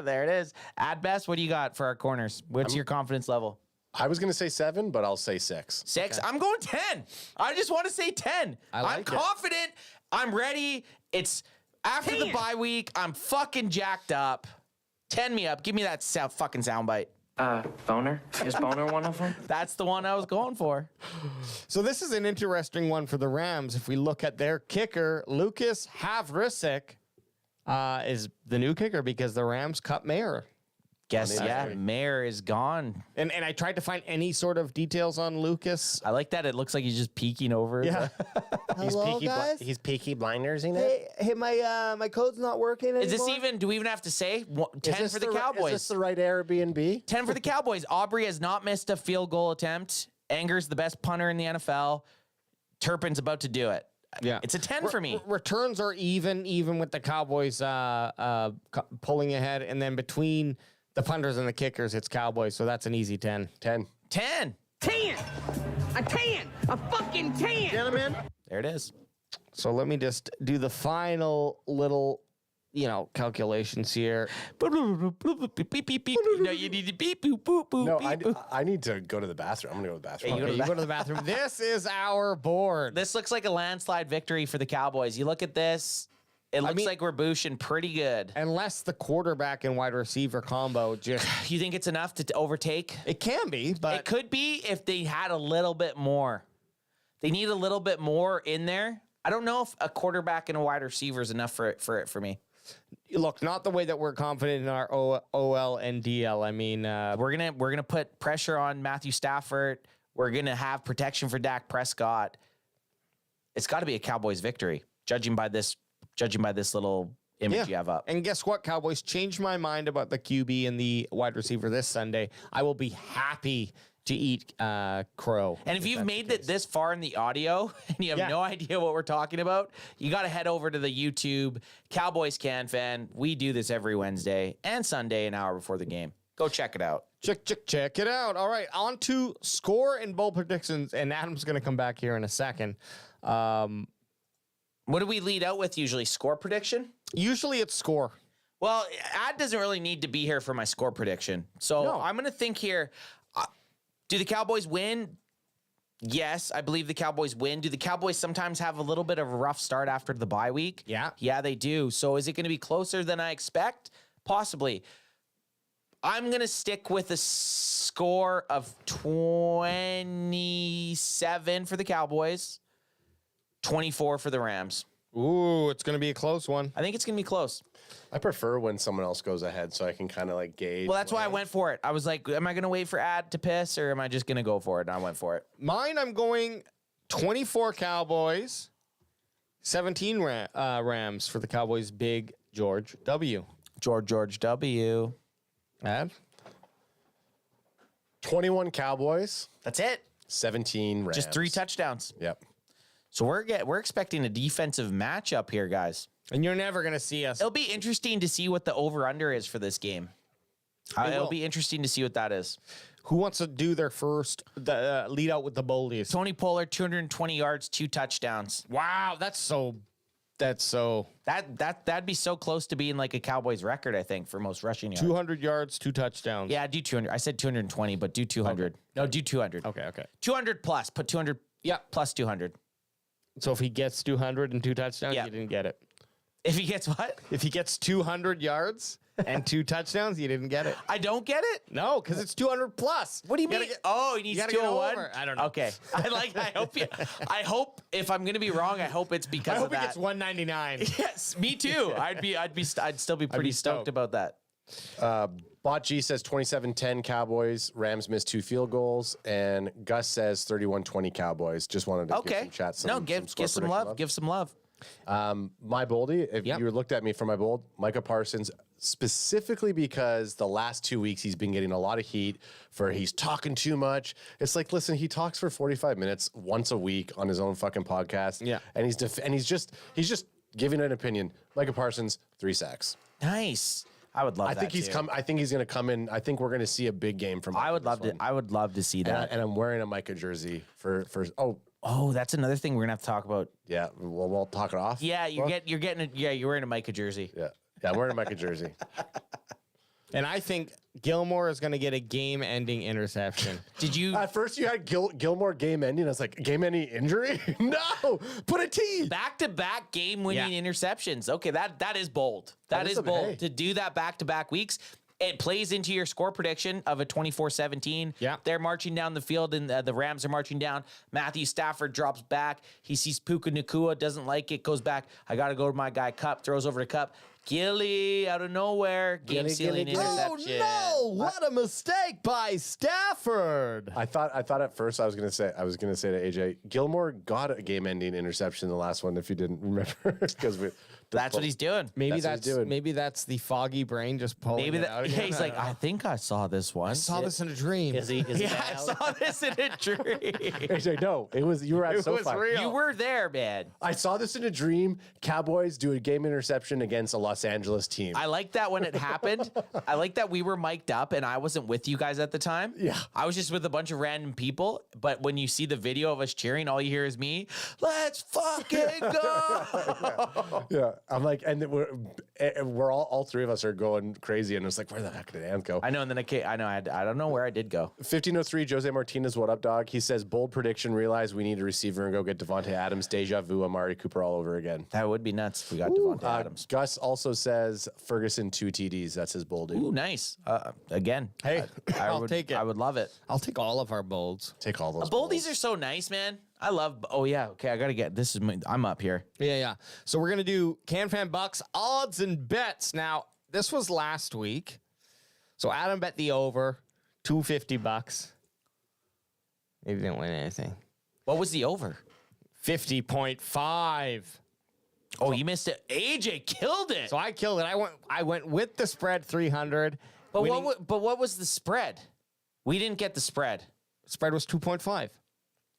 There it is. At best, what do you got for our corners? What's your confidence level? I was going to say 7, but I'll say 6. 6? Okay. I'm going 10. I just want to say 10. I'm confident. I'm ready. It's after the bye week. I'm fucking jacked up. 10 me up. Give me that fucking soundbite. Boner? Is Boner one of them? That's the one I was going for. So this is an interesting one for the Rams. If we look at their kicker, Lucas Havrisik is the new kicker because the Rams cut Mayer. Guess, Mayer is gone. And I tried to find any sort of details on Lucas. I like that. It looks like he's just peeking over. Yeah. Hello, guys? He's peaky blinders in it. Hey, my code's not working anymore. Is this even, do we even have to say? 10 for the Cowboys. Is this the right Airbnb? 10 for the Cowboys. Aubrey has not missed a field goal attempt. Anger's the best punter in the NFL. Turpin's about to do it. Yeah, it's a 10 for me. Returns are even with the Cowboys pulling ahead. And then between the punters and the kickers, it's Cowboys. So that's an easy 10. 10. 10. A 10. A fucking 10. Gentlemen. There it is. So let me just do the final little, calculations here. No, you need to beep, boop, boop, boop. No, I need to go to the bathroom. I'm going to go to the bathroom. Okay, you go to the bathroom. This is our board. This looks like a landslide victory for the Cowboys. You look at this. It looks like we're booshing pretty good. Unless the quarterback and wide receiver combo just... You think it's enough to overtake? It can be, but... It could be if they had a little bit more. They need a little bit more in there. I don't know if a quarterback and a wide receiver is enough for me. Look, not the way that we're confident in our OL and DL. I mean... We're gonna put pressure on Matthew Stafford. We're going to have protection for Dak Prescott. It's got to be a Cowboys victory, judging by this little image you have up. And guess what, Cowboys? Changed my mind about the QB and the wide receiver this Sunday. I will be happy to eat crow. And if you've made it this far in the audio and you have no idea what we're talking about, you got to head over to the YouTube Cowboys Can Fan. We do this every Wednesday and Sunday, an hour before the game. Go check it out. Check it out. All right, on to score and bowl predictions, and Adam's going to come back here in a second. What do we lead out with usually? Score prediction? Usually it's score. Well, Ad doesn't really need to be here for my score prediction. So I'm going to think here. Do the Cowboys win? Yes, I believe the Cowboys win. Do the Cowboys sometimes have a little bit of a rough start after the bye week? Yeah. Yeah, they do. So is it going to be closer than I expect? Possibly. I'm going to stick with a score of 27 for the Cowboys, 24 for the Rams. Ooh, it's going to be a close one. I think it's going to be close. I prefer when someone else goes ahead so I can kind of like gauge. Well, that's why I went for it. I was like, am I going to wait for Ad to piss or am I just going to go for it? And I went for it. Mine, I'm going 24 Cowboys, 17 Rams for the Cowboys. Big George W. George W. Ad? 21 Cowboys. That's it. 17 Rams. Just 3 touchdowns. Yep. So we're expecting a defensive matchup here, guys. And you're never going to see us. It'll be interesting to see what the over-under is for this game. It'll be interesting to see what that is. Who wants to do their first lead out with the Boldies? Tony Pollard, 220 yards, 2 touchdowns. Wow, That'd be so close to being like a Cowboys record, I think, for most rushing yards. 200 yards, 2 touchdowns. Yeah, do 200. I said 220, but do 200. Okay. No, do 200. Okay. 200 plus. Put 200 plus 200. So if he gets 200 and 2 touchdowns, you didn't get it. If he gets what? If he gets 200 yards and 2 touchdowns, you didn't get it. I don't get it? No, because it's 200 plus. What do you mean? He needs 201? I don't know. Okay. I hope if I'm going to be wrong, I hope it's because of that. I hope he gets 199. Yes, me too. I'd still be pretty stoked about that. Bot G says 27-10 Cowboys. Rams missed 2 field goals. And Gus says 31-20 Cowboys. Just wanted to give some chat. Give some love. Give some love. My boldie, if you looked at me for my bold, Micah Parsons, specifically because the last 2 weeks he's been getting a lot of heat for he's talking too much. It's like, listen, he talks for 45 minutes once a week on his own fucking podcast. Yeah. And he's just giving an opinion. Micah Parsons, 3 sacks. Nice. I would love that. I think he's going to come in. I think we're going to see a big game from Micah. I would love to see that. And I'm wearing a Micah jersey for Oh, that's another thing we're gonna have to talk about. Yeah, we'll talk it off. Yeah, you're wearing a Micah jersey. Yeah, I'm wearing a Micah jersey. And I think Gilmore is going to get a game-ending interception. Did you? At first, you had Gilmore game-ending. I was like, game-ending injury? No, put a T. Back-to-back game-winning interceptions. Okay, that is bold. That is bold to do that back-to-back weeks. It plays into your score prediction of a 24-17. Yeah. They're marching down the field, and the Rams are marching down. Matthew Stafford drops back. He sees Puka Nacua, doesn't like it, goes back. I got to go to my guy Cup, throws over to Cup. Gilly out of nowhere, game-sealing interception. Oh no! What a mistake by Stafford. I thought at first I was gonna say to AJ, Gilmore got a game-ending interception in the last one. If you didn't remember, because that's what he's doing. Maybe that's the foggy brain just pulling it out again. He's like, I think I saw this one. I saw this in a dream. I saw this in a dream. AJ, no, you were at SoFi. Real. You were there, man. I saw this in a dream. Cowboys do a game interception against a Los Angeles team. I like that when it happened. I like that we were mic'd up and I wasn't with you guys at the time. Yeah. I was just with a bunch of random people. But when you see the video of us cheering, all you hear is me. Let's fucking go. Yeah. I'm like, and we're all 3 of us are going crazy. And it's like, where the heck did Ant go? I know. And then I don't know where I did go. 1503, Jose Martinez, what up, dog? He says, bold prediction, realize we need a receiver and go get Devontae Adams, deja vu, Amari Cooper all over again. That would be nuts if we got Devontae Adams. Gus also says Ferguson 2 TDs. That's his bold. Ooh, nice. Again, hey, I'll take it. I would love it. I'll take all of our bolds. Take all those. Boldies are so nice, man. I love. Oh yeah. Okay, I gotta get this. I'm up here. Yeah. So we're gonna do CanFan Bucks odds and bets. Now this was last week, so Adam bet the over, $250. Maybe didn't win anything. What was the over? 50.5. Oh, you missed it. AJ killed it. So I killed it. I went with the spread 300. But what was the spread? We didn't get the spread. spread was 2.5.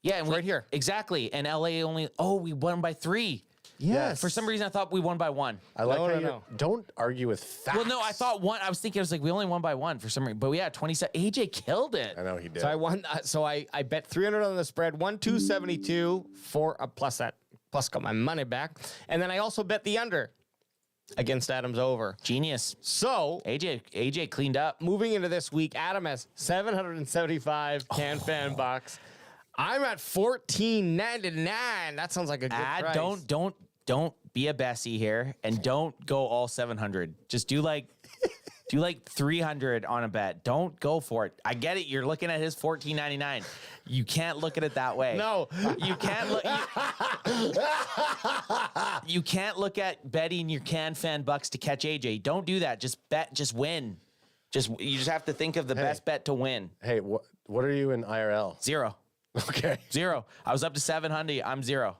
Yeah, and right here. Exactly. And LA only, we won by 3. Yes. For some reason, I thought we won by 1. I like how you don't argue with facts. Well, no, I thought 1. I was thinking, we only won by 1 for some reason. But yeah, 27. AJ killed it. I know he did. So I won. So I bet 300 on the spread, won 272 for plus got my money back, and then I also bet the under against Adam's over. Genius. So AJ cleaned up. Moving into this week, Adam has 775 fan bucks. I'm at $14.99. That sounds like a good price. Don't be a Bessie here, and don't go all 700. Just do like 300 on a bet. Don't go for it. I get it. You're looking at his $14.99. You can't look at it that way. No, you can't look. You can't look at betting your fan bucks to catch AJ. Don't do that. Just bet. Just win. You just have to think of the best bet to win. Hey, what are you in IRL? 0. Okay. 0. I was up to 700. I'm 0.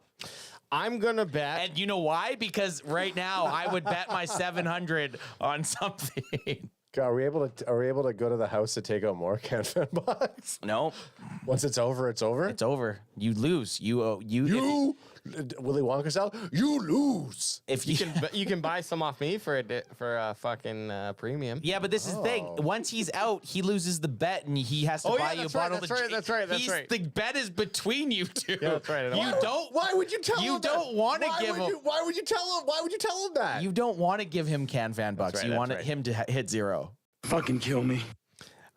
I'm gonna bet. And you know why? Because right now I would bet my 700 on something. Are we able to go to the house to take out more fan bucks? No. Once it's over, it's over. It's over. You lose. You Willy Wonka style. You lose. If you can buy some off me for a fucking premium. Yeah, but this is the thing. Once he's out, he loses the bet, and he has to buy you a bottle. That's right. The bet is between you two. Yeah, that's right. Why would you tell him? You don't want to give him. Why would you tell him? Why would you tell him that? You don't want to give him fan bucks. You want him to hit 0. Fucking kill me.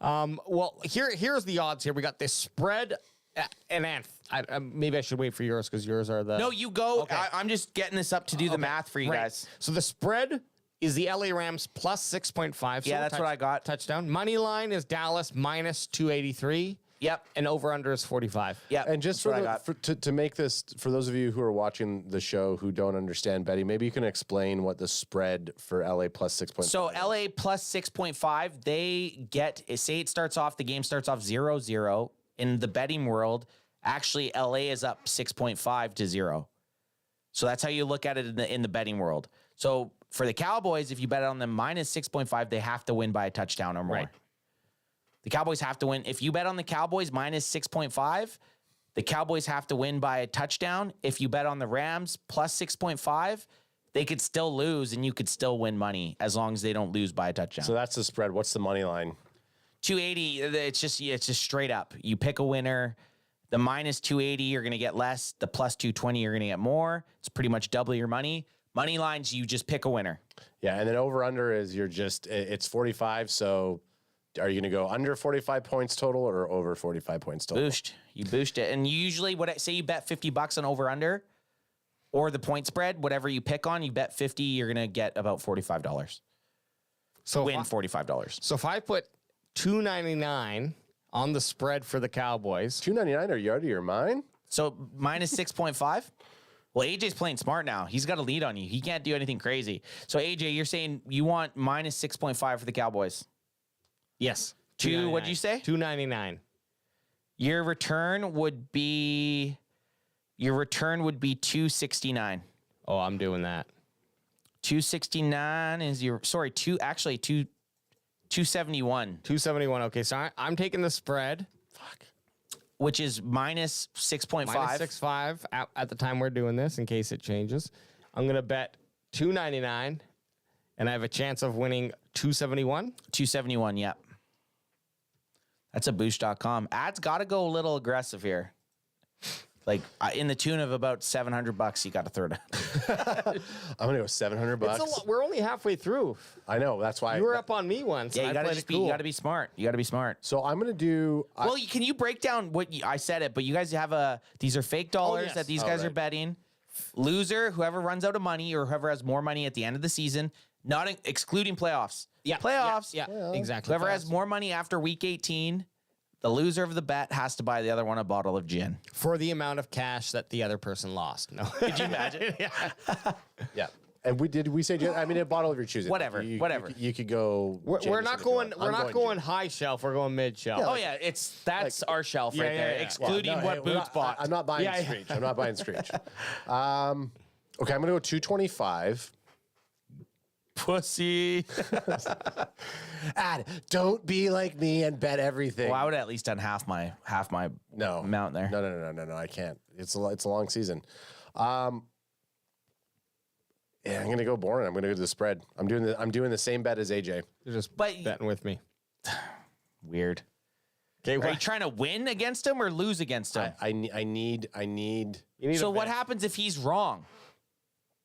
Well, here's the odds here. We got this spread, and maybe I should wait for yours because yours are the. No, you go. Okay. I'm just getting this up to do the math for you guys. So the spread is the LA Rams plus 6.5. Yeah, that's what I got. Touchdown. Money line is Dallas minus 283. Yep. And over under is 45. Yep. And just to make this, for those of you who are watching the show who don't understand betting, maybe you can explain what the spread for LA plus 6.5. So LA plus 6.5, they get, say the game starts off 0-0. In the betting world, actually LA is up 6.5 to 0. So that's how you look at it in the betting world. So for the Cowboys, if you bet on them minus 6.5, they have to win by a touchdown or more. Right. The Cowboys have to win. If you bet on the Cowboys minus 6.5, the Cowboys have to win by a touchdown. If you bet on the Rams plus 6.5, they could still lose and you could still win money as long as they don't lose by a touchdown. So that's the spread. What's the money line? 280. It's just straight up. You pick a winner. The minus 280, you're going to get less. The plus 220, you're going to get more. It's pretty much double your money. Money lines, you just pick a winner. Yeah, and then over under is it's 45. So are you going to go under 45 points total or over 45 points total? You boost it. And usually say you bet $50 on over under or the point spread, whatever you pick on, you bet 50, you're going to get about $45. So win $45. So if I put $2.99 on the spread for the Cowboys. $2.99, are you out of your mind? So minus 6.5? Well, AJ's playing smart now. He's got a lead on you. He can't do anything crazy. So AJ, you're saying you want minus 6.5 for the Cowboys? Yes. What'd you say? $2.99. Your return would be $2.69. Oh, I'm doing that. $2.69 is $2.71. $2.71. Okay, so I'm taking the spread. Fuck. Which is minus 6.5. Minus 6.5 at the time we're doing this, in case it changes. I'm going to bet $2.99, and I have a chance of winning $2.71. $2.71, yep. That's a boost.com. Ads got to go a little aggressive here. Like in the tune of about $700, you got to throw it. I'm gonna go $700. It's a lot. We're only halfway through. I know. That's why you were up on me once. Yeah, you got to be smart. You got to be smart. So I'm gonna do. Well, can you break down what I said it? But you guys have these are fake dollars that these guys are betting. Loser, whoever runs out of money or whoever has more money at the end of the season, not excluding playoffs. Yeah, playoffs. Yeah, exactly. Whoever has more money after week 18. The loser of the bet has to buy the other one a bottle of gin. For the amount of cash that the other person lost. No. Could you imagine? Yeah. And we say gin? I mean, a bottle of your choosing. Whatever. You could go. We're not going. We're not going high shelf. We're going mid shelf. Yeah, that's our shelf right there, excluding what Boots bought. I'm not buying Screech. I'm not buying Screech. Okay, I'm gonna go 225. Pussy. Don't be like me and bet everything. Well, I would have at least done half my amount there. No, I can't. It's a long season. Yeah, I'm gonna go boring. I'm gonna go to the spread. I'm doing the same bet as AJ. You're just betting with me. Weird. Okay, are you trying to win against him or lose against him? I need. So what happens if he's wrong?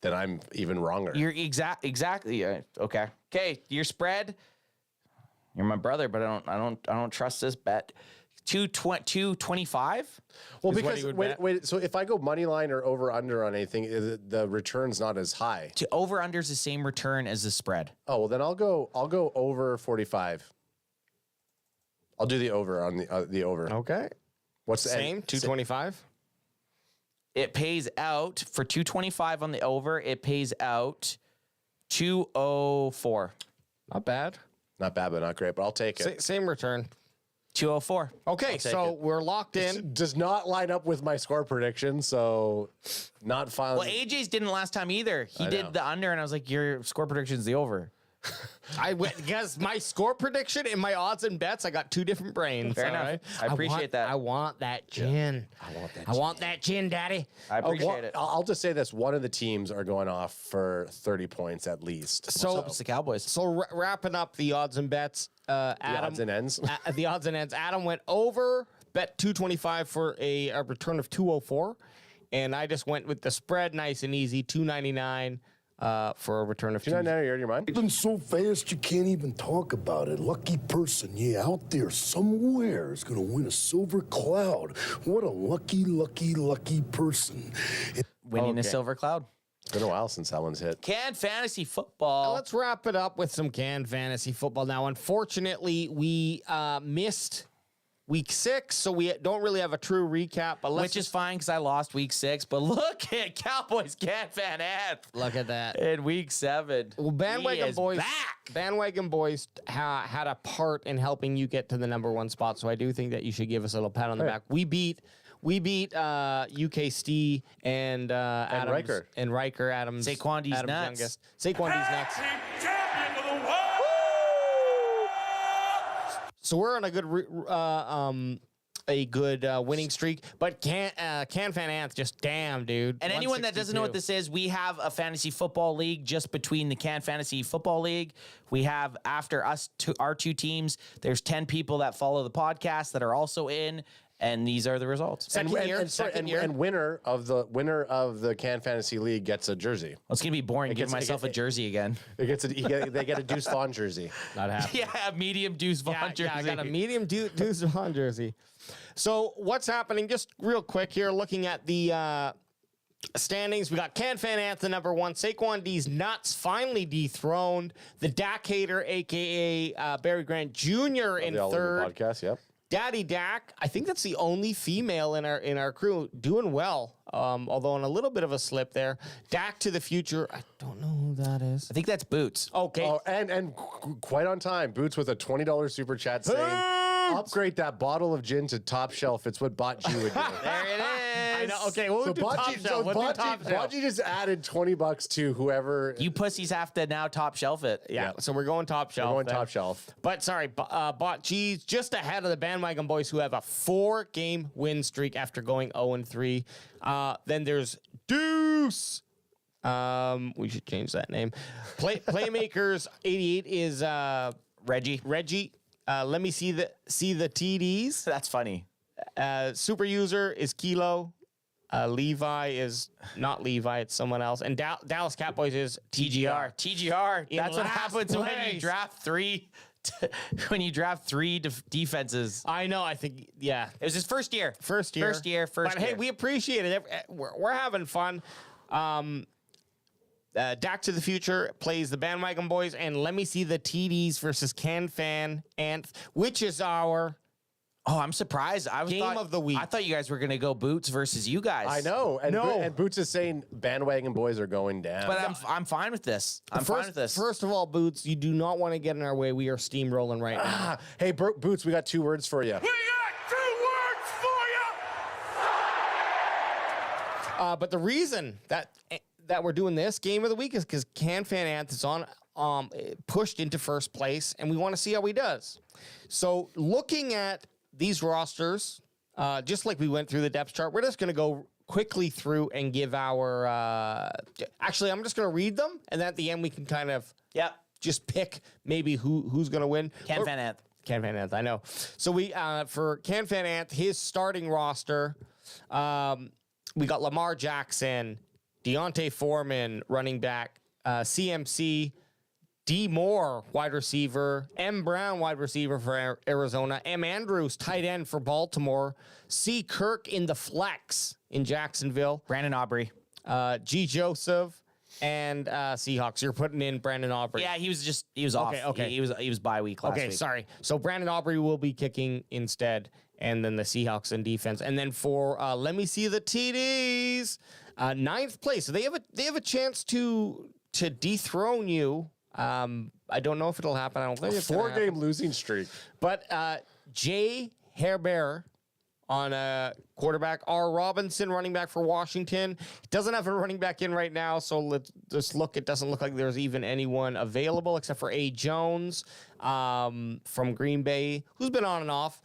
Then I'm even wronger. You're exactly okay. Okay, your spread. You're my brother, but I don't trust this bet. 225. Well, because wait. So if I go money line or over under on anything, the return's not as high. To over under is the same return as the spread. Oh well, then I'll go over 45. I'll do the over on the over. Okay. What's the same? 225. It pays out for 225 on the over. It pays out 204. Not bad. Not bad, but not great. But I'll take it. Same return. 204. Okay, so we're locked in. Does not line up with my score prediction, so not final. Well, AJ's didn't last time either. He did the under, and I was like, your score prediction's the over. I went because my score prediction and my odds and bets, I got two different brains. Fair enough. Right? I appreciate that. I want that gin. Yeah. I want that gin, Daddy. I appreciate it. I'll just say this: one of the teams are going off for 30 points at least. So it's the Cowboys. So wrapping up the odds and bets, Adam, the odds and ends. The odds and ends. Adam went over, bet 225 for a return of 204, and I just went with the spread, nice and easy, 299. For a return of 299. You're in your mind. Been so fast you can't even talk about it. Lucky person, out there somewhere is gonna win a silver cloud. What a lucky person. Winning a silver cloud. It's been a while since that one's hit. Canned fantasy football. Let's wrap it up with some canned fantasy football. Now, unfortunately, we missed week 6, so we don't really have a true recap. But which is fine because I lost week 6. But look at Cowboys Can Fan Ant. Look at that. In week 7. Well, Bandwagon Boys had a part in helping you get to the #1 spot. So I do think that you should give us a little pat on the back. We beat UKST and Adams, Riker. And Riker Adams. Saquon D's Adams' nuts. youngest. Saquon D's nuts. So we're on a good winning streak, but Can Fan Ant just damn, dude. And anyone that doesn't know what this is, we have a fantasy football league just between the Can Fantasy Football League. We have after us our two teams. There's 10 people that follow the podcast that are also in. And these are the results. And winner of the Can Fantasy League gets a jersey. Well, it's gonna be boring. Give myself a jersey again. They get a Deuce Vaughn jersey. Not happening. Yeah, a medium Deuce Vaughn jersey. Yeah, I got a medium Deuce Vaughn jersey. So what's happening? Just real quick here, looking at the standings. We got Can Fan Ant, the #1. Saquon D's nuts finally dethroned. The Dak Hater, aka Barry Grant Jr. in third. Podcast, yep. Daddy Dak, I think that's the only female in our crew doing well, although on a little bit of a slip there. Dak to the future, I don't know who that is. I think that's Boots. Okay. Oh, and quite on time, Boots with a $20 super chat saying, upgrade that bottle of gin to top shelf. It's what Bot G would do. There it is. I know. Okay, we'll do top shelf. Bot G just added $20 to whoever. You pussies have to now top shelf it. Yeah, so we're going top shelf. We're going top shelf. But sorry, Bot G's just ahead of the Bandwagon Boys, who have a 4-game win streak after going 0-3. Then there's Deuce. We should change that name. Playmakers 88 is Reggie. Let me see the TDs. That's funny. Super user is Kilo. Levi is not Levi, it's someone else. And Dallas Cowboys is TGR. That's what happens when you draft 3. When you draft 3 defenses. I know. I think, yeah. It was his first year. But hey, we appreciate it. We're having fun. Dak to the Future plays the Bandwagon Boys, and let me see the TDs versus Can Fan Ant, which is our I'm surprised. Game of the week. I thought you guys were gonna go Boots versus you guys. I know. And Boots is saying Bandwagon Boys are going down. But I'm fine with this. Fine with this. First of all, Boots, you do not want to get in our way. We are steamrolling right now. Hey, Boots, we got 2 words for you. We got 2 words for you. But the reason that we're doing this Game of the Week is because Can Fan Ant is on pushed into first place, and we want to see how he does. So looking at these rosters, just like we went through the depth chart, we're just going to go quickly through and give our... actually, I'm just going to read them, and then at the end we can kind of just pick maybe who's going to win. Can Van Anth. Can Van Anth, I know. So we for Can Van Anth, his starting roster, we got Lamar Jackson, Deontay Foreman, running back, CMC, D. Moore, wide receiver, M. Brown, wide receiver for Arizona, M. Andrews, tight end for Baltimore, C. Kirk in the flex in Jacksonville, Brandon Aubrey, G. Joseph, and Seahawks. You're putting in Brandon Aubrey. Yeah, he was off. Okay. He was bye week last week. Okay, sorry. So Brandon Aubrey will be kicking instead, and then the Seahawks in defense. And then for let me see the TDs, 9th place. So they have a chance to dethrone you. I don't know if it'll happen. I don't think it's 4-game losing streak. But Jay Herbert on a quarterback. R. Robinson, running back for Washington. He doesn't have a running back in right now, so let's just look. It doesn't look like there's even anyone available except for A. Jones from Green Bay, who's been on and off.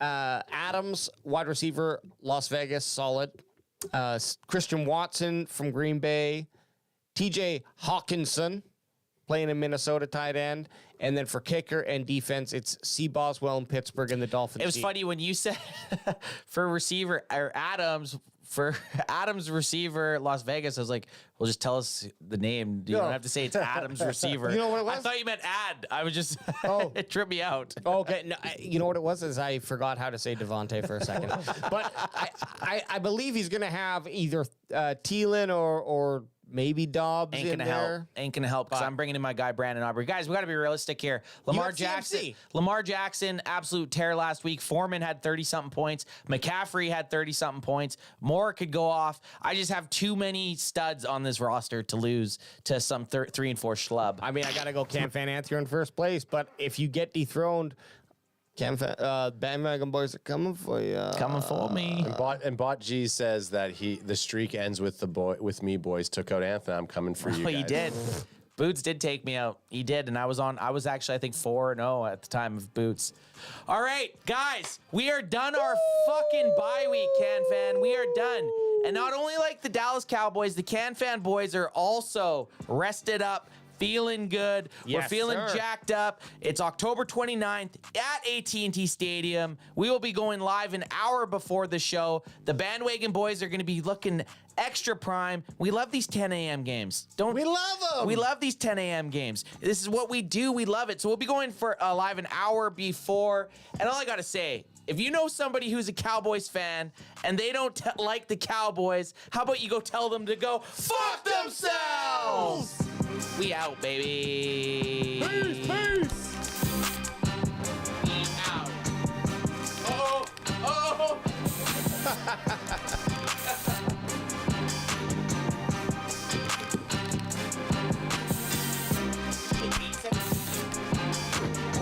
Adams, wide receiver, Las Vegas, solid. Christian Watson from Green Bay. TJ Hawkinson, playing in Minnesota, tight end. And then for kicker and defense, it's C. Boswell in Pittsburgh and the Dolphins. It was funny when you said for receiver or Adams, for Adams receiver, Las Vegas. I was like, well, just tell us the name. You don't have to say it's Adams receiver. You know what it was? I thought you meant ad. I was just, it tripped me out. Okay. No, you know what it was? Is I forgot how to say Devontae for a second. But I believe he's going to have either Thielen or maybe Dobbs in there. Ain't gonna help because I'm bringing in my guy Brandon Aubrey. Guys, we got to be realistic here. Lamar Jackson, absolute tear last week. Foreman had 30-something points. McCaffrey had 30-something points. Moore could go off. I just have too many studs on this roster to lose to some 3 and 4 schlub. I mean, I got to go Cam Van Anth here in first place, but if you get dethroned, bandwagon boys are coming for you. Coming for me. And Bot G says that the streak ends with me boys took out Anthony. I'm coming for you guys. He did. Boots did take me out. He did, and I was actually I think 4-0 at the time of Boots. All right, guys, we are done our fucking bye week, Can Fan. We are done. And not only like the Dallas Cowboys, the Can Fan boys are also rested up. Feeling good. Yes, we're feeling sir. jacked up. It's October 29th at AT&T Stadium. We will be going live an hour before the show. The bandwagon boys are going to be looking extra prime. We love these 10 a.m. games. We love them. We love these 10 a.m. games. This is what we do. We love it. So we'll be going for live an hour before. And all I got to say, if you know somebody who's a Cowboys fan and they don't like the Cowboys, how about you go tell them to go fuck themselves? We out, baby.